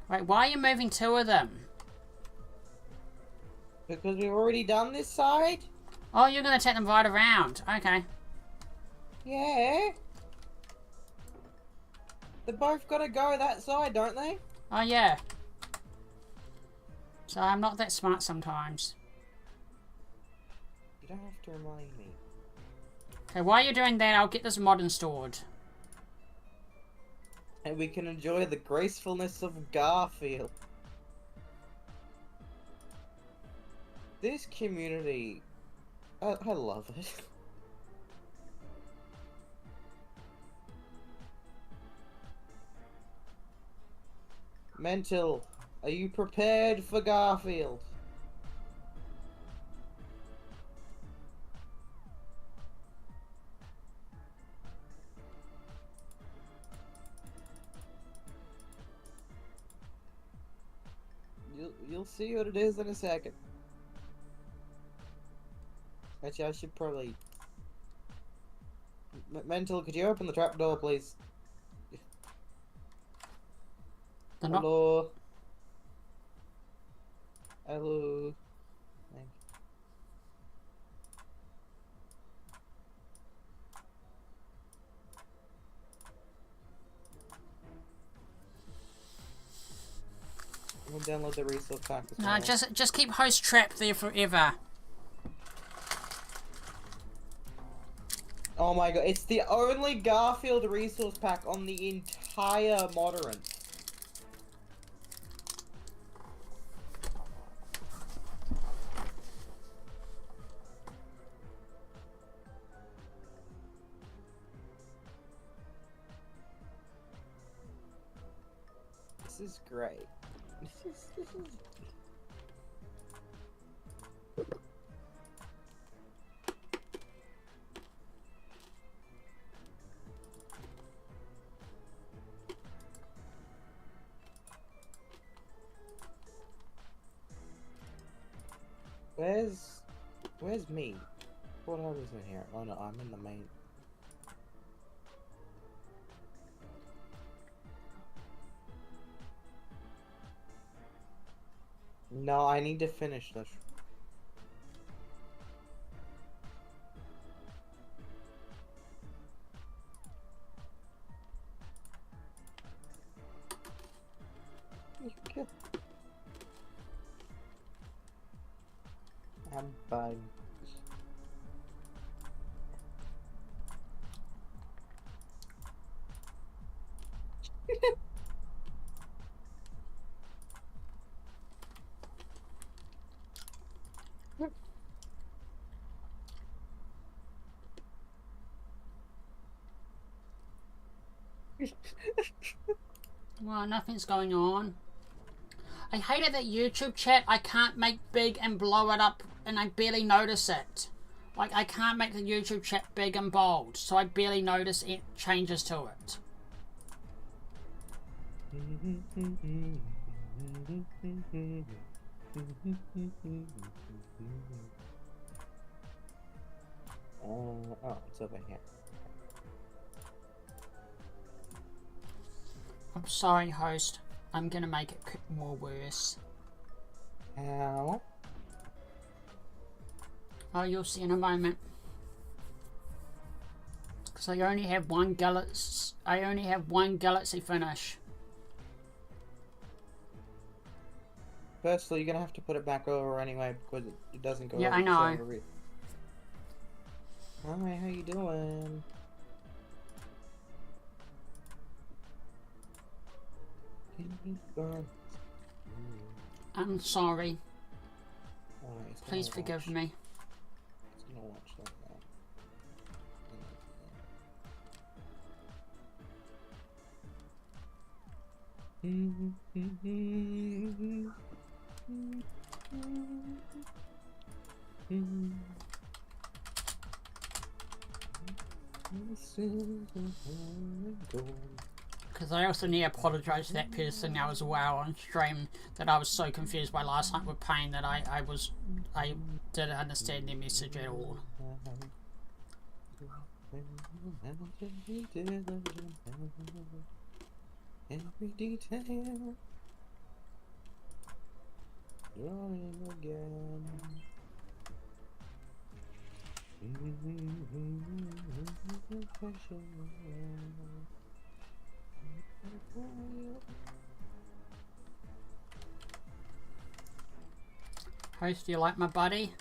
S1: Wait, why are you moving two of them?
S2: Because we've already done this side?
S1: Oh, you're gonna take them right around. Okay.
S2: Yeah. They both gotta go that side, don't they?
S1: Oh, yeah. So I'm not that smart sometimes.
S2: You don't have to remind me.
S1: Okay, while you're doing that, I'll get this mod installed.
S2: And we can enjoy the gracefulness of Garfield. This community, I love it. Mental, are you prepared for Garfield? You'll see what it is in a second. Actually, I should probably... Mental, could you open the trapdoor, please? Hello? Hello? Thank you. We'll download the resource pack as well.
S1: No, just keep host trapped there forever.
S2: Oh my god, it's the only Garfield resource pack on the entire Modern. This is great. This is... Where's me? What I was in here? Oh no, I'm in the main. No, I need to finish this. I'm fine.
S1: Well, nothing's going on. I hate it that YouTube chat I can't make big and blow it up and I barely notice it. Like, I can't make the YouTube chat big and bold, so I barely notice it changes to it.
S2: Oh, it's over here.
S1: I'm sorry, host. I'm gonna make it more worse.
S2: How?
S1: Oh, you'll see in a moment. Because I only have one galaxy finish.
S2: Firstly, you're gonna have to put it back over anyway because it doesn't go.
S1: Yeah,
S2: over
S1: I know.
S2: Hi, how you doing?
S1: I'm sorry.
S2: Alright,
S1: Please forgive me.
S2: It's gonna watch like that.
S1: Because I also need to apologise to that person now as well on stream, that I was so confused by last night with pain that I didn't understand their message at all.
S2: Every detail. Yawning again.
S1: Host, do you like my buddy?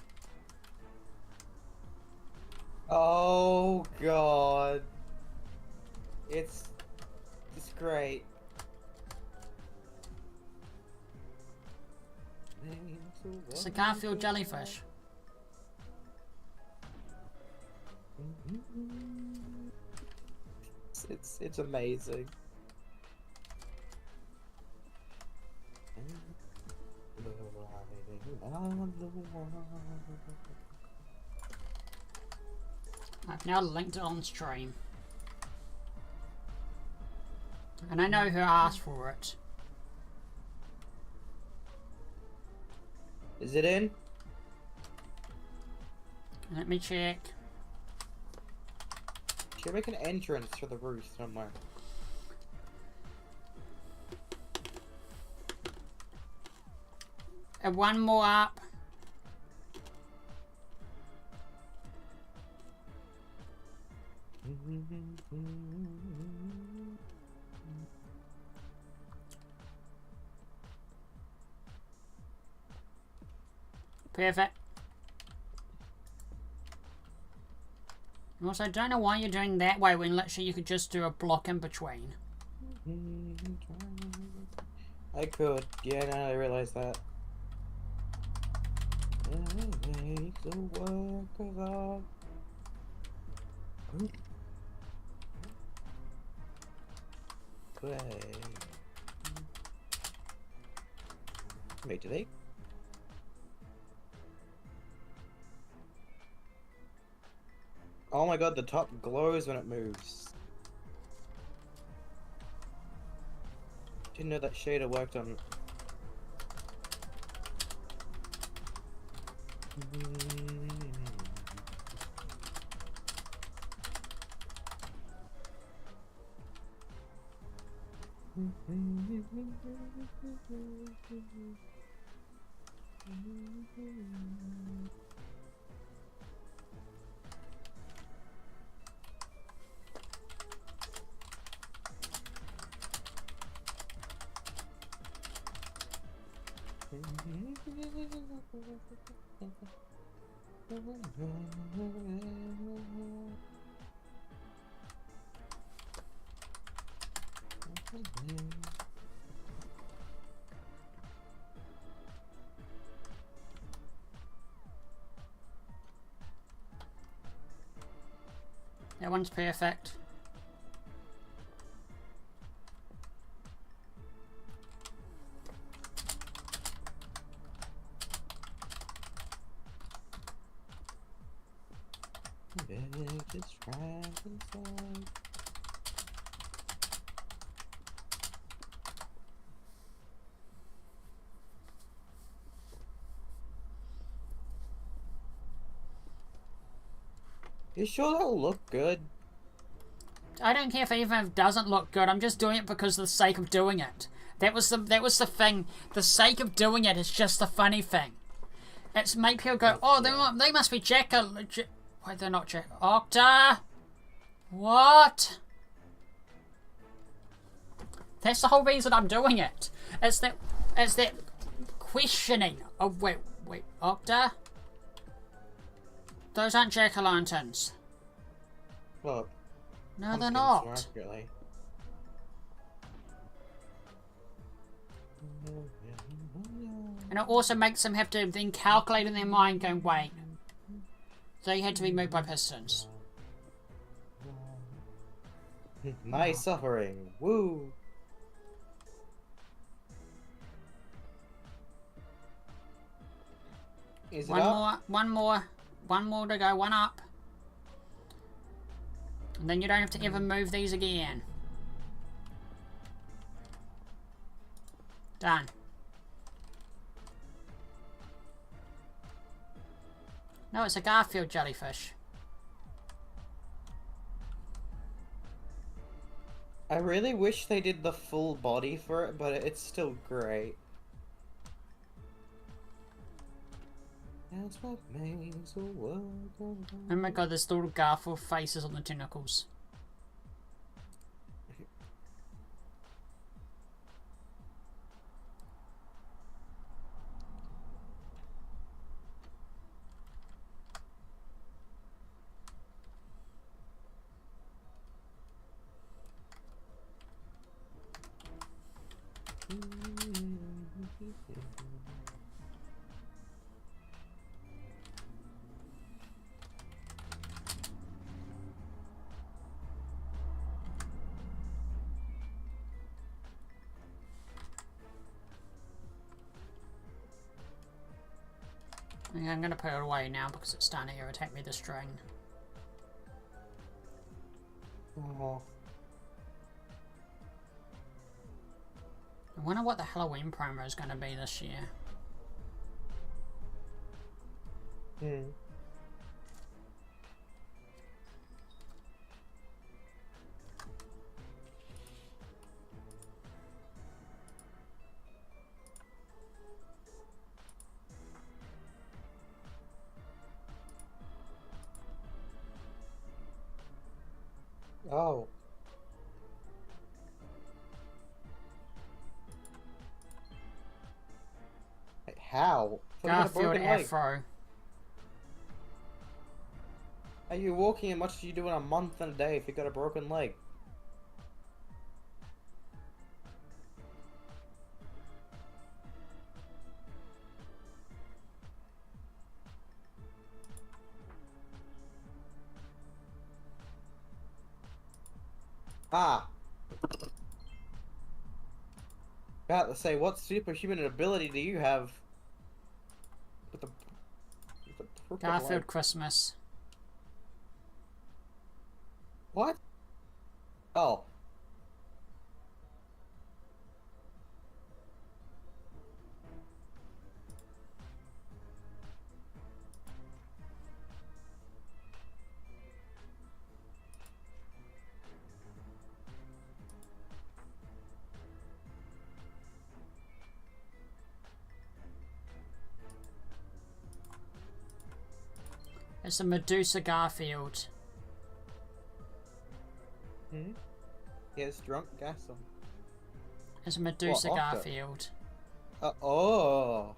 S2: Oh god. It's great.
S1: It's a Garfield jellyfish.
S2: It's amazing.
S1: I've now linked it on stream. And I know who asked for it.
S2: Is it in?
S1: Let me check.
S2: Should make an entrance to the roof somewhere.
S1: And one more up. Perfect. Also, I don't know why you're doing that way when literally you could just do a block in between.
S2: I could. Yeah, now I realize that. The work of art. Play. Wait, do they? Oh my god, the top glows when it moves. Didn't know that shader worked on.
S1: That one's perfect.
S2: Just trapped inside. You sure that'll look good?
S1: I don't care if even if it doesn't look good. I'm just doing it because of the sake of doing it. That was the thing. The sake of doing it is just the funny thing. It's make people go, oh, they must be wait, they're not Jack. Octa. What? That's the whole reason I'm doing it. It's that questioning. Oh wait, Octa. Those aren't jack-o'-lanterns.
S2: Well,
S1: no, they're not.
S2: Really.
S1: And it also makes them have to then calculate in their mind, going, wait, they had to be moved by pistons.
S2: My suffering. Woo. Is it up?
S1: One more to go, one up. And then you don't have to ever move these again. Done. No, it's a Garfield jellyfish.
S2: I really wish they did the full body for it, but it's still great. That's what makes the world go round.
S1: Oh my god, there's little Garfield faces on the tentacles. Okay, I'm gonna put it away now because it's starting to irritate me, the string.
S2: Oh.
S1: I wonder what the Halloween promo is going to be this year.
S2: Hmm. Oh. How? So you got a
S1: Garfield
S2: broken leg.
S1: Afro.
S2: Are you walking as much as you do in a month and a day if you got a broken leg? Ah. About to say, what superhuman ability do you have? With the broken
S1: Garfield
S2: leg?
S1: Christmas.
S2: What? Oh.
S1: It's a Medusa Garfield.
S2: Hmm? He has drunk gas on.
S1: It's a Medusa
S2: What, after?
S1: Garfield.
S2: Oh.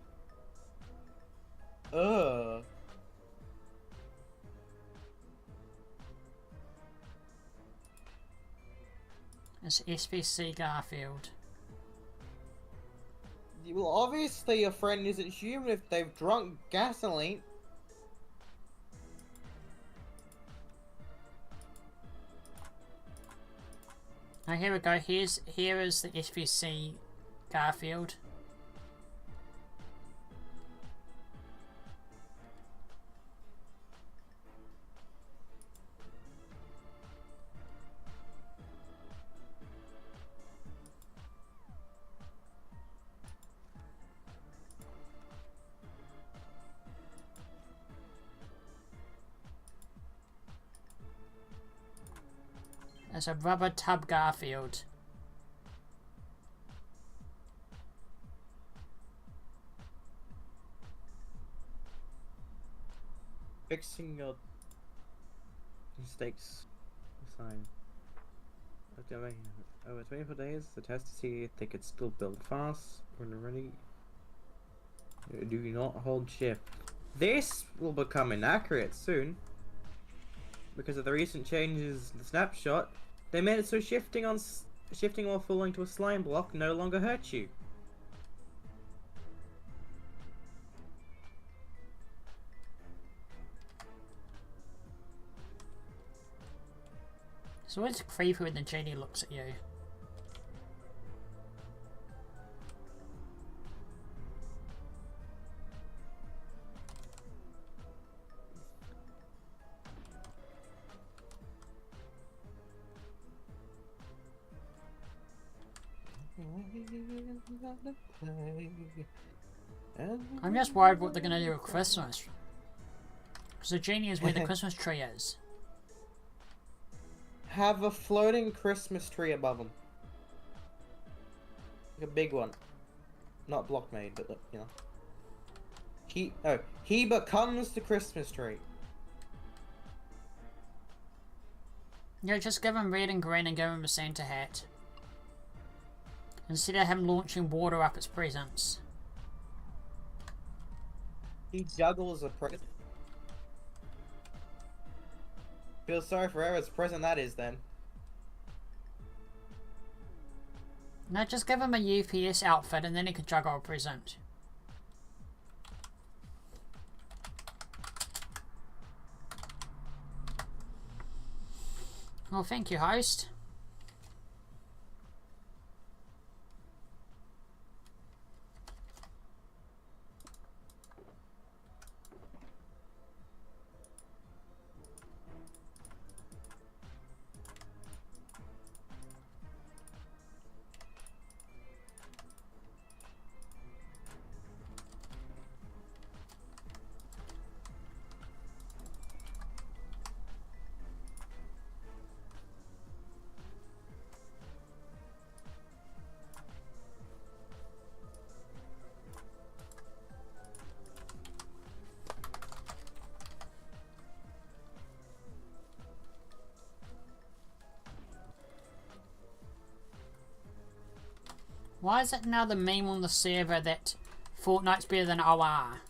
S1: It's SPC Garfield.
S2: Well, obviously your friend isn't human if they've drunk gasoline.
S1: Now here we go. Here is the SPC Garfield. It's a rubber tub Garfield.
S2: Fixing your mistakes. Sign. After making over 24 days, the test to see if they could still build fast when ready. Do not hold shift. This will become inaccurate soon. Because of the recent changes in the snapshot, they made it so shifting while falling to a slime block no longer hurts you.
S1: So it's creepy when the genie looks at you. I'm just worried what they're gonna do with Christmas. Because the genie is where the Christmas tree is.
S2: Have a floating Christmas tree above them. Like a big one. Not block made, but you know. He becomes the Christmas tree.
S1: Yeah, just give him red and green and give him a Santa hat. Instead of him launching water up its presents.
S2: He juggles a present. Feel sorry for whoever's present that is then.
S1: No, just give him a UPS outfit and then he could juggle a present. Well, thank you, host. Why is it now the meme on the server that Fortnite's better than OR?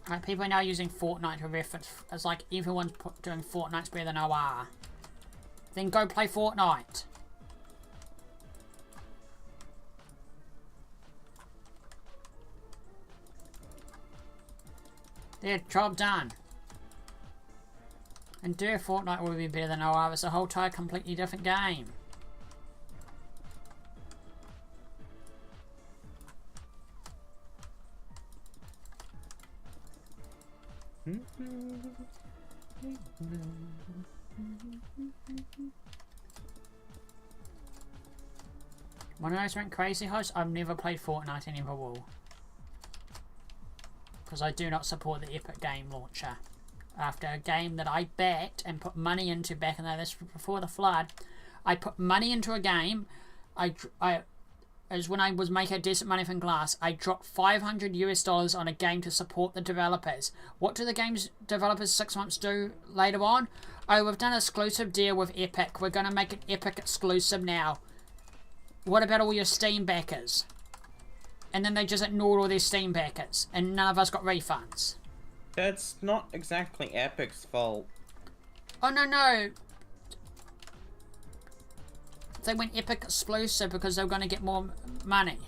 S1: Like, people are now using Fortnite to reference. It's like everyone's doing Fortnite's better than OR. Then go play Fortnite. There, job done. And Fortnite will be better than OR. It's a whole entire completely different game. When I went crazy host, I've never played Fortnite and never will. Because I do not support the Epic Game Launcher. After a game that I backed and put money into back in this before the flood, I put money into a game. As when I was making decent money from Glass, I dropped $500 on a game to support the developers. What do the game's developers 6 months do later on? Oh, we've done an exclusive deal with Epic. We're going to make an Epic exclusive now. What about all your Steam backers? And then they just ignored all their Steam backers, and none of us got refunds.
S2: That's not exactly Epic's fault.
S1: Oh, no. They went Epic exclusive because they were going to get more money.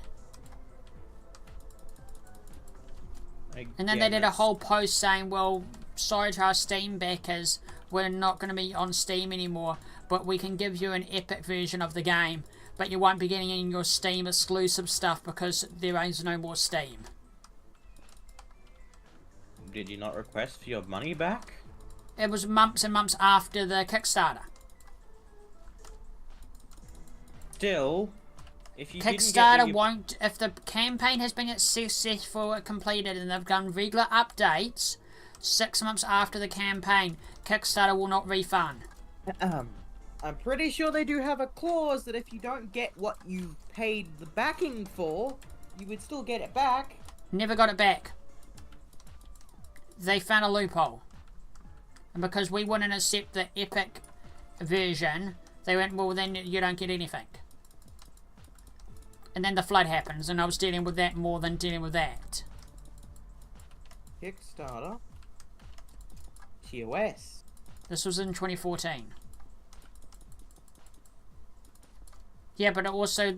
S1: And then they did a whole post saying, well, sorry to our Steam backers, we're not going to be on Steam anymore, but we can give you an Epic version of the game, but you won't be getting in your Steam exclusive stuff because there is no more Steam.
S2: Did you not request for your money back?
S1: It was months and months after the Kickstarter.
S2: Still, if you
S1: Kickstarter won't, if the campaign has been successfully completed and they've done regular updates 6 months after the campaign, Kickstarter will not refund.
S2: I'm pretty sure they do have a clause that if you don't get what you paid the backing for, you would still get it back.
S1: Never got it back. They found a loophole. And because we wouldn't accept the Epic version, they went, well, then you don't get anything. And then the flood happens, and I was dealing with that more than dealing with that.
S2: Kickstarter. TOS.
S1: This was in 2014. Yeah, but also,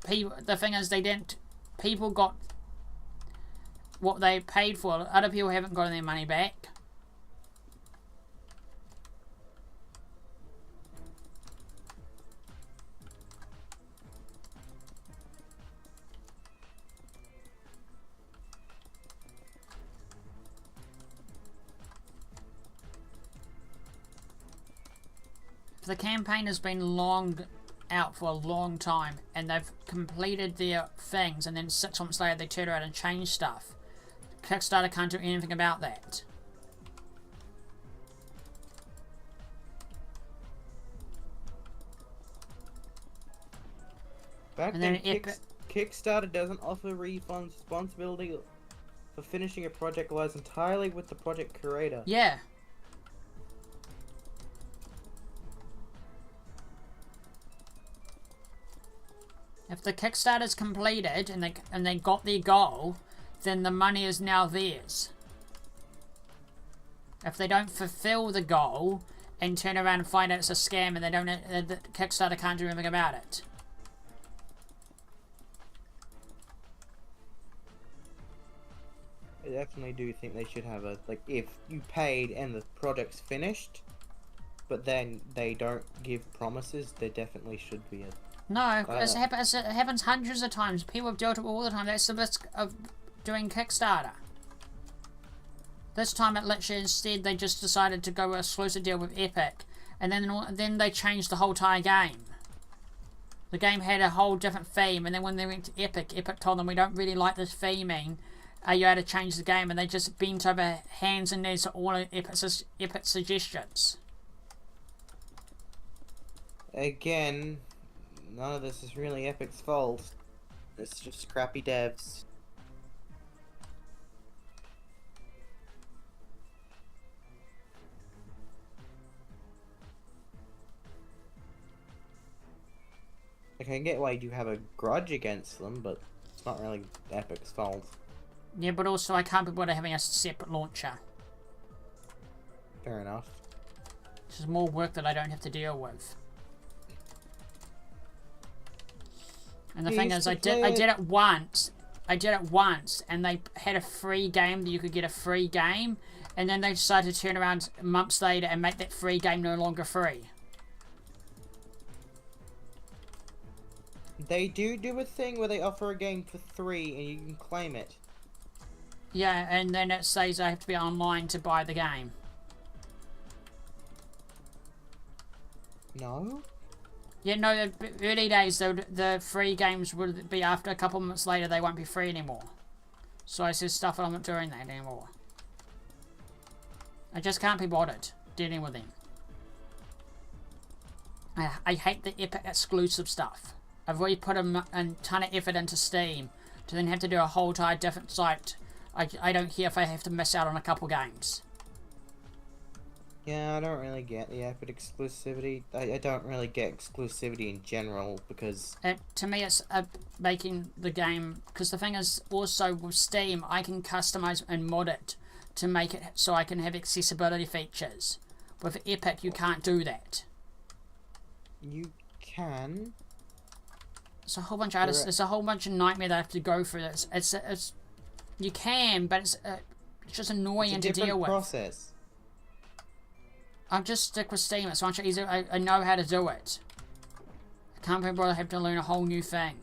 S1: the thing is, people got what they paid for. Other people haven't gotten their money back. The campaign has been long out for a long time, and they've completed their things, and then 6 months later they turn around and change stuff. Kickstarter can't do anything about that.
S2: Back
S1: And then
S2: then, Kickstarter doesn't offer refunds. Responsibility for finishing a project lies entirely with the project creator.
S1: Yeah. If the Kickstarter's completed and they got their goal, then the money is now theirs. If they don't fulfill the goal and turn around and find out it's a scam and they don't, the Kickstarter can't do anything about it.
S2: I definitely do think they should have a, like, if you paid and the project's finished, but then they don't give promises, there definitely should be a...
S1: No, it happens hundreds of times. People have dealt with it all the time. That's the risk of doing Kickstarter. This time it literally instead they just decided to go with a exclusive deal with Epic, and then they changed the whole entire game. The game had a whole different theme, and then when they went to Epic, Epic told them, we don't really like this theming. You had to change the game, and they just bent over hands and knees to all of Epic suggestions.
S2: Again, none of this is really Epic's fault. It's just crappy devs. I can get why you have a grudge against them, but it's not really Epic's fault.
S1: Yeah, but also I can't be bothered having a separate launcher.
S2: Fair enough.
S1: This is more work that I don't have to deal with. And the thing is, I did it once. I did it once, and they had a free game that you could get a free game, and then they decided to turn around months later and make that free game no longer free.
S2: They do a thing where they offer a game for free and you can claim it.
S1: Yeah, and then it says I have to be online to buy the game.
S2: No?
S1: Yeah, no, the early days, the free games would be after a couple months later, they won't be free anymore. So I said, stuff it, I'm not doing that anymore. I just can't be bothered dealing with them. I hate the Epic exclusive stuff. I've already put a ton of effort into Steam to then have to do a whole entire different site. I don't care if I have to miss out on a couple games.
S2: Yeah, I don't really get the Epic exclusivity. I don't really get exclusivity in general because...
S1: To me, it's making the game... Because the thing is, also with Steam, I can customize and mod it to make it so I can have accessibility features. With Epic, you can't do that.
S2: You can...
S1: It's a whole bunch of artists. It's a whole bunch of nightmare that I have to go through. It's you can, but it's just annoying to deal with.
S2: Process.
S1: I'll just stick with Steam. It's much easier. I know how to do it. I can't be bothered to have to learn a whole new thing.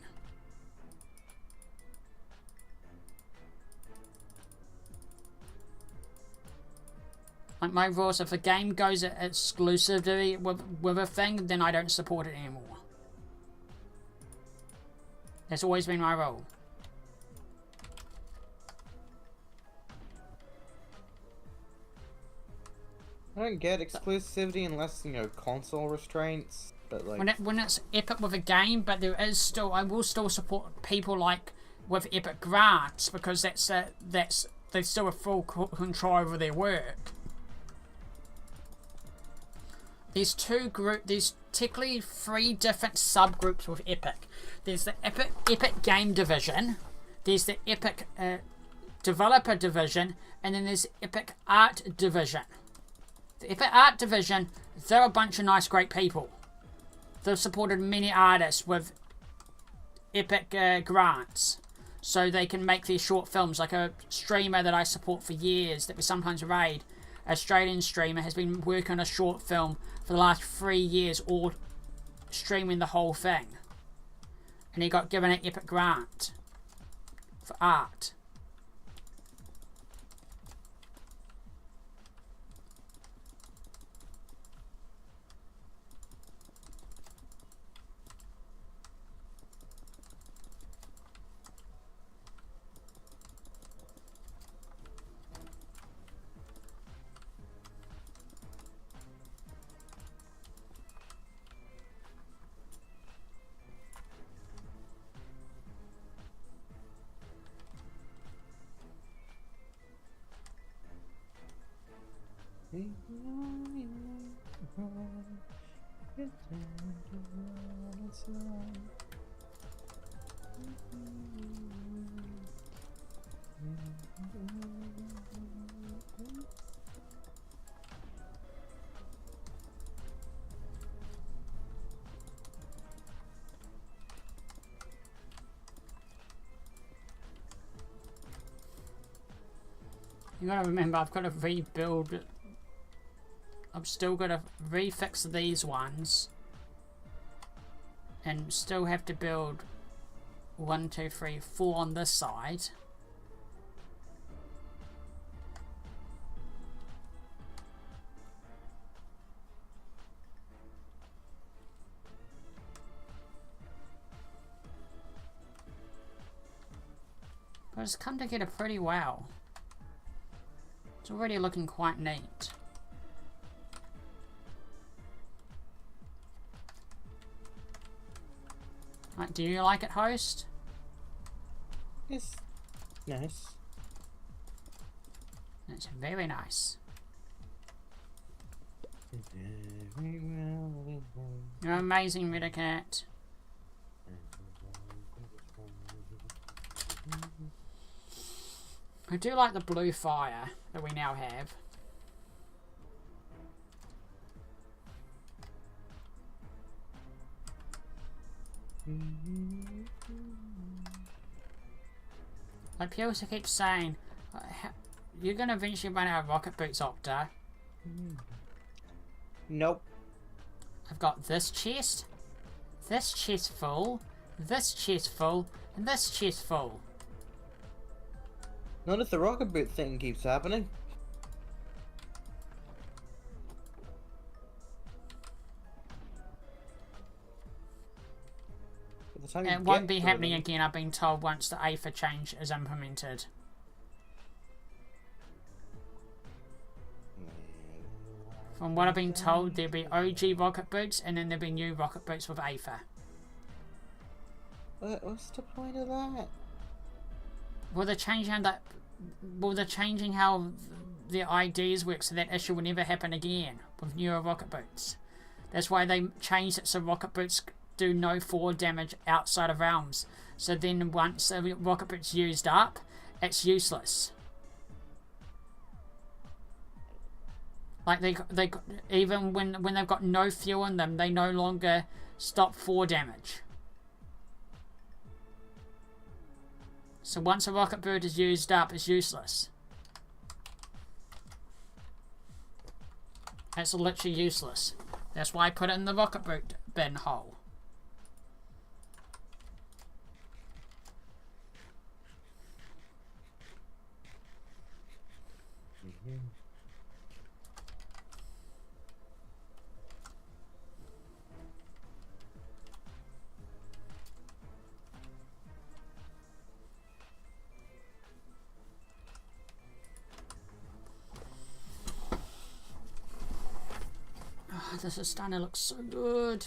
S1: Like my rules, if a game goes exclusively with a thing, then I don't support it anymore. That's always been my role.
S2: I don't get exclusivity unless, you know, console restraints, but like...
S1: When it's Epic with a game, but there is still... I will still support people like with Epic grants, because they still have full control over their work. There's technically 3 different subgroups with Epic. There's the Epic Game Division, there's the Epic Developer Division, and then there's Epic Art Division. The Epic Art Division, they're a bunch of nice, great people. They've supported many artists with Epic grants, so they can make their short films. Like a streamer that I support for years, that we sometimes raid, an Australian streamer, has been working on a short film for the last 3 years, all streaming the whole thing. And he got given an Epic grant for art. You gotta remember, I've got to rebuild. I'm still gonna refix these ones, and still have to build 1, 2, 3, 4 on this side. But it's come together pretty well. It's already looking quite neat. Right, do you like it, host?
S2: It's nice.
S1: It's very nice. You're amazing, Metacat. I do like the blue fire that we now have. Like people keep saying, you're gonna eventually run out of rocket boots, Octa.
S2: Nope.
S1: I've got this chest full, this chest full, and this chest full.
S2: Not if the rocket boot thing keeps happening.
S1: It won't be happening again, I've been told, once the AFA change is implemented. From what I've been told, there'll be OG rocket boots and then there'll be new rocket boots with AFA.
S2: What's the point of that?
S1: Well, they're changing that. Well, they're changing how the IDs work, so that issue will never happen again with newer rocket boots. That's why they changed it so rocket boots do no forward damage outside of realms. So then once a rocket boot's used up, it's useless. Like they even when they've got no fuel in them, they no longer stop forward damage. So once a rocket boot is used up, it's useless. It's literally useless. That's why I put it in the rocket boot bin hole. This is starting to look so good.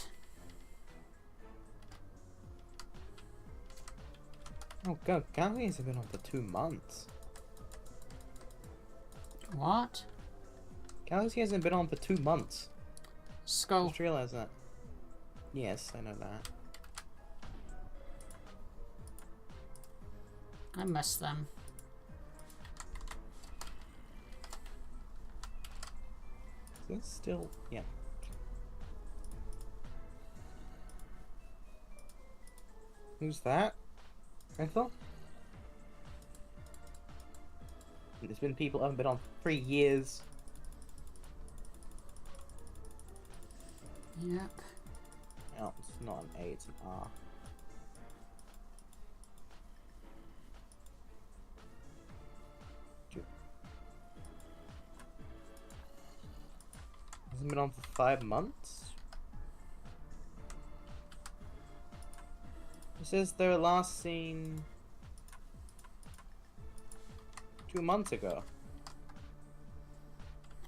S2: Oh god, Galaxies have been on for 2 months.
S1: What?
S2: Galaxy hasn't been on for 2 months.
S1: Skull.
S2: Just realised that. Yes, I know that.
S1: I miss them.
S2: Is this still... yeah. Who's that? Ethel? There's been people who haven't been on for 3 years.
S1: Yep.
S2: Oh, it's not an A, it's an R. Hasn't been on for 5 months? It says they were last seen 2 months ago.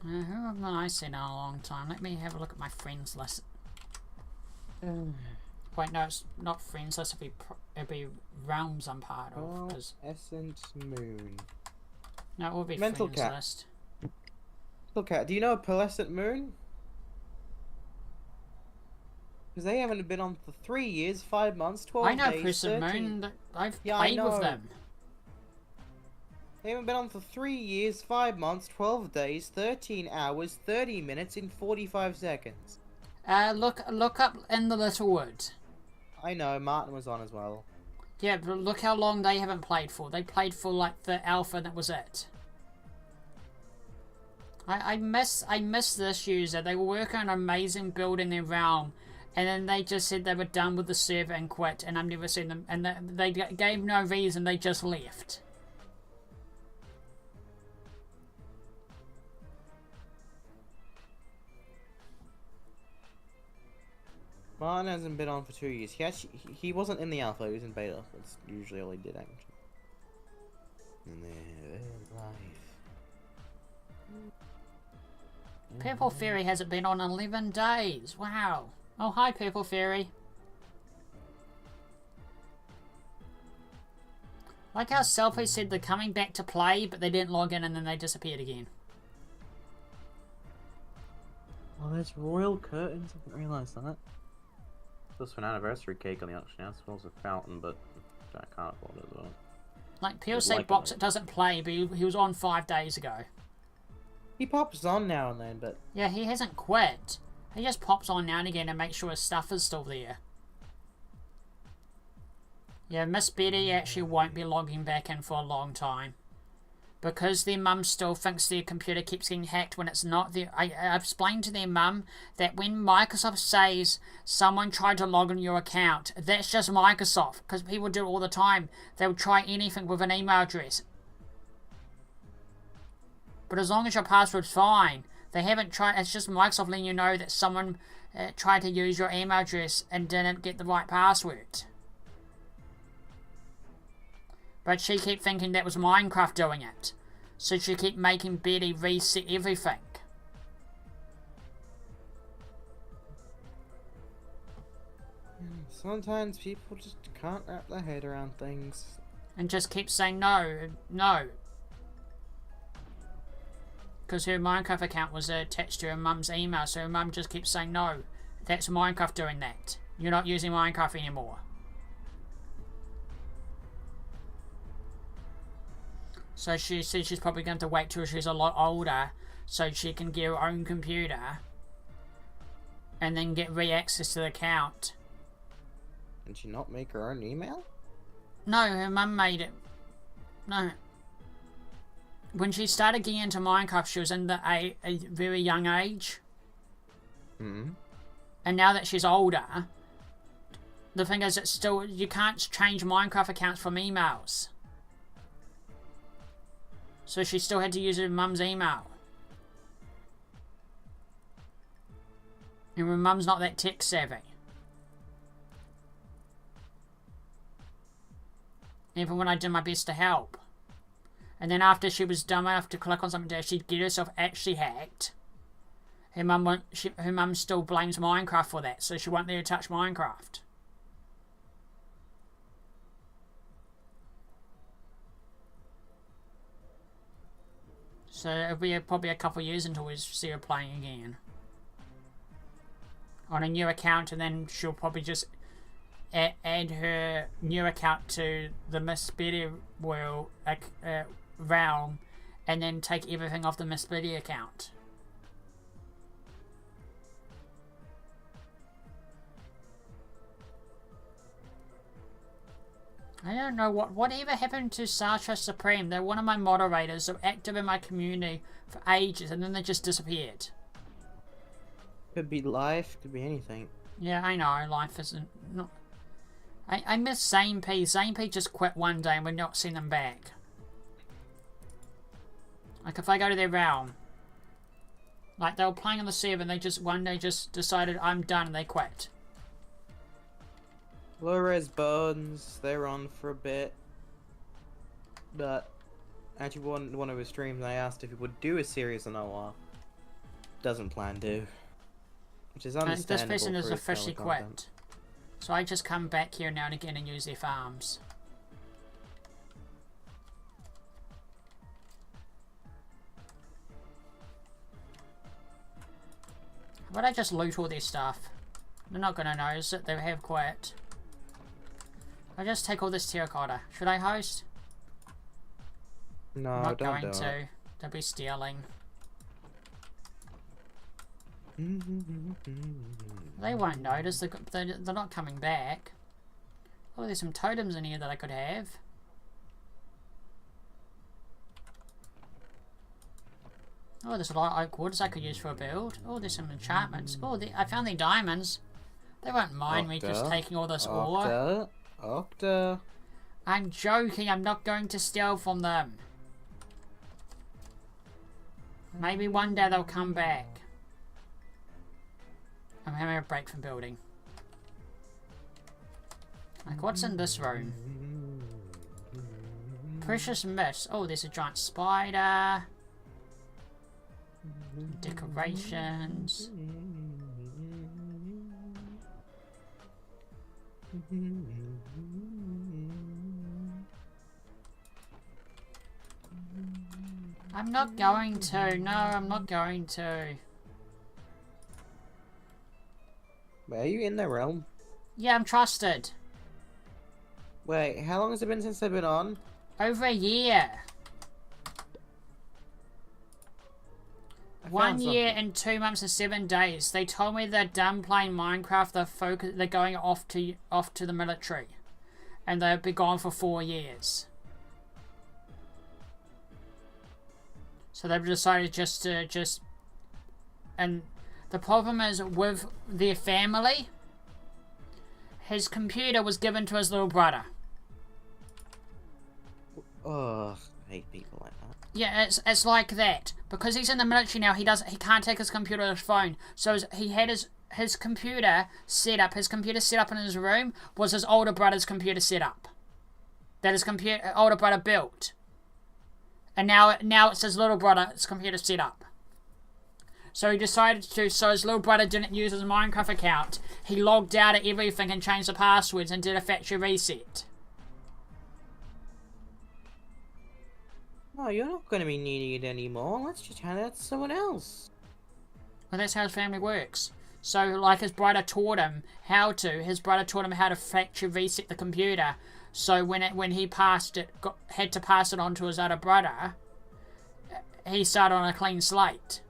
S1: Who haven't I seen in a long time? Let me have a look at my friends list. Wait, no, it's not friends list. It'll be realms I'm part of.
S2: Oh, Essence Moon.
S1: No, it will be
S2: Mental
S1: friends
S2: Cat.
S1: list.
S2: Look at. Do you know a pearlescent moon? Because they haven't been on for 3 years, 5 months,
S1: I
S2: 12
S1: know
S2: days,
S1: Crescent
S2: 13.
S1: Moon. I've
S2: Yeah, I
S1: played with
S2: know.
S1: them.
S2: They haven't been on for 3 years, 5 months, 12 days, 13 hours, 30 minutes, and 45 seconds.
S1: Look up in the Littlewood.
S2: I know, Martin was on as well.
S1: Yeah, but look how long they haven't played for. They played for like the alpha and that was it. I miss this user. They were working on an amazing build in their realm, and then they just said they were done with the server and quit, and I've never seen them, and they gave no reason, they just left.
S2: Martin hasn't been on for 2 years. He wasn't in the alpha, he was in beta. That's usually all he did, actually. And their life.
S1: Purple Fairy hasn't been on 11 days. Wow. Oh, hi, Purple Fairy. Like how Selfie said they're coming back to play, but they didn't log in and then they disappeared again.
S2: Oh, there's royal curtains. I didn't realise that. Just an anniversary cake on the auction house. Well, a fountain, but I can't afford it though.
S1: Like PLC Box, it doesn't play, but he was on 5 days ago.
S2: He pops on now and then, but...
S1: Yeah, he hasn't quit. He just pops on now and again to make sure his stuff is still there. Yeah, Miss Betty actually won't be logging back in for a long time. Because their mum still thinks their computer keeps getting hacked when it's not. I explained to their mum that when Microsoft says someone tried to log in your account, that's just Microsoft. Because people do it all the time. They'll try anything with an email address. But as long as your password's fine, they haven't tried. It's just Microsoft letting you know that someone tried to use your email address and didn't get the right password. But she kept thinking that was Minecraft doing it. So she kept making Betty reset everything.
S2: Sometimes people just can't wrap their head around things.
S1: And just keep saying no, no. Because her Minecraft account was attached to her mum's email, so her mum just keeps saying no. That's Minecraft doing that. You're not using Minecraft anymore. So she says she's probably going to wait till she's a lot older so she can get her own computer and then get re-access to the account.
S2: Did she not make her own email?
S1: No, her mum made it. No. When she started getting into Minecraft, she was in a very young age.
S2: Hmm.
S1: And now that she's older, the thing is, it's still, you can't change Minecraft accounts from emails. So she still had to use her mum's email. And her mum's not that tech savvy. Even when I did my best to help. And then after she was dumb enough to click on something to actually get herself actually hacked, her mum still blames Minecraft for that, so she won't let her touch Minecraft. So it'll be probably a couple of years until we see her playing again. On a new account, and then she'll probably just add her new account to the Miss Betty realm, and then take everything off the Miss Betty account. I don't know whatever happened to Sartre Supreme. They're one of my moderators, so active in my community for ages, and then they just disappeared.
S2: Could be life, could be anything.
S1: Yeah, I know, life isn't... Not... I miss Zane P. Zane P just quit one day and we're not seeing them back. Like if I go to their realm, like they were playing on the server and they just one day just decided I'm done and they quit.
S2: Low-res bones, they're on for a bit. But actually one of his streams I asked if he would do a series on OR. Doesn't plan to. Which is understandable.
S1: This person has
S2: for his
S1: officially
S2: style of content.
S1: quit. So I just come back here now and again and use their farms. Would I just loot all their stuff? They're not gonna notice it, they have quit. I'll just take all this terracotta. Should I host?
S2: No,
S1: I'm not
S2: don't
S1: going
S2: do
S1: to.
S2: it.
S1: They'll be stealing. They won't notice. They're not coming back. Oh, there's some totems in here that I could have. Oh, there's a lot of oak woods I could use for a build. Oh, there's some enchantments. Oh, I found the diamonds. They won't mind me just taking all this ore.
S2: Octa.
S1: I'm joking. I'm not going to steal from them. Maybe one day they'll come back. I'm having a break from building. Like, what's in this room? Precious mist. Oh, there's a giant spider. Decorations. I'm not going to. No, I'm not going to.
S2: Wait, are you in the realm?
S1: Yeah, I'm trusted.
S2: Wait, how long has it been since I've been on?
S1: Over a year. 1 year and 2 months and 7 days. They told me they're done playing Minecraft. They're going off to the military, and they'll be gone for 4 years. So they've decided and the problem is with their family. His computer was given to his little brother.
S2: Ugh, I hate people like that.
S1: Yeah, it's like that. Because he's in the military now, he can't take his computer or his phone. So he had his computer set up. His computer set up in his room was his older brother's computer set up. That his older brother built. And now it's his little brother's computer set up. So he decided so his little brother didn't use his Minecraft account. He logged out of everything and changed the passwords and did a factory reset.
S2: Oh, you're not going to be needing it anymore. Let's just hand it to someone else.
S1: Well, that's how his family works. So, like his brother taught him how to. His brother taught him how to factory reset the computer. So when he passed it, had to pass it on to his other brother, he started on a clean slate.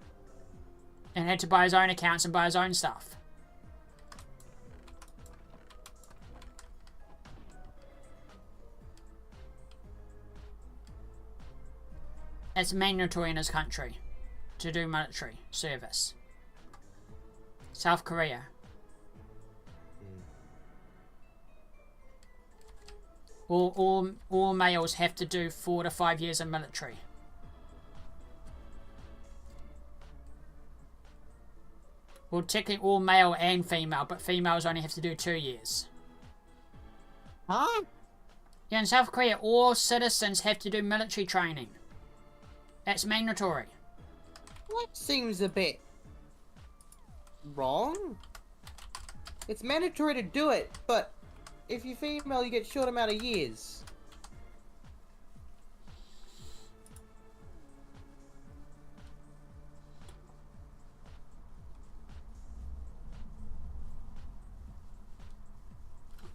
S1: And had to buy his own accounts and buy his own stuff. It's mandatory in his country to do military service. South Korea. All males have to do 4 to 5 years in military. Well, technically all male and female, but females only have to do 2 years.
S2: Huh?
S1: Yeah, in South Korea, all citizens have to do military training. That's mandatory.
S2: That seems a bit wrong. It's mandatory to do it, but if you're female, you get short amount of years.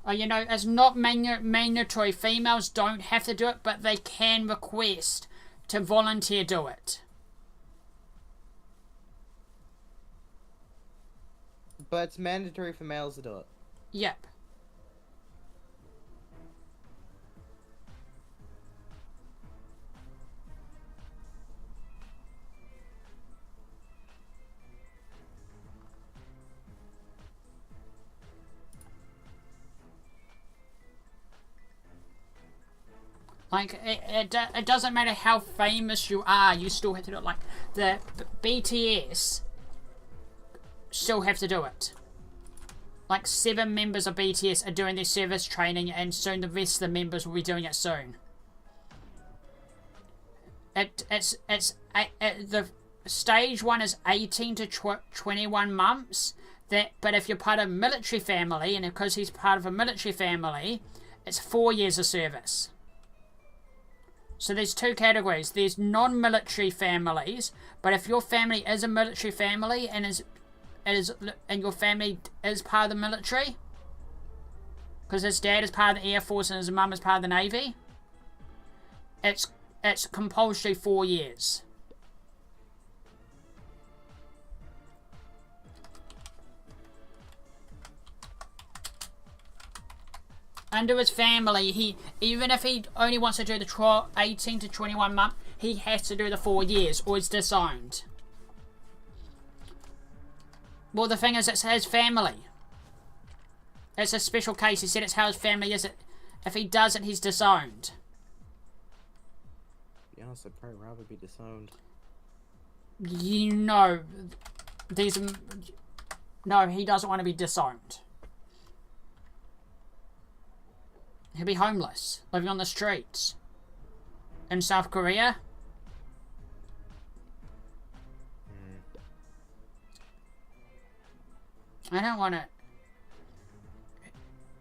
S1: You know, it's not mandatory. Females don't have to do it, but they can request to volunteer do it.
S2: But it's mandatory for males to do it.
S1: Yep. Like, it doesn't matter how famous you are, you still have to do it. Like, the BTS still have to do it. Like, 7 members of BTS are doing their service training, and soon the rest of the members will be doing it soon. The stage 1 is 18 to 21 months. But if you're part of a military family, and because he's part of a military family, it's 4 years of service. So there's 2 categories. There's non-military families, but if your family is a military family and is and your family is part of the military, because his dad is part of the Air Force and his mum is part of the Navy, it's compulsory 4 years. Under his family, even if he only wants to do the 18 to 21 month, he has to do the 4 years or is disowned. Well, the thing is, it's his family. It's a special case. He said it's how his family is. If he doesn't, he's disowned.
S2: To be honest, I'd probably rather be disowned.
S1: You know, no, he doesn't want to be disowned. He'll be homeless, living on the streets. In South Korea. I don't want to...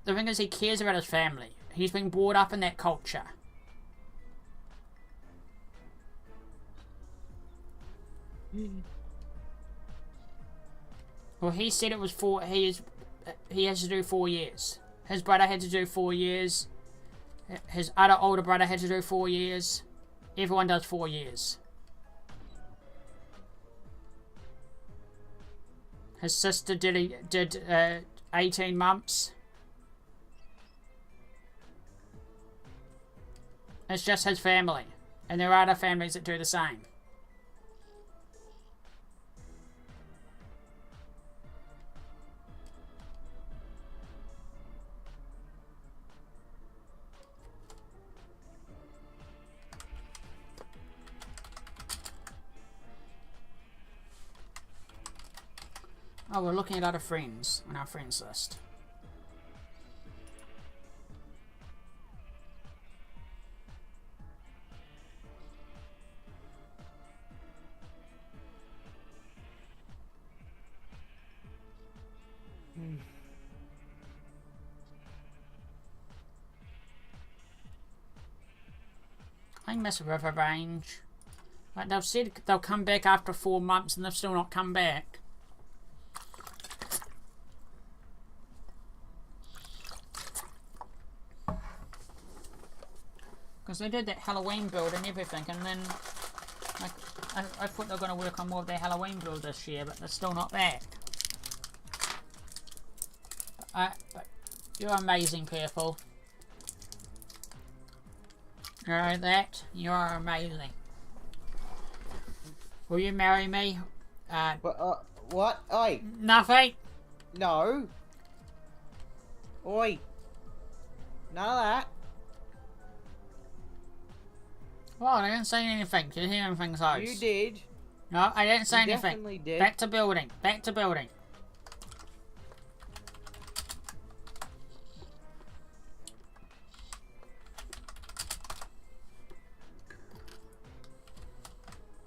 S1: The thing is, he cares about his family. He's been brought up in that culture. Well, he said it was he has to do 4 years. His brother had to do 4 years. His other older brother had to do 4 years. Everyone does 4 years. His sister did 18 months. It's just his family. And there are other families that do the same. Oh, we're looking at other friends on our friends list. I miss River Range. Like, they've said they'll come back after 4 months and they've still not come back. Because they did that Halloween build and everything, and then I thought they were going to work on more of their Halloween build this year, but they're still not back. But you're amazing, people. You know that? You're amazing. Will you marry me?
S2: What? Oi!
S1: Nothing.
S2: No. Oi! None of that.
S1: Well, I didn't say anything. Did you hear anything, so?
S2: You did.
S1: No, I didn't say
S2: You
S1: anything.
S2: definitely did.
S1: Back to building. Back to building.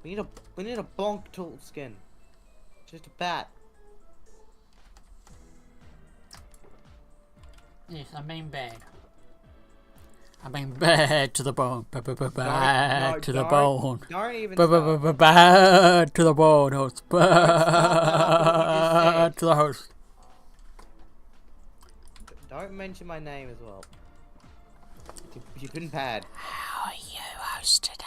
S2: We need a bonk tool skin. Just a bat.
S1: Yes, I mean bad. I mean bad to the bone. Bad to the bone.
S2: Don't even
S1: bad to the bone, host. Bad to the host.
S2: Don't mention my name as well. You've been bad.
S1: How are you, host, today?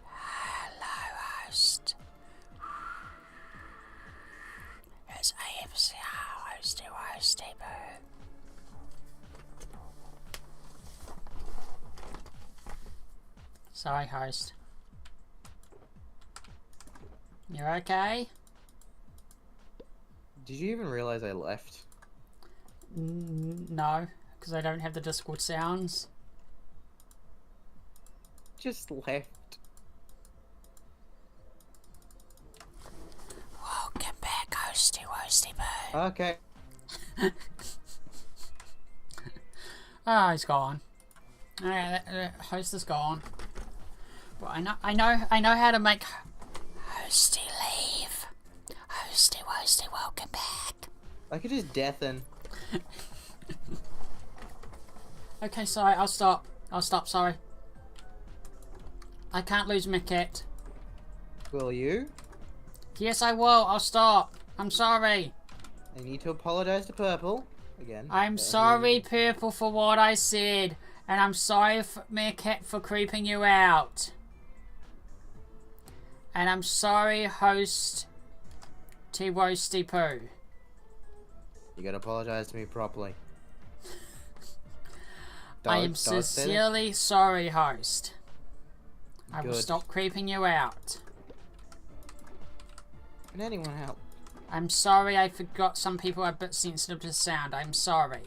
S1: Hello, host. It's AFC hosty boo. Sorry, host. You're okay?
S2: Did you even realize I left?
S1: No, because I don't have the Discord sounds.
S2: Just left.
S1: Welcome back, hosty boo.
S2: Okay.
S1: Ah, he's gone. Alright, host is gone. But I know how to make hosty leave. Hosty, welcome back.
S2: I could just deafen.
S1: Okay, sorry, I'll stop, sorry. I can't lose my cat.
S2: Will you?
S1: Yes, I will. I'll stop. I'm sorry.
S2: I need to apologize to Purple again.
S1: I'm sorry, Purple, for what I said. And I'm sorry, Meerkat, for creeping you out. And I'm sorry, host T Roasty Poo.
S2: You gotta apologize to me properly.
S1: I am sincerely sorry, host. I will stop creeping you out.
S2: Can anyone help?
S1: I'm sorry, I forgot some people are a bit sensitive to sound. I'm sorry.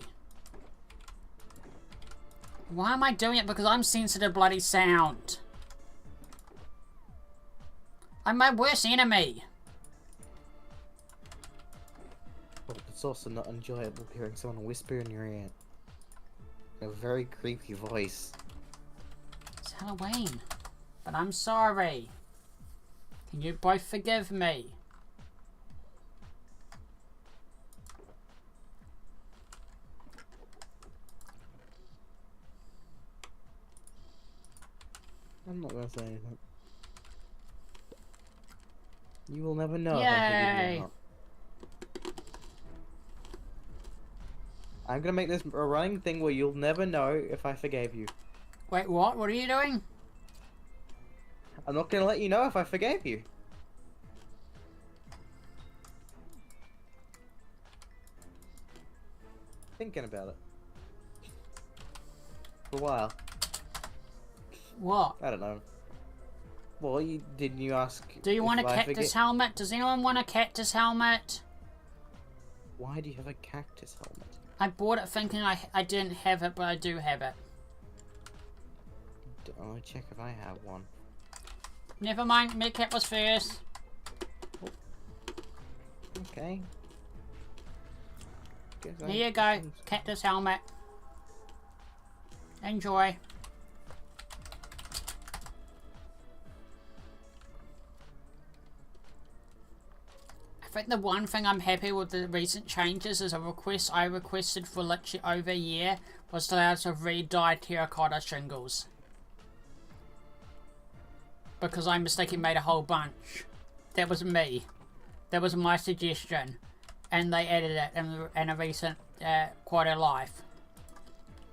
S1: Why am I doing it? Because I'm sensitive to bloody sound. I'm my worst enemy.
S2: Well, it's also not enjoyable hearing someone whisper in your ear. A very creepy voice.
S1: It's Halloween. But I'm sorry. Can you both forgive me?
S2: I'm not gonna say anything. You will never know.
S1: Yay!
S2: If I forgive you or not. I'm gonna make this a running thing where you'll never know if I forgave you.
S1: Wait, what? What are you doing?
S2: I'm not gonna let you know if I forgave you. Thinking about it. For a while.
S1: What?
S2: I don't know. Well, didn't you ask?
S1: Do you want a cactus helmet? Does anyone want a cactus helmet?
S2: Why do you have a cactus helmet?
S1: I bought it thinking I didn't have it, but I do have it.
S2: I'll check if I have one.
S1: Never mind, Meerkat was first.
S2: Okay.
S1: Here you go, cactus helmet. Enjoy. I think the one thing I'm happy with the recent changes is a request I requested for literally over a year was to allow us to re-dye terracotta shingles. Because I mistakenly made a whole bunch. That was me. That was my suggestion. And they added it in a recent quarter life.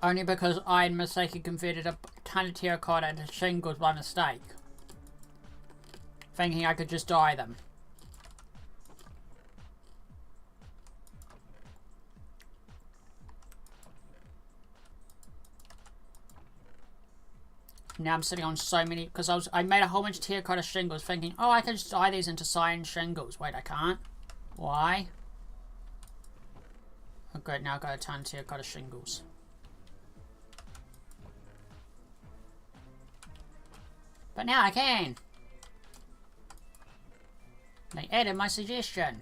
S1: Only because I mistakenly converted a ton of terracotta into shingles by mistake. Thinking I could just dye them. Now I'm sitting on so many, because I made a whole bunch of terracotta shingles thinking, oh, I can just dye these into cyan shingles. Wait, I can't. Why? Oh great, now I've got a ton of terracotta shingles. But now I can. They added my suggestion.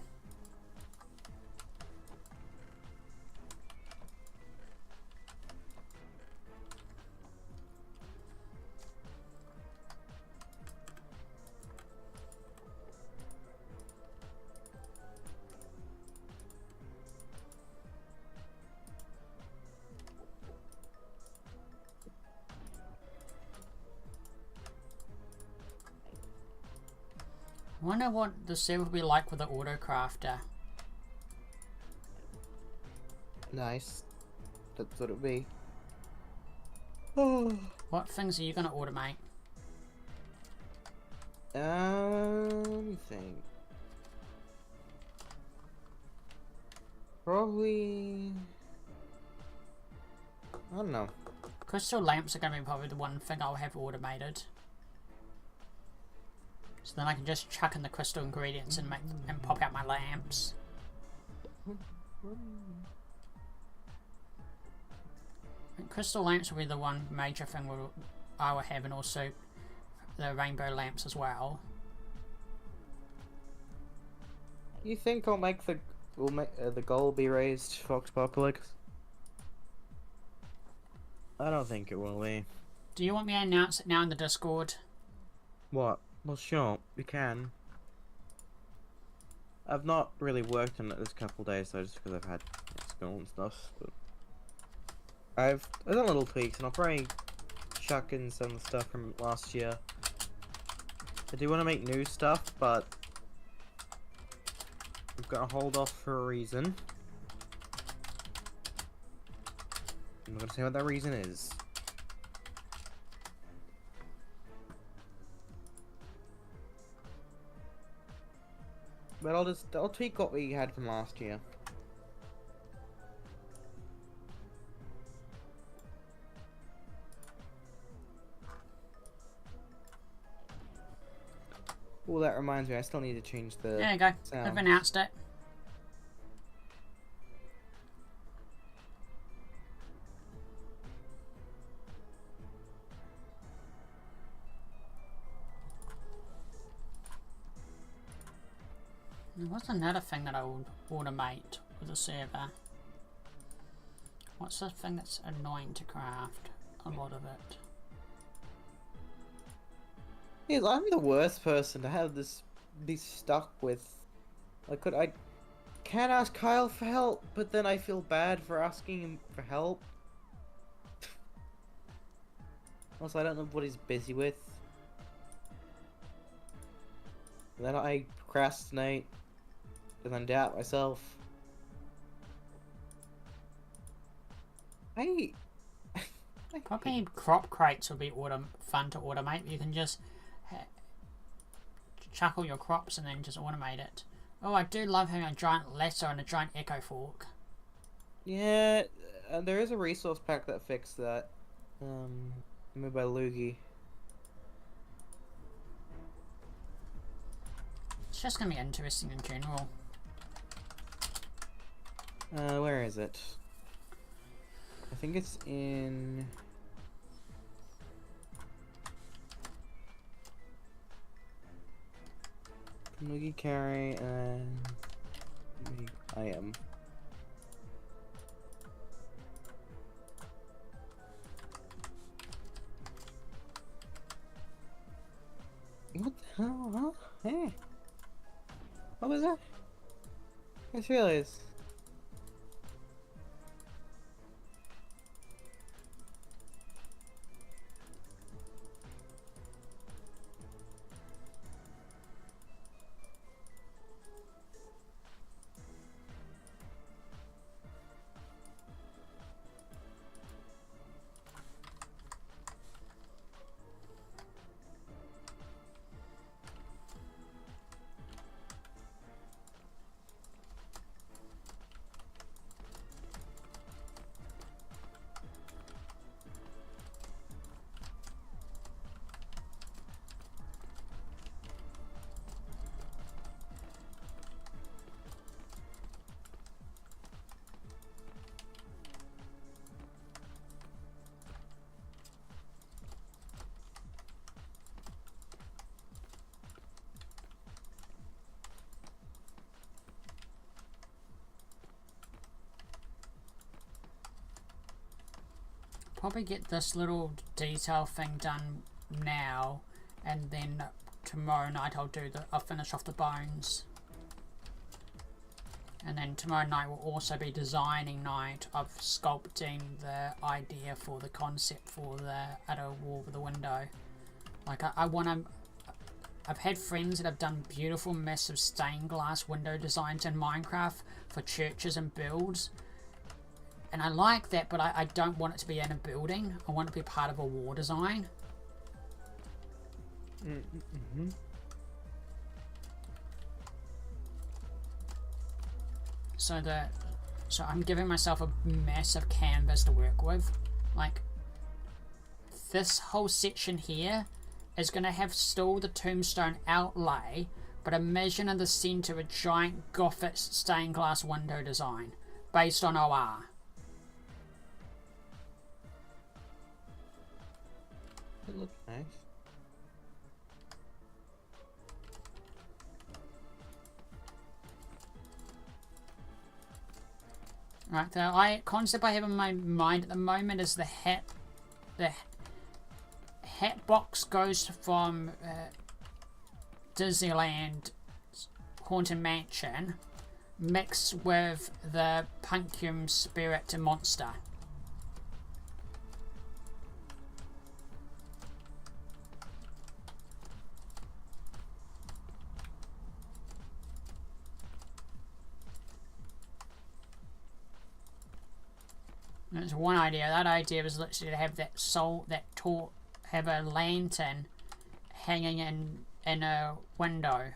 S1: I wonder what the server will be like with the auto crafter.
S2: Nice. That's what it'll be.
S1: What things are you going to automate?
S2: Let me think. Probably. I don't know.
S1: Crystal lamps are going to be probably the one thing I'll have automated. So then I can just chuck in the crystal ingredients and pop out my lamps. And crystal lamps will be the one major thing I will have, and also the rainbow lamps as well.
S2: You think we'll make the goal be raised, Fox Populix? I don't think it will be.
S1: Do you want me to announce it now in the Discord?
S2: What? Well, sure, we can. I've not really worked on it this couple of days, though, just because I've had school and stuff. But I've done little tweaks, and I'll probably chuck in some stuff from last year. I do want to make new stuff, but gonna hold off for a reason. I'm not gonna say what that reason is. But I'll tweak what we had from last year. Oh, that reminds me, I still need to change the
S1: There you go.
S2: sound.
S1: I've announced it. What's another thing that I would automate with a server? What's the thing that's annoying to craft? A lot of it.
S2: Yeah, I'm the worst person to have this be stuck with. I can ask Kyle for help, but then I feel bad for asking him for help. Also, I don't know what he's busy with. Then I procrastinate, and then doubt myself. I
S1: Probably crop crates would be fun to automate. You can just chuck all your crops and then just automate it. Oh, I do love having a giant lasso and a giant echo fork.
S2: Yeah, there is a resource pack that fixed that. Made by Loogie.
S1: It's just gonna be interesting in general.
S2: Where is it? I think it's in... Loogie carry and... I am. What the hell, huh? Hey! What was that? I just realized.
S1: Probably get this little detail thing done now, and then tomorrow night I'll finish off the bones. And then tomorrow night will also be designing night of sculpting the idea for the concept for the outer wall of the window. Like I want to. I've had friends that have done beautiful massive stained glass window designs in Minecraft for churches and builds. And I like that, but I don't want it to be in a building. I want it to be part of a wall design.
S2: Mm-hmm.
S1: So I'm giving myself a massive canvas to work with. Like, this whole section here is going to have still the tombstone outlay, but imagine in the center a giant gothic stained glass window design based on OR.
S2: It looks nice.
S1: Right, the concept I have in my mind at the moment is the hat box goes from Disneyland Haunted Mansion mixed with the Pumpkin Spirit monster. That's one idea. That idea was literally to have that have a lantern hanging in a window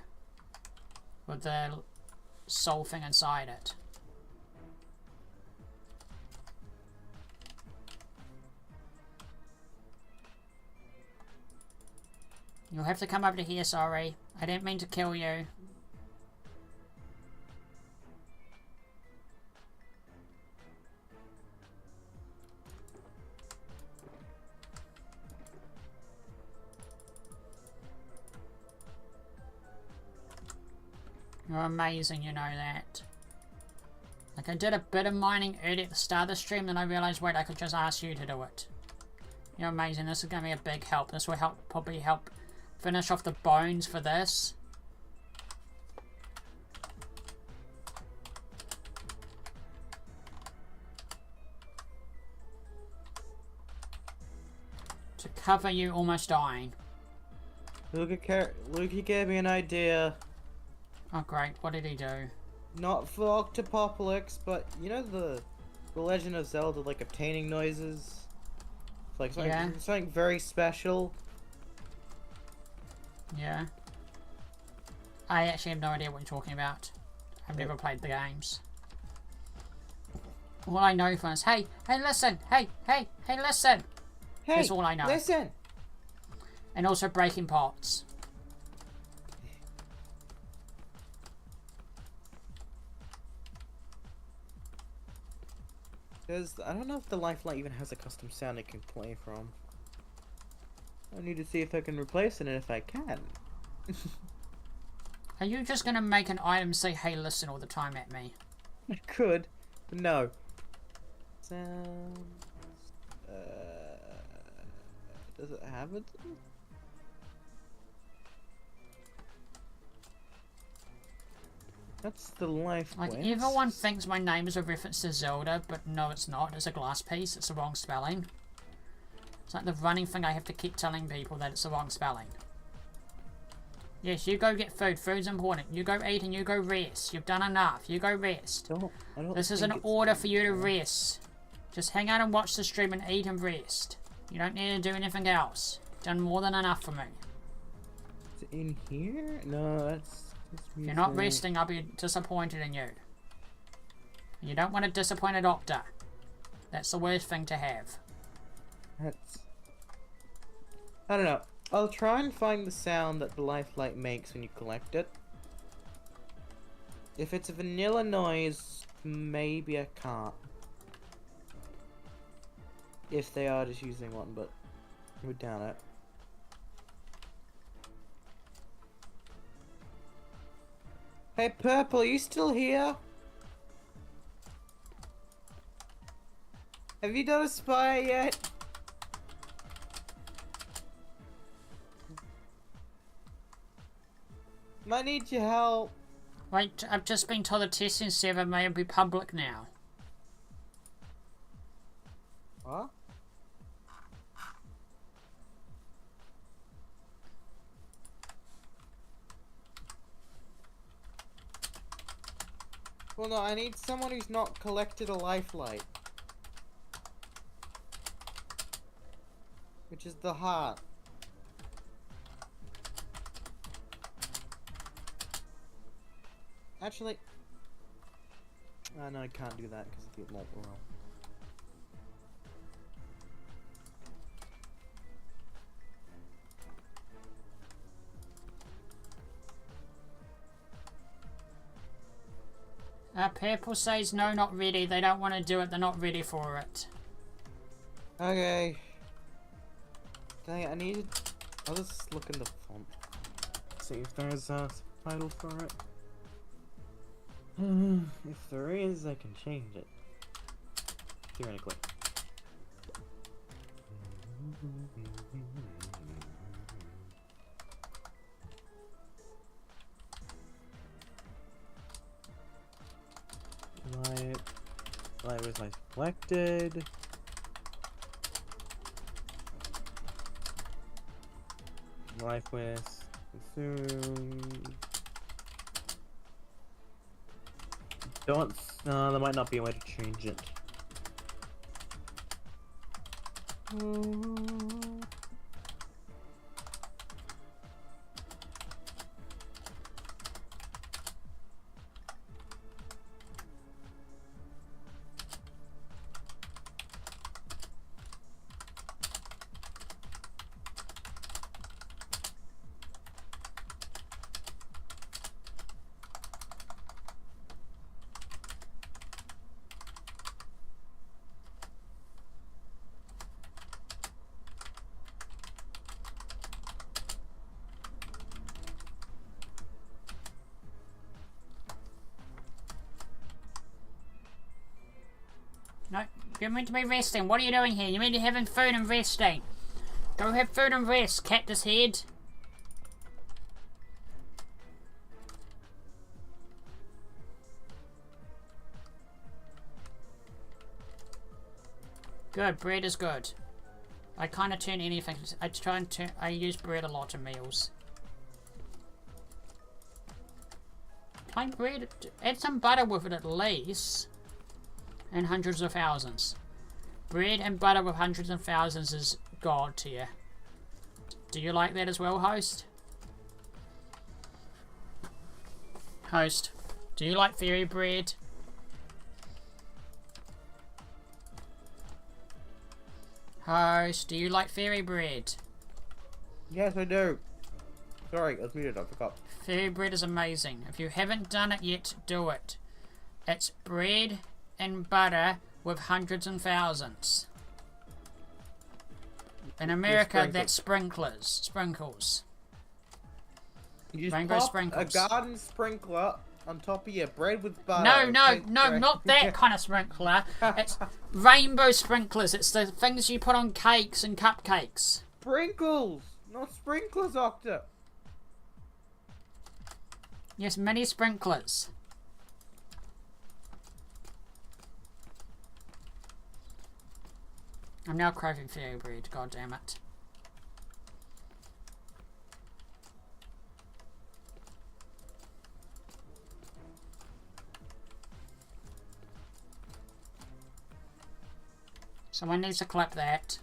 S1: with the soul thing inside it. You'll have to come over to here, sorry. I didn't mean to kill you. You're amazing, you know that. Like, I did a bit of mining early at the start of the stream, then I realised, wait, I could just ask you to do it. You're amazing. This is going to be a big help. This will probably help finish off the bones for this. To cover you almost dying.
S2: Luke gave me an idea.
S1: Oh great, what did he do?
S2: Not for Octopocalypse, but you know the Legend of Zelda, like, obtaining noises? Like something very special.
S1: Yeah. I actually have no idea what you're talking about. I've never played the games. All I know is, hey, listen! Hey, listen!
S2: Hey,
S1: that's all I know.
S2: Listen!
S1: And also breaking pots.
S2: Because I don't know if the Lifeline even has a custom sound it can play from. I need to see if I can replace it, and if I can.
S1: Are you just gonna make an item say, hey, listen all the time at me?
S2: I could, but no. Sounds. Does it have it? That's the life.
S1: Like, everyone thinks my name is a reference to Zelda, but no, it's not. It's a glass piece. It's the wrong spelling. It's like the running thing I have to keep telling people that it's the wrong spelling. Yes, you go get food. Food's important. You go eat and you go rest. You've done enough. You go rest. This is an order for you to rest. Just hang out and watch the stream and eat and rest. You don't need to do anything else. You've done more than enough for me.
S2: Is it in here? No, that's...
S1: If you're not resting, I'll be disappointed in you. You don't want to disappoint a doctor. That's the worst thing to have.
S2: That's... I don't know. I'll try and find the sound that the Lifeline makes when you collect it. If it's a vanilla noise, maybe I can't. If they are just using one, but we're down it. Hey, Purple, you still here? Have you done a spire yet? Might need your help.
S1: Wait, I've just been told the testing server may be public now.
S2: What? Well, no, I need someone who's not collected a lifeline. Which is the heart. Actually... no, I can't do that because of the multiple roll.
S1: Purple says no, not ready. They don't want to do it. They're not ready for it.
S2: Okay. Dang it, I needed... I'll just look in the font. See if there's a title for it. If there is, I can change it. Theoretically. Light was my selected. Life with consumed. Don't. There might not be a way to change it.
S1: No, you're meant to be resting. What are you doing here? You're meant to be having food and resting. Go have food and rest, cactus head. Good, bread is good. I kind of turn anything. I use bread a lot in meals. Plain bread, add some butter with it at least. And hundreds of thousands. Bread and butter with hundreds of thousands is God to you. Do you like that as well, host? Host, do you like fairy bread? Host, do you like fairy bread?
S2: Yes, I do. Sorry, I was muted, I forgot.
S1: Fairy bread is amazing. If you haven't done it yet, do it. It's bread and butter with hundreds and thousands. In America, that's sprinkles.
S2: You just
S1: Rainbow
S2: pop
S1: sprinkles.
S2: a garden sprinkler on top of your bread with butter.
S1: No, not that kind of sprinkler. It's rainbow sprinklers. It's the things you put on cakes and cupcakes.
S2: Sprinkles, not sprinklers, Octa.
S1: Yes, mini sprinklers. I'm now craving fairy bread, god damn it. Someone needs to clip that.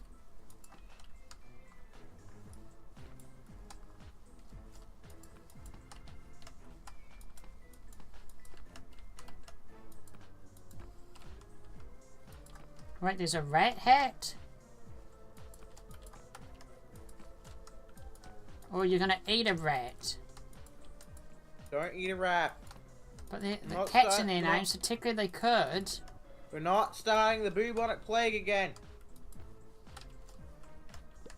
S1: Wait, there's a rat hat? Or you're gonna eat a rat?
S2: Don't eat a rat.
S1: But the cat's in their name, so technically they could.
S2: We're not starting the bubonic plague again.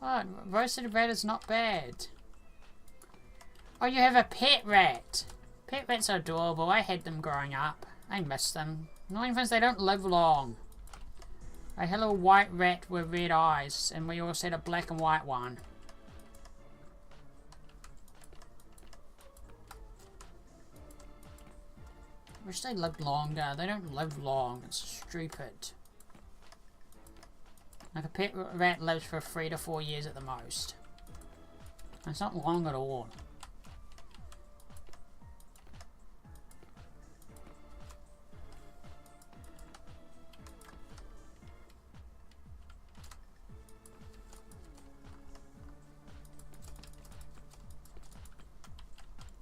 S1: Oh, roasted rat is not bad. Oh, you have a pet rat. Pet rats are adorable. I had them growing up. I miss them. Annoying thing is they don't live long. I had a little white rat with red eyes, and we also had a black and white one. I wish they lived longer. They don't live long. It's stupid. Like a pet rat lives for 3 to 4 years at the most. It's not long at all.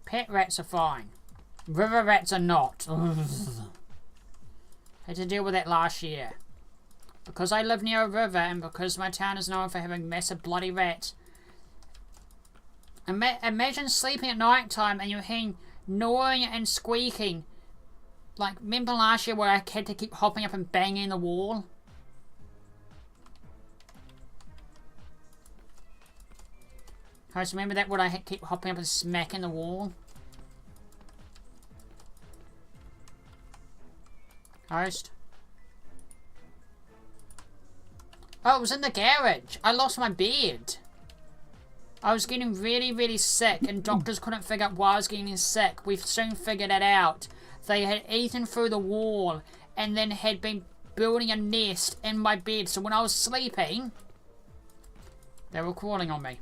S1: Pet rats are fine. River rats are not. Had to deal with that last year. Because I live near a river and because my town is known for having massive bloody rats. Imagine sleeping at night time and you're hearing gnawing and squeaking. Like, remember last year where I had to keep hopping up and banging the wall? Guys, remember that, where I had to keep hopping up and smacking the wall? Host? Oh, it was in the garage. I lost my beard. I was getting really, really sick and doctors couldn't figure out why I was getting sick. We've soon figured it out. They had eaten through the wall and then had been building a nest in my bed. So when I was sleeping, they were crawling on me.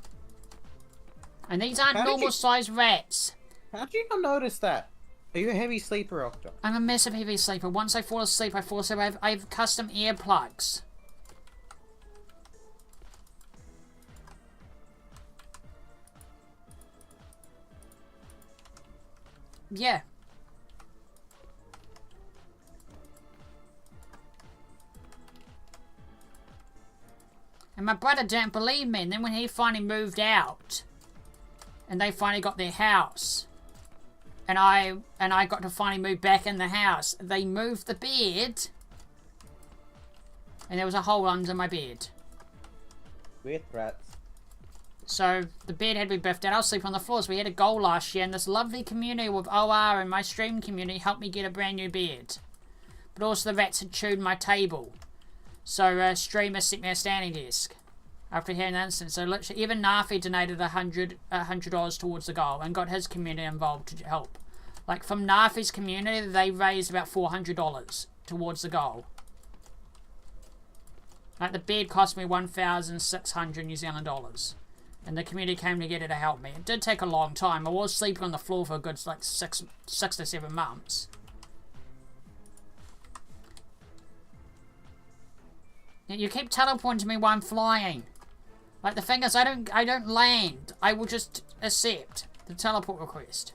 S1: And these aren't normal-sized rats.
S2: How did you not notice that? Are you a heavy sleeper, Octa?
S1: I'm a massive heavy sleeper. Once I fall asleep, I have custom earplugs. Yeah. And my brother didn't believe me, and then when he finally moved out, and they finally got their house, and I got to finally move back in the house, they moved the bed, and there was a hole under my bed.
S2: Weird threats.
S1: So the bed had to be biffed out. I was sleeping on the floors. We had a goal last year, and this lovely community with OR and my stream community helped me get a brand new bed. But also the rats had chewed my table. So streamer sent me a standing desk after hearing the incident. So literally, even Nafi donated $100 towards the goal and got his community involved to help. Like from Nafi's community, they raised about $400 towards the goal. Like the bed cost me 1,600 New Zealand dollars. And the community came together to help me. It did take a long time. I was sleeping on the floor for a good like six to 7 months. You keep teleporting me while I'm flying. Like the thing is, I don't land. I will just accept the teleport request.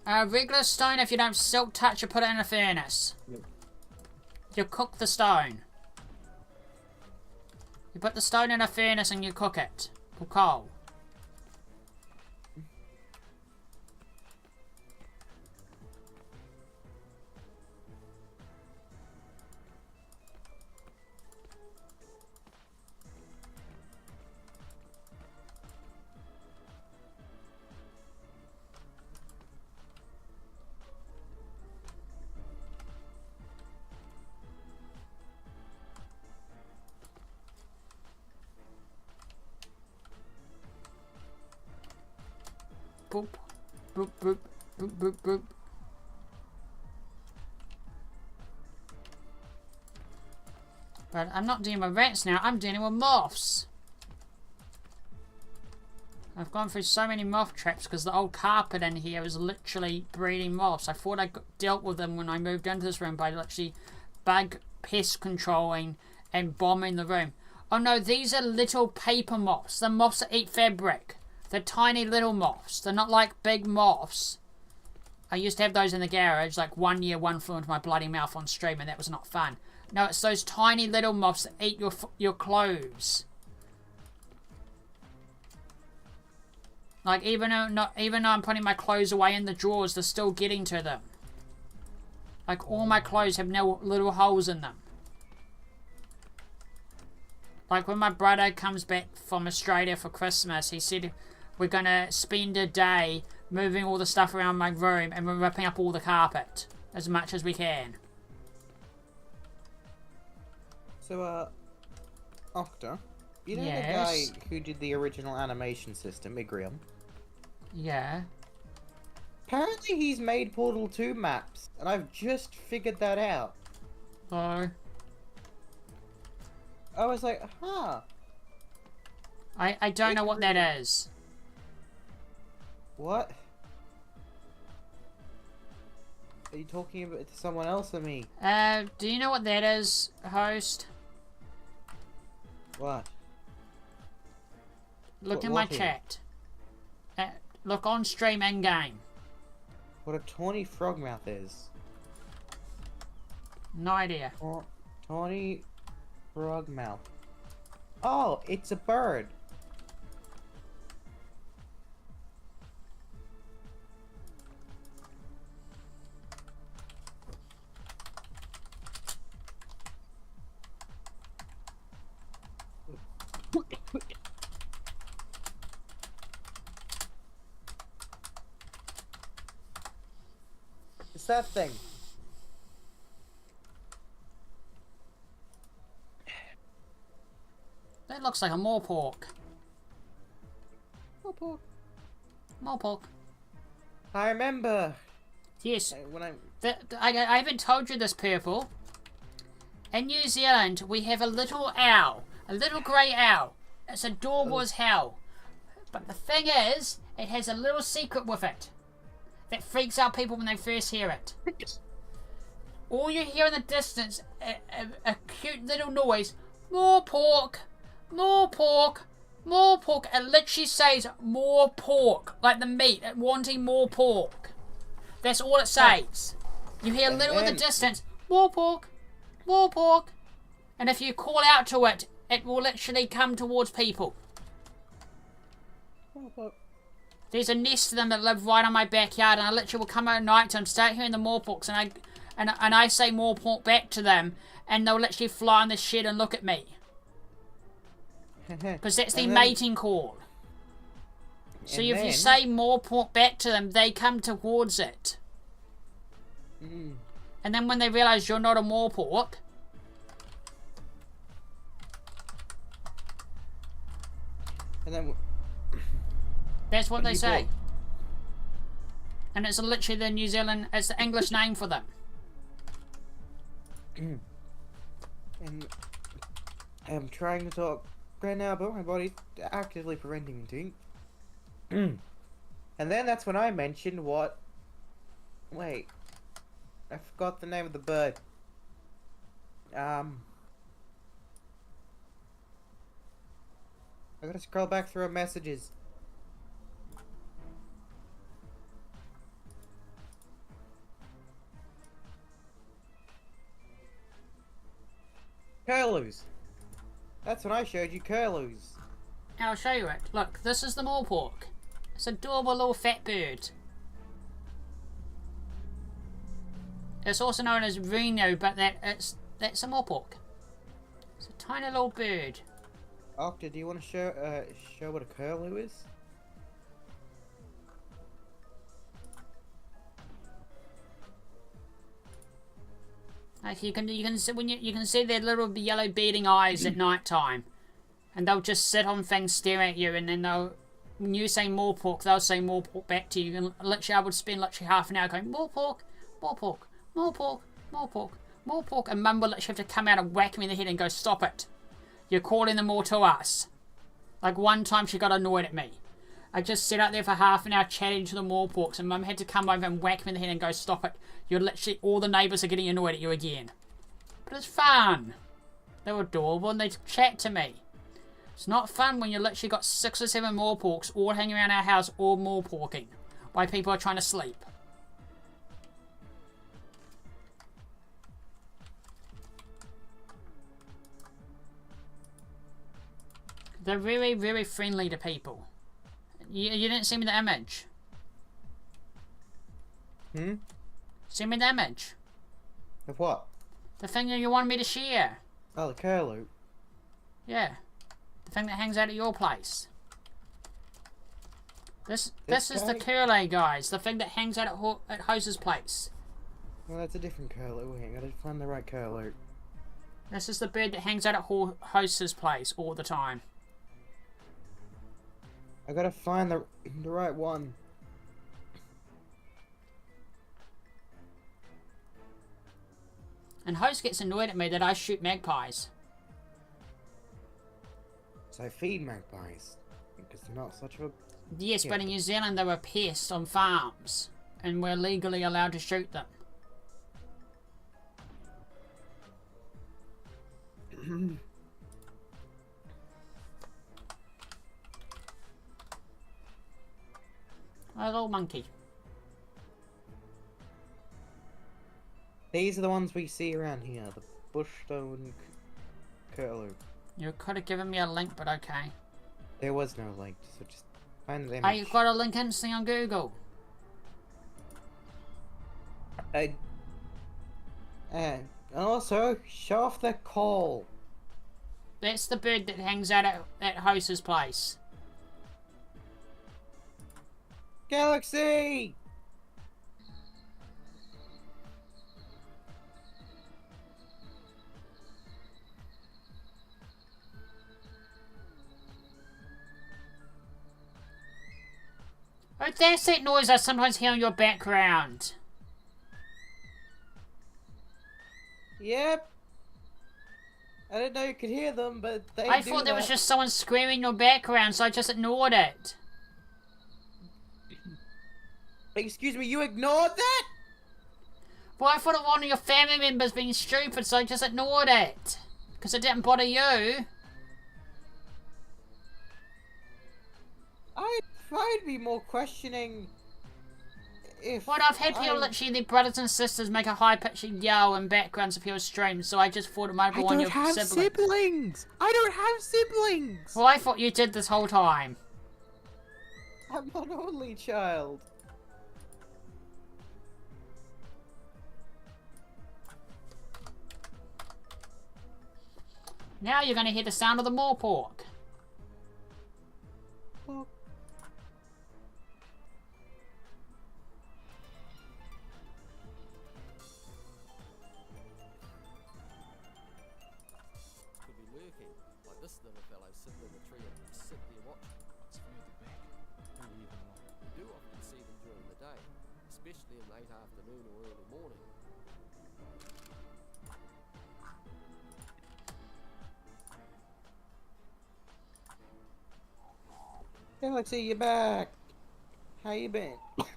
S1: Regular stone, if you don't silk touch, you put it in a furnace.
S2: Yep.
S1: You cook the stone. You put the stone in a furnace and you cook it. For coal. Boop, boop, boop, boop, boop, boop. But I'm not dealing with rats now, I'm dealing with moths. I've gone through so many moth traps because the old carpet in here is literally breeding moths. I thought I dealt with them when I moved into this room by literally bug pest controlling and bombing the room. Oh no, these are little paper moths. The moths that eat fabric. They're tiny little moths. They're not like big moths. I used to have those in the garage. Like 1 year, one flew into my bloody mouth on stream, and that was not fun. No, it's those tiny little moths that eat your clothes. Like even though I'm putting my clothes away in the drawers, they're still getting to them. Like all my clothes have no little holes in them. Like when my brother comes back from Australia for Christmas, he said we're gonna spend a day moving all the stuff around my room and we're ripping up all the carpet as much as we can.
S2: So, Octa, you know
S1: Yes.
S2: the guy who did the original animation system, Igrium?
S1: Yeah.
S2: Apparently he's made Portal 2 maps, and I've just figured that out.
S1: Oh.
S2: I was like, huh.
S1: I don't know what that is.
S2: What? Are you talking about to someone else or me?
S1: Do you know what that is, host?
S2: What?
S1: Look
S2: What-
S1: in my
S2: what is?
S1: chat. Look on stream in game.
S2: What a tawny frogmouth is.
S1: No idea.
S2: Tawny frogmouth. Oh, it's a bird. It's that thing.
S1: That looks like a morepork.
S2: Oh,
S1: Morepork.
S2: I remember
S1: Yes.
S2: when
S1: I haven't told you this, Purple. In New Zealand, we have a little owl. A little grey owl. It's adorable as hell. But the thing is, it has a little secret with it. That freaks out people when they first hear it. All you hear in the distance, a cute little noise. More pork! More pork! More pork. It literally says more pork. Like the meat. Wanting more pork. That's all it says. You hear a little in the distance. More pork. More pork. And if you call out to it, it will literally come towards people.
S2: More pork.
S1: There's a nest of them that live right on my backyard, and I literally will come out at night time, start hearing the more porks, and I say more pork back to them, and they'll literally fly in the shed and look at me. Because that's their mating call. So if you say more pork back to them, they come towards it. And then when they realise you're not a more pork,
S2: and then
S1: that's what they say. And it's literally the New Zealand, it's the English name for them.
S2: And I'm trying to talk right now, but my body's actively preventing me to. And then that's when I mentioned what... Wait. I forgot the name of the bird. I gotta scroll back through our messages. Curlews. That's when I showed you curlews.
S1: I'll show you it. Look, this is the more pork. It's an adorable little fat bird. It's also known as Reno, but that's a more pork. It's a tiny little bird.
S2: Octa, do you want to show what a curlew is?
S1: Like you can see you can see their little yellow beading eyes at night time, and they'll just sit on things staring at you, and then when you say more pork, they'll say more pork back to you. And literally, I would spend literally half an hour going more pork, more pork, more pork, more pork, more pork, and Mum will literally have to come out and whack me in the head and go, stop it, you're calling them all to us. Like one time she got annoyed at me. I just sat out there for half an hour chatting to the moorporks, and Mum had to come over and whack me in the head and go, stop it. You're literally, all the neighbours are getting annoyed at you again. But it's fun. They were adorable and they chat to me. It's not fun when you literally got 6 or 7 moorporks all hanging around our house, all moorporking, while people are trying to sleep. They're very, very friendly to people. You didn't see me the image. Send me the image.
S2: Of what?
S1: The thing that you wanted me to share.
S2: Oh, the curlew.
S1: Yeah. The thing that hangs out at your place. This is the curlew, guys. The thing that hangs out at Hose's place.
S2: Well, that's a different curlew. I gotta find the right curlew.
S1: This is the bird that hangs out at Hose's place all the time.
S2: I gotta find the right one.
S1: And Hose gets annoyed at me that I shoot magpies.
S2: So I feed magpies. Because they're not such a...
S1: Yes, but in New Zealand they were pests on farms. And we're legally allowed to shoot them. A little monkey.
S2: These are the ones we see around here. The bushstone curlew.
S1: You could have given me a link, but okay.
S2: There was no link, so just find the image.
S1: I've got a link instantly on Google.
S2: And also, show off the call.
S1: That's the bird that hangs out at Hose's place.
S2: Galaxy!
S1: Oh, that's that noise I sometimes hear in your background.
S2: Yep. I didn't know you could hear them, but they
S1: I thought there was just someone screaming in your background, so I just ignored it.
S2: Excuse me, you ignored that?
S1: Well, I thought of one of your family members being stupid, so I just ignored it. Because it didn't bother you.
S2: I'd be more questioning if
S1: Well, I've had people literally, their brothers and sisters make a high-pitched yell in backgrounds of people's streams, so I just thought it might be one of your siblings.
S2: I don't have siblings!
S1: Well, I thought you did this whole time.
S2: I'm an only child.
S1: Now you're going to hear the sound of the more pork.
S2: Well,
S3: could be lurking, like this little fellow sitting in the tree and sit there watching. It's further back. Don't leave them alone. You do often see them during the day, especially in late afternoon or early morning.
S2: Galaxy, you're back. How you been?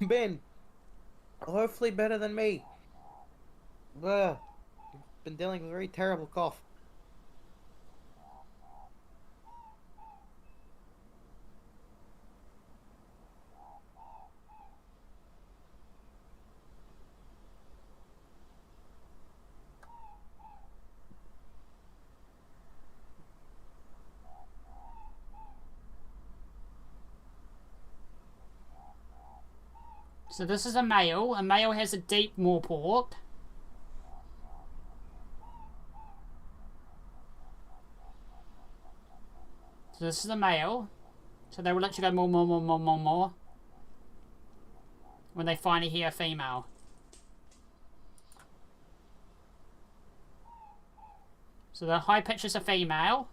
S2: Been hopefully better than me. Been dealing with a very terrible cough.
S1: So this is a male. A male has a deep more pork. So this is a male. So they will let you go more. When they finally hear a female. So the high pitch is a female.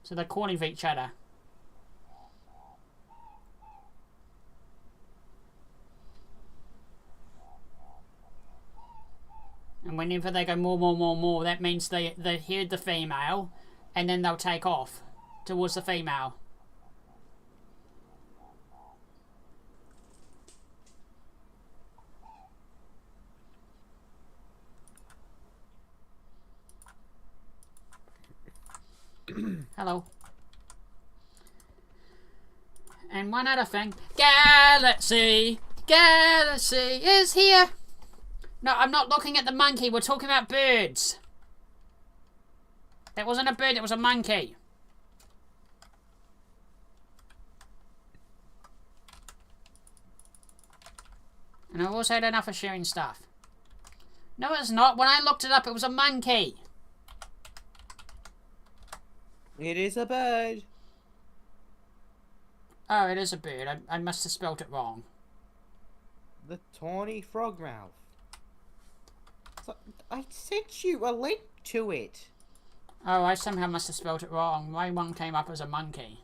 S1: So they're calling for each other. And whenever they go more, that means they hear the female, and then they'll take off towards the female. Hello. And one other thing. Galaxy is here. No, I'm not looking at the monkey. We're talking about birds. That wasn't a bird, it was a monkey. And I've also had enough of sharing stuff. No, it's not. When I looked it up, it was a monkey.
S2: It is a bird.
S1: Oh, it is a bird. I must have spelt it wrong.
S2: The tawny frogmouth. So, I sent you a link to it.
S1: Oh, I somehow must have spelt it wrong. My one came up as a monkey.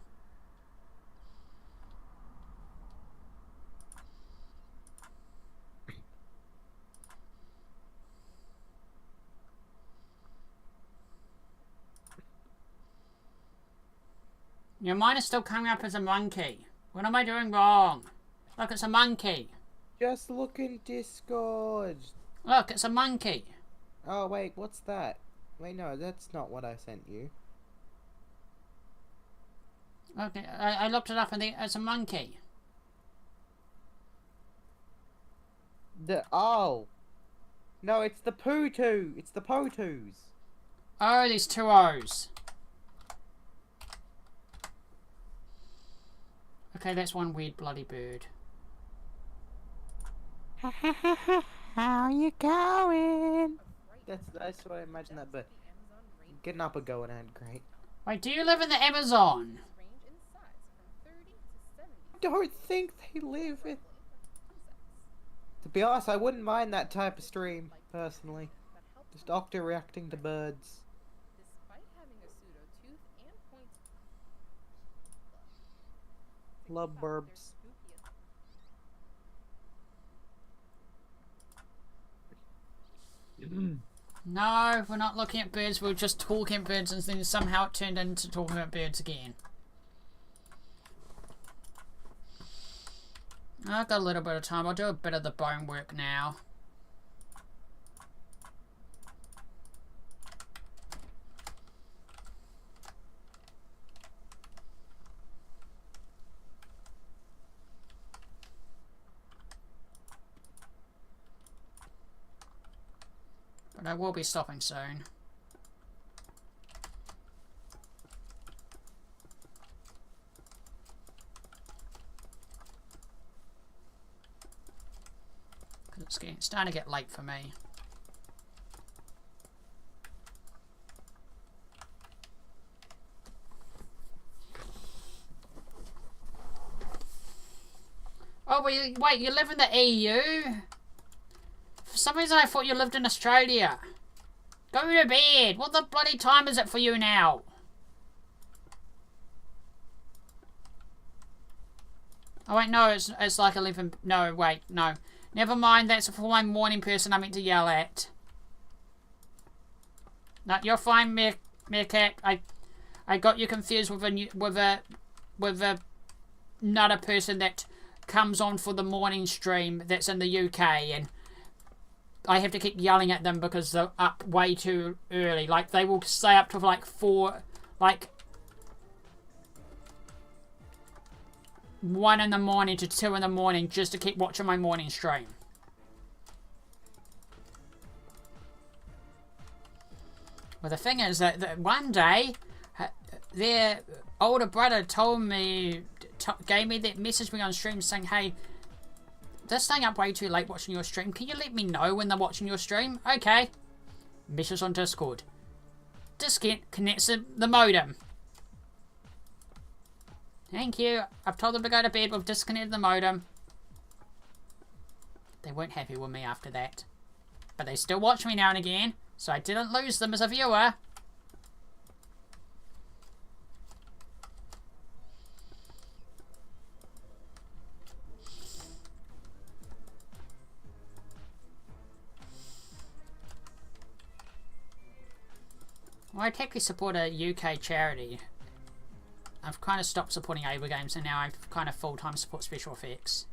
S1: Your mine is still coming up as a monkey. What am I doing wrong? Look, it's a monkey.
S2: Just look in Discord.
S1: Look, it's a monkey.
S2: Oh, wait, what's that? Wait, no, that's not what I sent you.
S1: Okay, I looked it up and it's a monkey.
S2: Oh. No, it's the Pootu. It's the Potus.
S1: Oh, these two O's. Okay, that's one weird bloody bird.
S2: How you going? That's what I imagine that, but getting up and going ain't great.
S1: Wait, do you live in the Amazon?
S2: I don't think they live in... To be honest, I wouldn't mind that type of stream, personally. Just Octa reacting to birds. Love burbs.
S1: No, we're not looking at birds, we're just talking birds, and then somehow it turned into talking about birds again. I've got a little bit of time, I'll do a bit of the bone work now. But I will be stopping soon. Because it's starting to get late for me. Oh, wait, you live in the EU? For some reason I thought you lived in Australia. Go to bed. What the bloody time is it for you now? Oh wait, no, it's like 11. No, wait, no. Never mind, that's for my morning person I meant to yell at. No, you're fine, Meerkat. I got you confused with another person that comes on for the morning stream that's in the UK, and I have to keep yelling at them because they're up way too early. Like, they will stay up to like 4, like 1 in the morning to 2 in the morning just to keep watching my morning stream. Well, the thing is that one day, their older brother told me, gave me that message me on stream saying, hey, they're staying up way too late watching your stream. Can you let me know when they're watching your stream? Okay. Message on Discord. Disconnects the modem. Thank you. I've told them to go to bed. We've disconnected the modem. They weren't happy with me after that. But they still watch me now and again, so I didn't lose them as a viewer. Well, I technically support a UK charity. I've kind of stopped supporting Ava Games and now I've kind of full-time support special effects.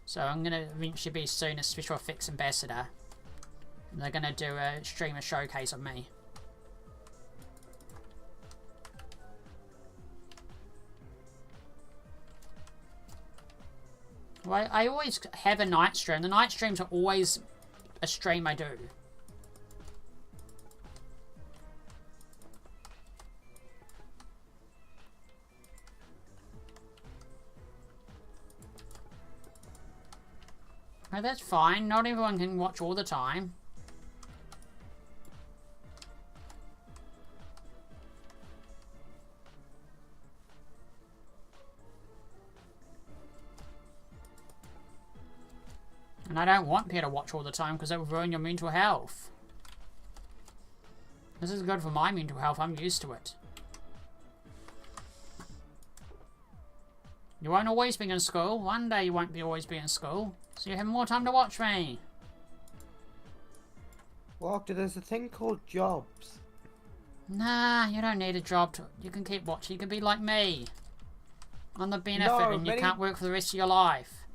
S1: So I'm going to eventually be soon a special effects ambassador. And they're going to do a streamer showcase of me. Well, I always have a night stream. The night streams are always a stream I do. No, that's fine. Not everyone can watch all the time. And I don't want people to watch all the time because that will ruin your mental health. This is good for my mental health. I'm used to it. You won't always be in school. One day you won't always be in school. So you have more time to watch me.
S2: Walker, there's a thing called jobs.
S1: Nah, you don't need a job. You can keep watching. You can be like me. On the benefit and you can't work for the rest of your life.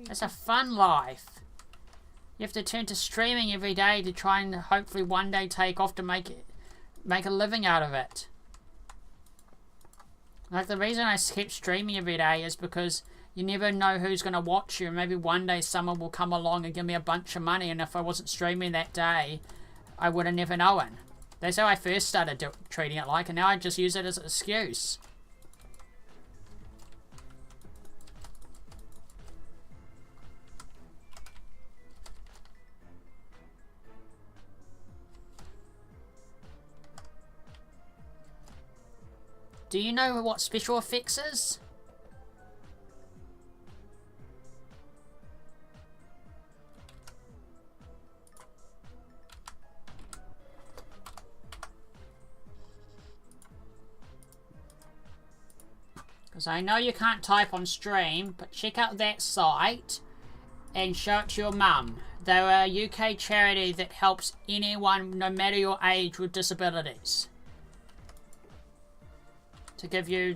S1: It's a fun life. You have to turn to streaming every day to try and hopefully one day take off to make a living out of it. Like, the reason I keep streaming every day is because you never know who's going to watch you. Maybe one day someone will come along and give me a bunch of money, and if I wasn't streaming that day, I would have never known. That's how I first started treating it like, and now I just use it as an excuse. Do you know what special effects is? Because I know you can't type on stream, but check out that site and show it to your mum. They're a UK charity that helps anyone, no matter your age, with disabilities. To give you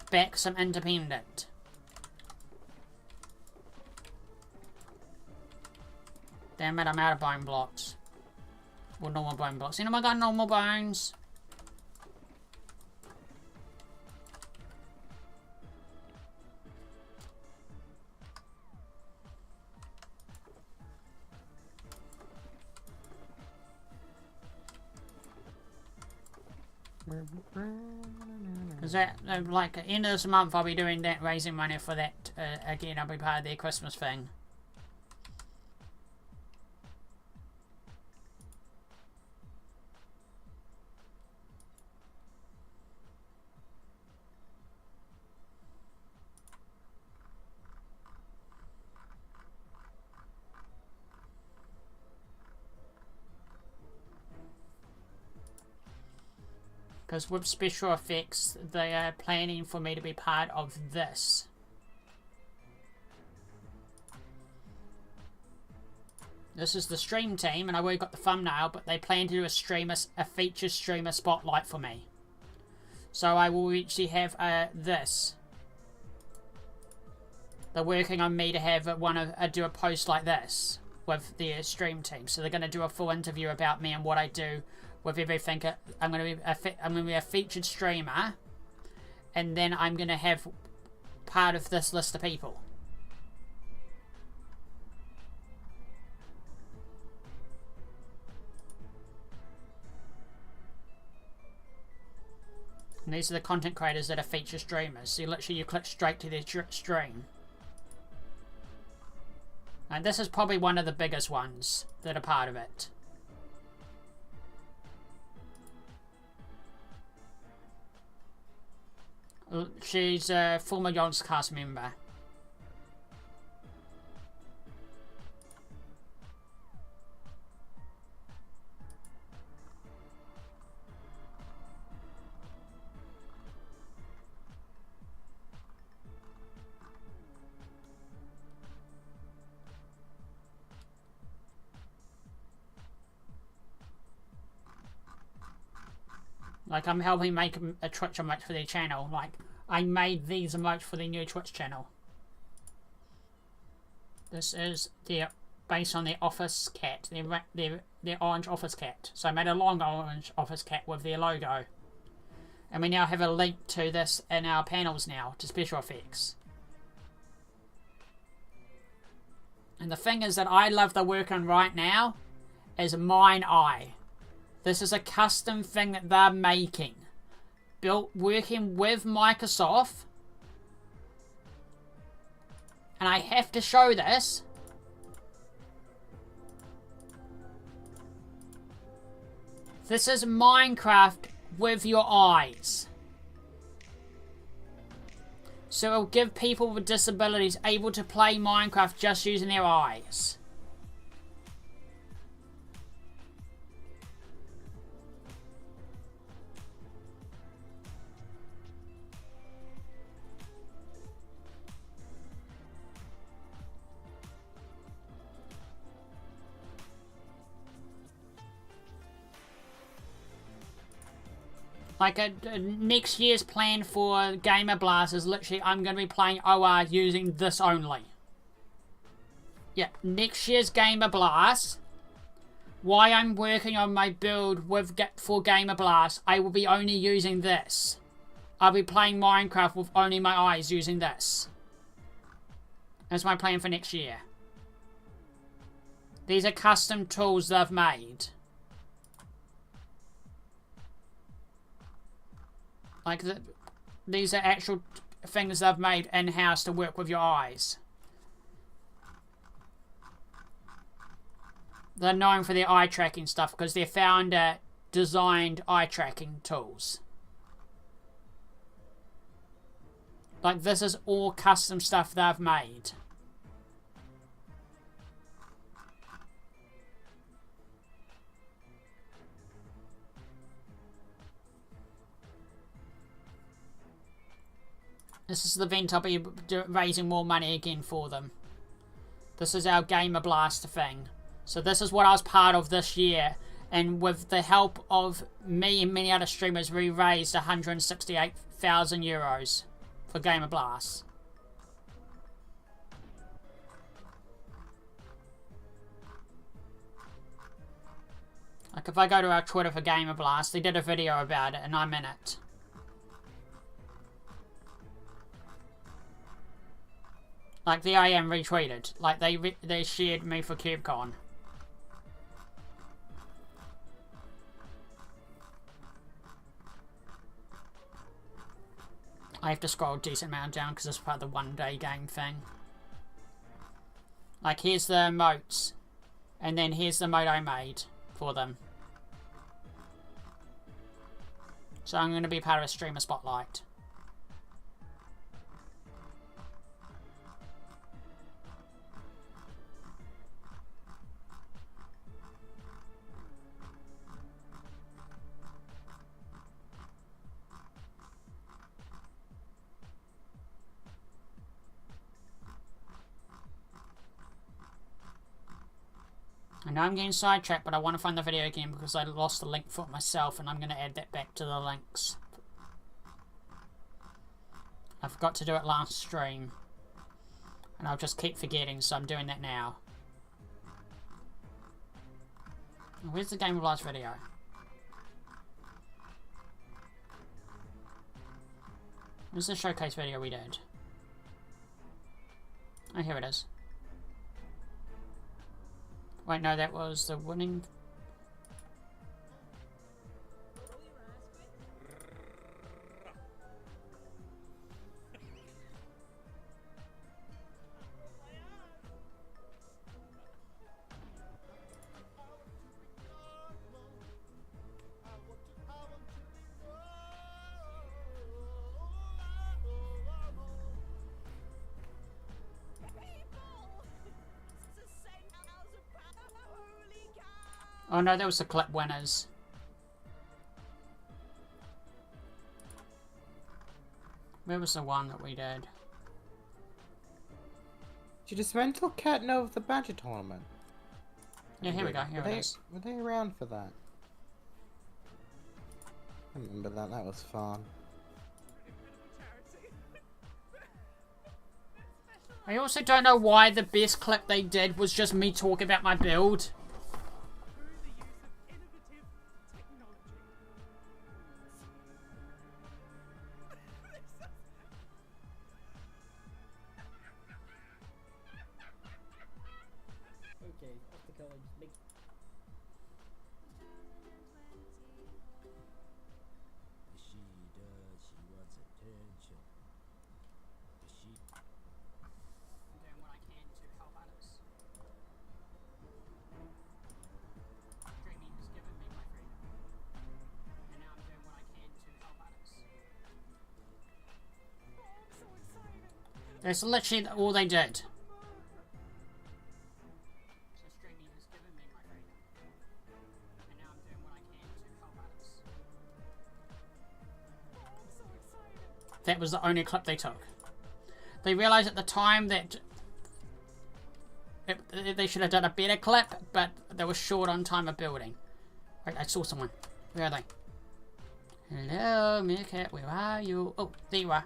S1: back some independent. Damn it, I'm out of bone blocks. Or normal bone blocks. Anyone got normal bones? Because that, like, at the end of this month, I'll be doing that, raising money for that. Again, I'll be part of their Christmas thing. Because with special effects, they are planning for me to be part of this. This is the stream team, and I already got the thumbnail, but they plan to do a featured streamer spotlight for me. So I will actually have this. They're working on me to have do a post like this with the stream team. So they're going to do a full interview about me and what I do. With everything, I'm going to be a featured streamer, and then I'm going to have part of this list of people. And these are the content creators that are featured streamers. So you click straight to their stream. And this is probably one of the biggest ones that are part of it. She's a former Yogscast member. Like, I'm helping make a Twitch emote for their channel. Like, I made these emotes for the new Twitch channel. This is based on their office cat, their orange office cat. So I made a long orange office cat with their logo. And we now have a link to this in our panels now, to special effects. And the thing is that I love the work on right now is Mine Eye. This is a custom thing that they're making. Built working with Microsoft. And I have to show this. This is Minecraft with your eyes. So it'll give people with disabilities able to play Minecraft just using their eyes. Like, next year's plan for Gamer Blast is literally I'm going to be playing OR using this only. Yeah, next year's Gamer Blast, why I'm working on my build for Gamer Blast, I will be only using this. I'll be playing Minecraft with only my eyes using this. That's my plan for next year. These are custom tools they've made. Like, these are actual things they've made in-house to work with your eyes. They're known for their eye tracking stuff because their founder designed eye tracking tools. Like, this is all custom stuff they've made. This is the event I'll be raising more money again for them. This is our Gamer Blast thing. So this is what I was part of this year. And with the help of me and many other streamers, we raised 168,000 euros for Gamer Blast. Like, if I go to our Twitter for Gamer Blast, they did a video about it and I'm in it. Like, the IM retweeted. Like, they shared me for CubeCon. I have to scroll a decent amount down because it's part of the one-day game thing. Like, here's the emotes. And then here's the emote I made for them. So I'm going to be part of a streamer spotlight. I know I'm getting sidetracked, but I want to find the video again because I lost the link for it myself, and I'm going to add that back to the links. I forgot to do it last stream, and I'll just keep forgetting, so I'm doing that now. Where's the Game of Last video? Where's the showcase video we did? Oh, here it is. Wait, no, that was the winning. Oh no, that was the clip winners. Where was the one that we did?
S2: Did the Dismantle Cat know of the Badger tournament?
S1: Yeah, here we go. Here it is.
S2: Were they around for that? I remember that. That was fun.
S1: I also don't know why the best clip they did was just me talking about my build. That's literally all they did. That was the only clip they took. They realized at the time that they should have done a better clip, but they were short on time of building. Wait, I saw someone. Where are they? Hello, Meerkat, where are you? Oh, there you are.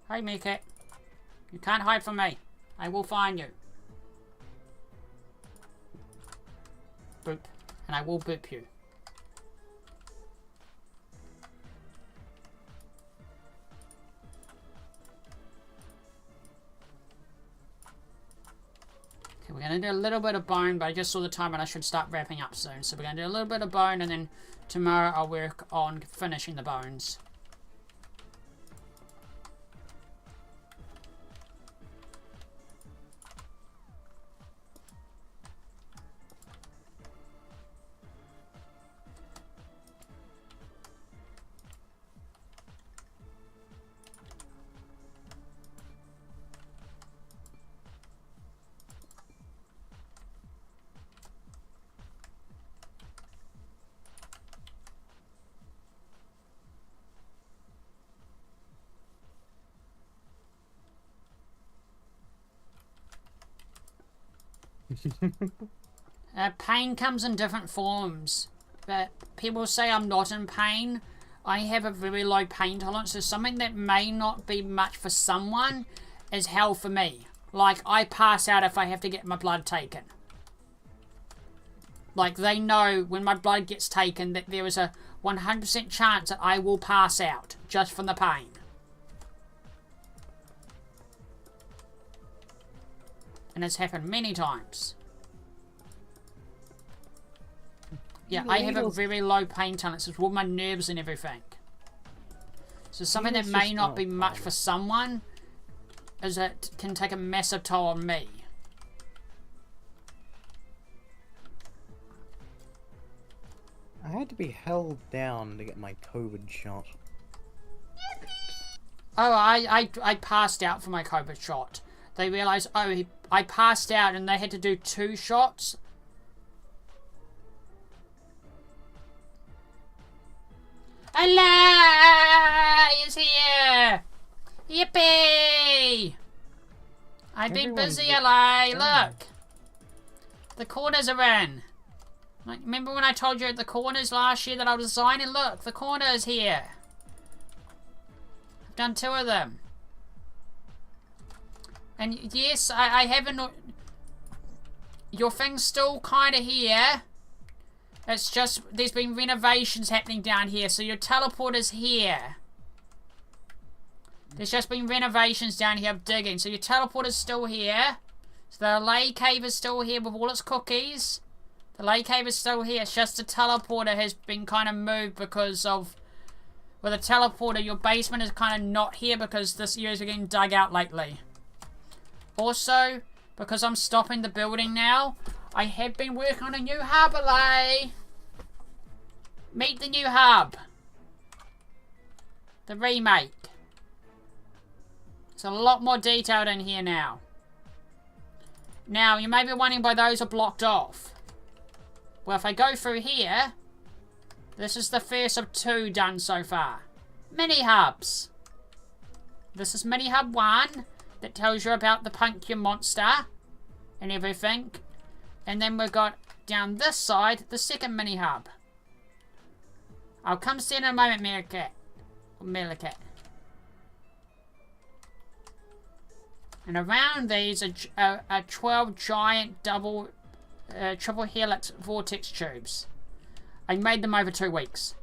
S1: Hi, Meerkat. You can't hide from me. I will find you. Boop. And I will boop you. Okay, we're going to do a little bit of bone, but I just saw the time and I should start wrapping up soon. So we're going to do a little bit of bone, and then tomorrow I'll work on finishing the bones. Pain comes in different forms, but people say I'm not in pain. I have a very low pain tolerance, so something that may not be much for someone is hell for me. Like, I pass out if I have to get my blood taken. Like, they know when my blood gets taken that there is a 100% chance that I will pass out just from the pain. And it's happened many times. Yeah, I have a very low pain tolerance. It's with my nerves and everything. So So something
S2: Maybe
S1: that
S2: it's
S1: may
S2: just
S1: not be much
S2: fine.
S1: for someone is it can take a massive toll on me.
S2: I had to be held down to get my COVID shot.
S1: Oh, I passed out for my COVID shot. They realised, oh, I passed out and they had to do 2 shots. Allah is here! Yippee! I've been
S2: Everyone's
S1: busy,
S2: been-
S1: LA.
S2: Yeah.
S1: Look! The corners are in. Like, remember when I told you at the corners last year that I was designing? Look, the corner is here. I've done 2 of them. And yes, I haven't... Your thing's still kind of here. It's just, there's been renovations happening down here, so your teleporter's here. There's just been renovations down here of digging, so your teleporter's still here. So the lay cave is still here with all its cookies. The lay cave is still here, it's just the teleporter has been kind of moved because of... With a teleporter, your basement is kind of not here because this area's been getting dug out lately. Also, because I'm stopping the building now, I have been working on a new hub, LA. Meet the new hub. The remake. It's a lot more detailed in here now. Now, you may be wondering why those are blocked off. Well, if I go through here, this is the first of 2 done so far. Mini hubs. This is mini hub 1 that tells you about the pumpkin monster and everything. And then we've got down this side the second mini hub. I'll come see in a moment, Meerkat. And around these are 12 giant triple helix vortex tubes. I made them over 2 weeks.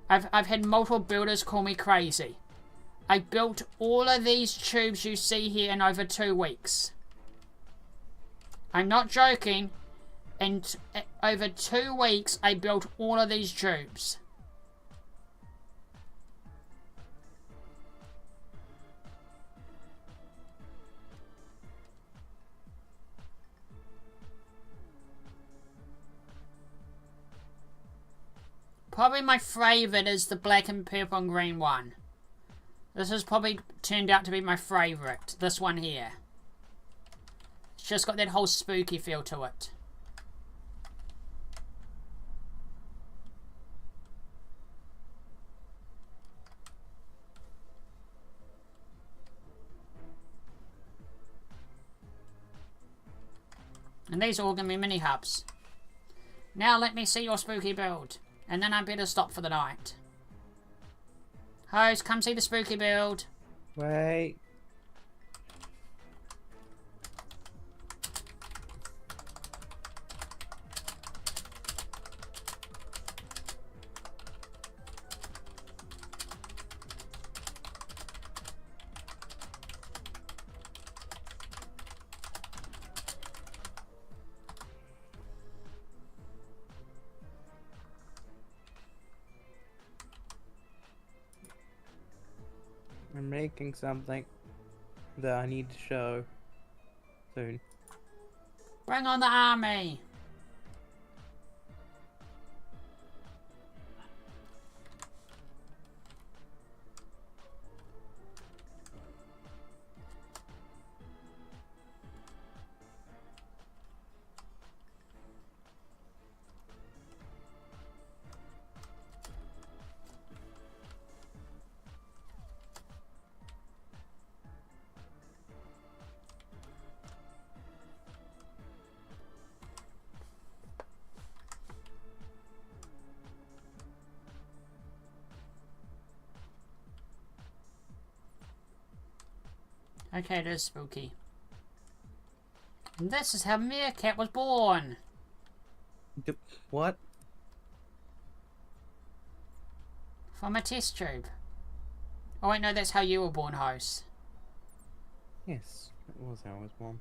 S1: I've had multiple builders call me crazy. I built all of these tubes you see here in over 2 weeks. I'm not joking. In over 2 weeks, I built all of these tubes. Probably my favourite is the black and purple and green one. This has probably turned out to be my favourite. This one here. It's just got that whole spooky feel to it. And these are all going to be mini hubs. Now let me see your spooky build. And then I better stop for the night. Host, come see the spooky build.
S2: Wait. I'm making something that I need to show soon.
S1: Bring on the army. Okay, it is spooky. And this is how Meerkat was born.
S2: What?
S1: From a test tube. Oh wait, no, that's how you were born, host.
S2: Yes, that was how I was born.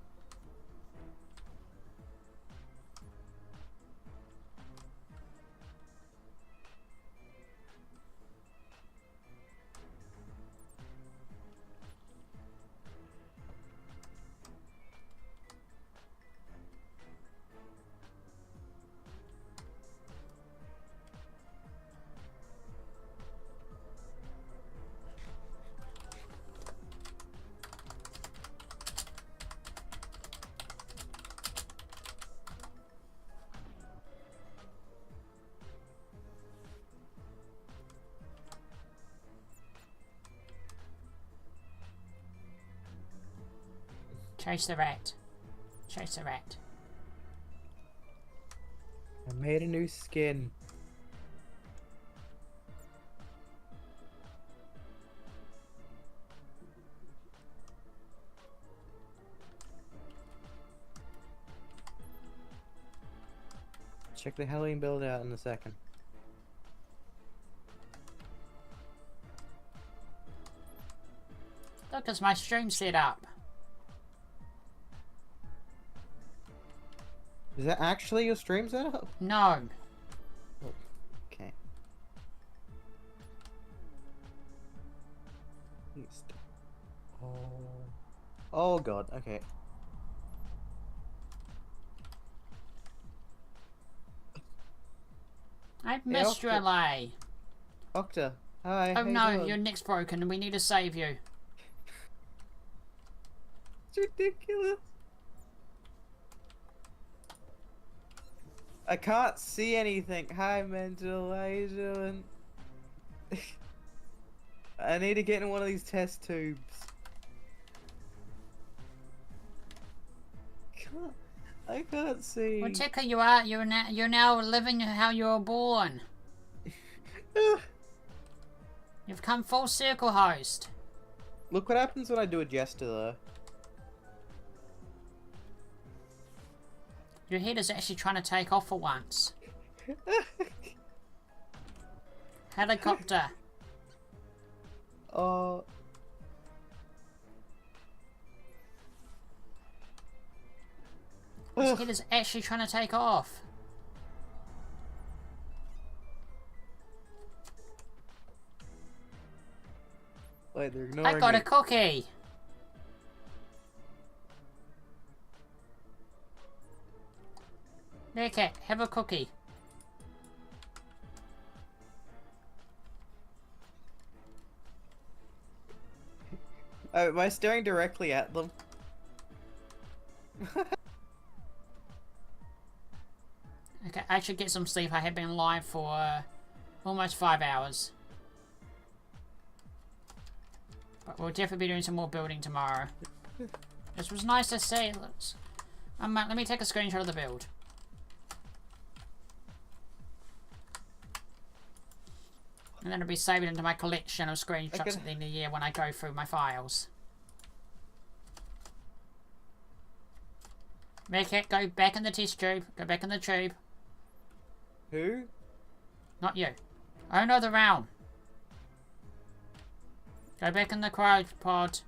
S1: Chase the rat. Chase the rat.
S2: I made a new skin. Check the Halloween build out in a second.
S1: Look, it's my stream set up.
S2: Is that actually your stream setup?
S1: No.
S2: Oh, okay. Oh. Oh god, okay.
S1: I've missed you, LA.
S2: Octa, hi.
S1: Oh
S2: how you
S1: no,
S2: doing?
S1: your nick's broken and we need to save you.
S2: It's ridiculous. I can't see anything. Hi, Mental. How you doing? I need to get in one of these test tubes. I can't see.
S1: Well, Ticker, you are. You're now living how you were born. You've come full circle, host.
S2: Look what happens when I do a gesture, though.
S1: Your head is actually trying to take off for once. Helicopter.
S2: Oh.
S1: His head is actually trying to take off.
S2: Wait, they're ignoring
S1: I got
S2: me.
S1: a cookie. There, cat, have a cookie.
S2: Oh, am I staring directly at them?
S1: Okay, I should get some sleep. I have been live for almost 5 hours. But we'll definitely be doing some more building tomorrow. This was nice to see. Let me take a screenshot of the build. And then I'll be saving into my collection of screenshots at the end of the year when I go through my files. Meerkat, go back in the test tube. Go back in the tube.
S2: Who?
S1: Not you. Owner of the realm. Go back in the cryopod.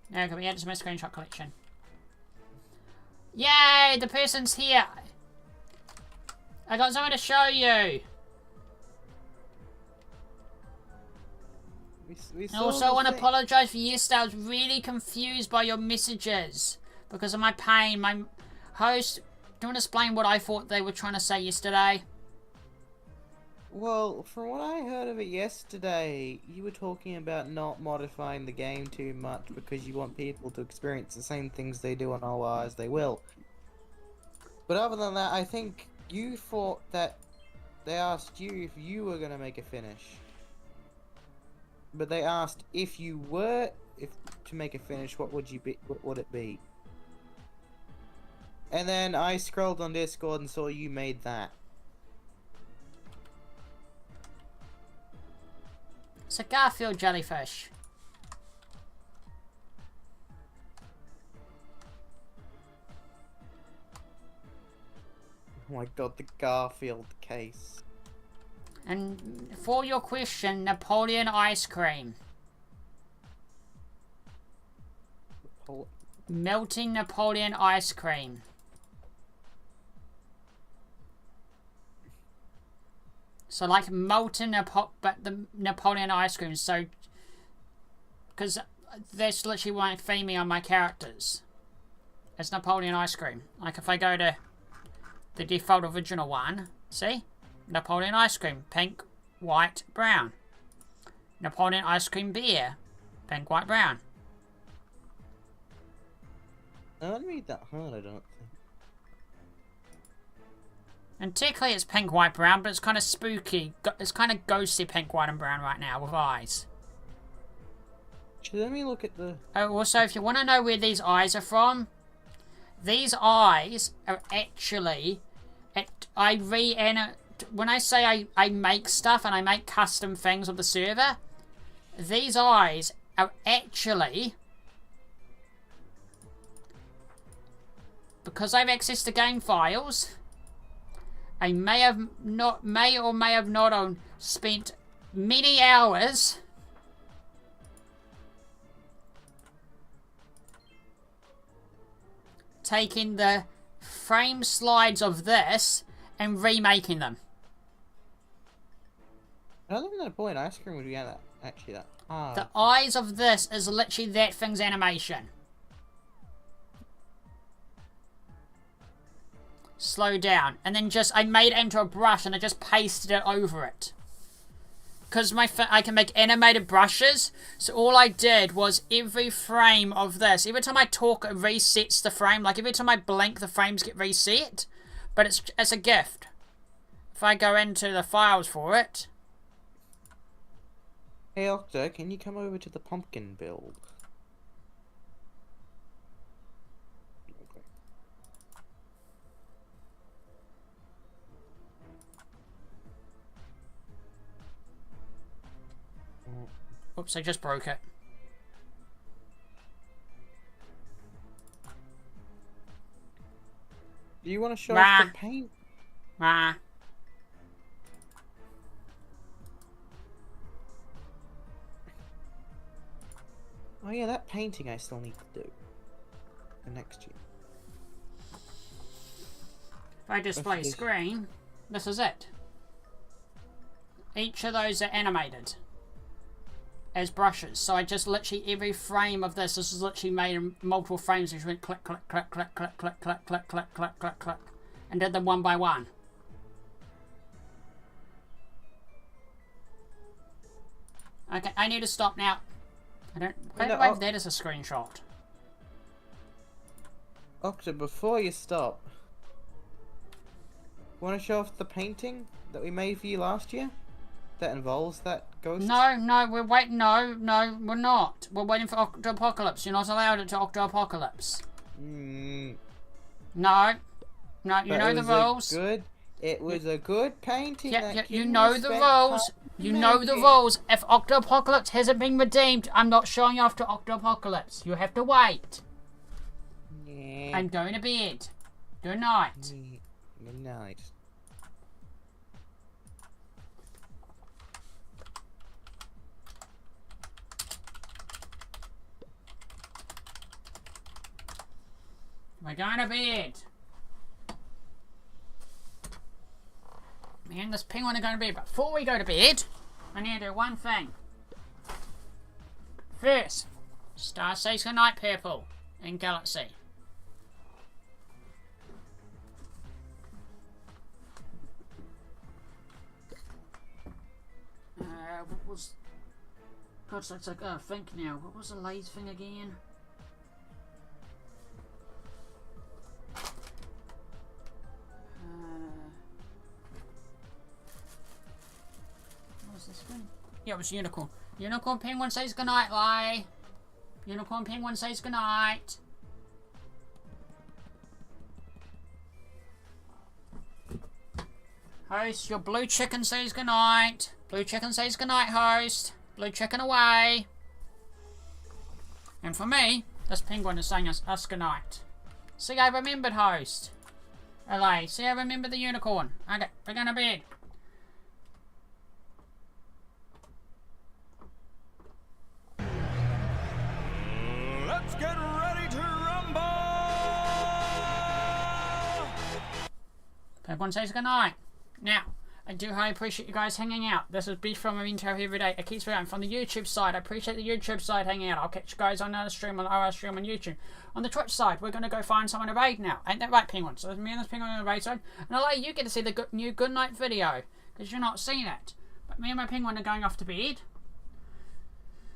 S1: There, can we add to my screenshot collection? Yay! The person's here! I got something to show you! I also want to apologise for yesterday. I was really confused by your messages because of my pain. My host, do you want to explain what I thought they were trying to say yesterday?
S2: Well, from what I heard of it yesterday, you were talking about not modifying the game too much because you want people to experience the same things they do on OR as they will. But other than that, I think you thought that they asked you if you were going to make a finish. But they asked if you were to make a finish, what would it be? And then I scrolled on Discord and saw you made that.
S1: It's a Garfield jellyfish.
S2: Oh my god, the Garfield case.
S1: And for your question, Napoleon ice cream. Melting Napoleon ice cream. So like molten but the Napoleon ice cream. So, because that's literally what I'm theming on my characters. It's Napoleon ice cream. Like if I go to the default original one, see? Napoleon ice cream, pink, white, brown. Napoleon ice cream beer, pink, white, brown.
S2: I don't read that hard, I don't think.
S1: And technically it's pink, white, brown, but it's kind of spooky. It's kind of ghostly pink, white, and brown right now with eyes.
S2: Let me look at the...
S1: Oh, also, if you want to know where these eyes are from, these eyes are actually... When I say I make stuff and I make custom things with the server, these eyes are actually... Because I have access to game files, I may or may have not spent many hours taking the frame slides of this and remaking them.
S2: I don't think that boiled ice cream would be that actually that hard.
S1: The eyes of this is literally that thing's animation. Slow down. And then I made it into a brush and I just pasted it over it. Because I can make animated brushes, so all I did was every frame of this, every time I talk it resets the frame, like every time I blink the frames get reset, but it's a gift. If I go into the files for it...
S2: Hey Octa, can you come over to the pumpkin build? Okay.
S1: Oops, I just broke it.
S2: Do you want to show us the paint?
S1: Ah.
S2: Oh yeah, that painting I still need to do for next year.
S1: If I display screen, this is it. Each of those are animated as brushes. So I just literally, every frame of this is literally made in multiple frames. I just went click, click, click, click, click, click, click, click, click, click, click, click, and did them one by one. Okay, I need to stop now. I don't have that as a screenshot.
S2: Octa, before you stop, want to show off the painting that we made for you last year? That involves that ghost?
S1: No, we're waiting. No, we're not. We're waiting for Octopocalypse. You're not allowed it to Octopocalypse.
S2: Mm.
S1: No, you know the rules.
S2: It was a good painting.
S1: Yeah, you know the rules. You know the rules. If Octopocalypse hasn't been redeemed, I'm not showing you off to Octopocalypse. You have to wait.
S2: Yeah.
S1: I'm going to bed. Good night.
S2: Good night.
S1: We're going to bed. Me and this penguin are going to bed. But before we go to bed, I need to do one thing. First, Star says goodnight, purple, in Galaxy. What was... God, it's like, oh, think now. What was the laser thing again? What was this thing? Yeah, it was Unicorn. Unicorn Penguin says goodnight, Lai. Unicorn Penguin says goodnight. Host, your blue chicken says goodnight. Blue chicken says goodnight, host. Blue chicken away. And for me, this penguin is saying us goodnight. See, I remembered, host. LA, see, I remembered the unicorn. Okay, we're going to bed.
S4: Let's get ready to rumble!
S1: Penguin says goodnight. Now, I do highly appreciate you guys hanging out. This is Beef from Intro every day. I keep forgetting from the YouTube side. I appreciate the YouTube side hanging out. I'll catch you guys on another stream on our stream on YouTube. On the Twitch side, we're going to go find someone to raid now. Ain't that right, Penguin? So me and this Penguin on the raid side. And I'll let you get to see the new Goodnight video, because you're not seeing it. But me and my Penguin are going off to bed.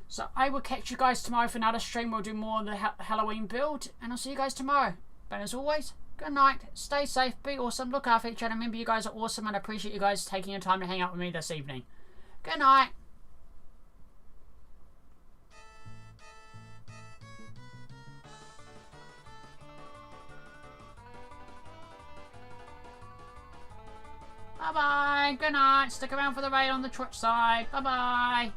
S1: So I will catch you guys tomorrow for another stream. We'll do more of the Halloween build. And I'll see you guys tomorrow. But as always, Good night. Stay safe. Be awesome. Look after each other. Remember, you guys are awesome, and I appreciate you guys taking your time to hang out with me this evening. Good night. Bye-bye. Good night. Stick around for the raid on the Twitch side. Bye-bye.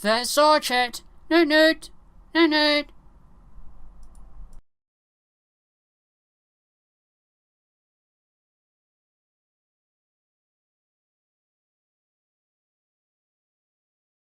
S1: That's all, chat. No, no, no, no.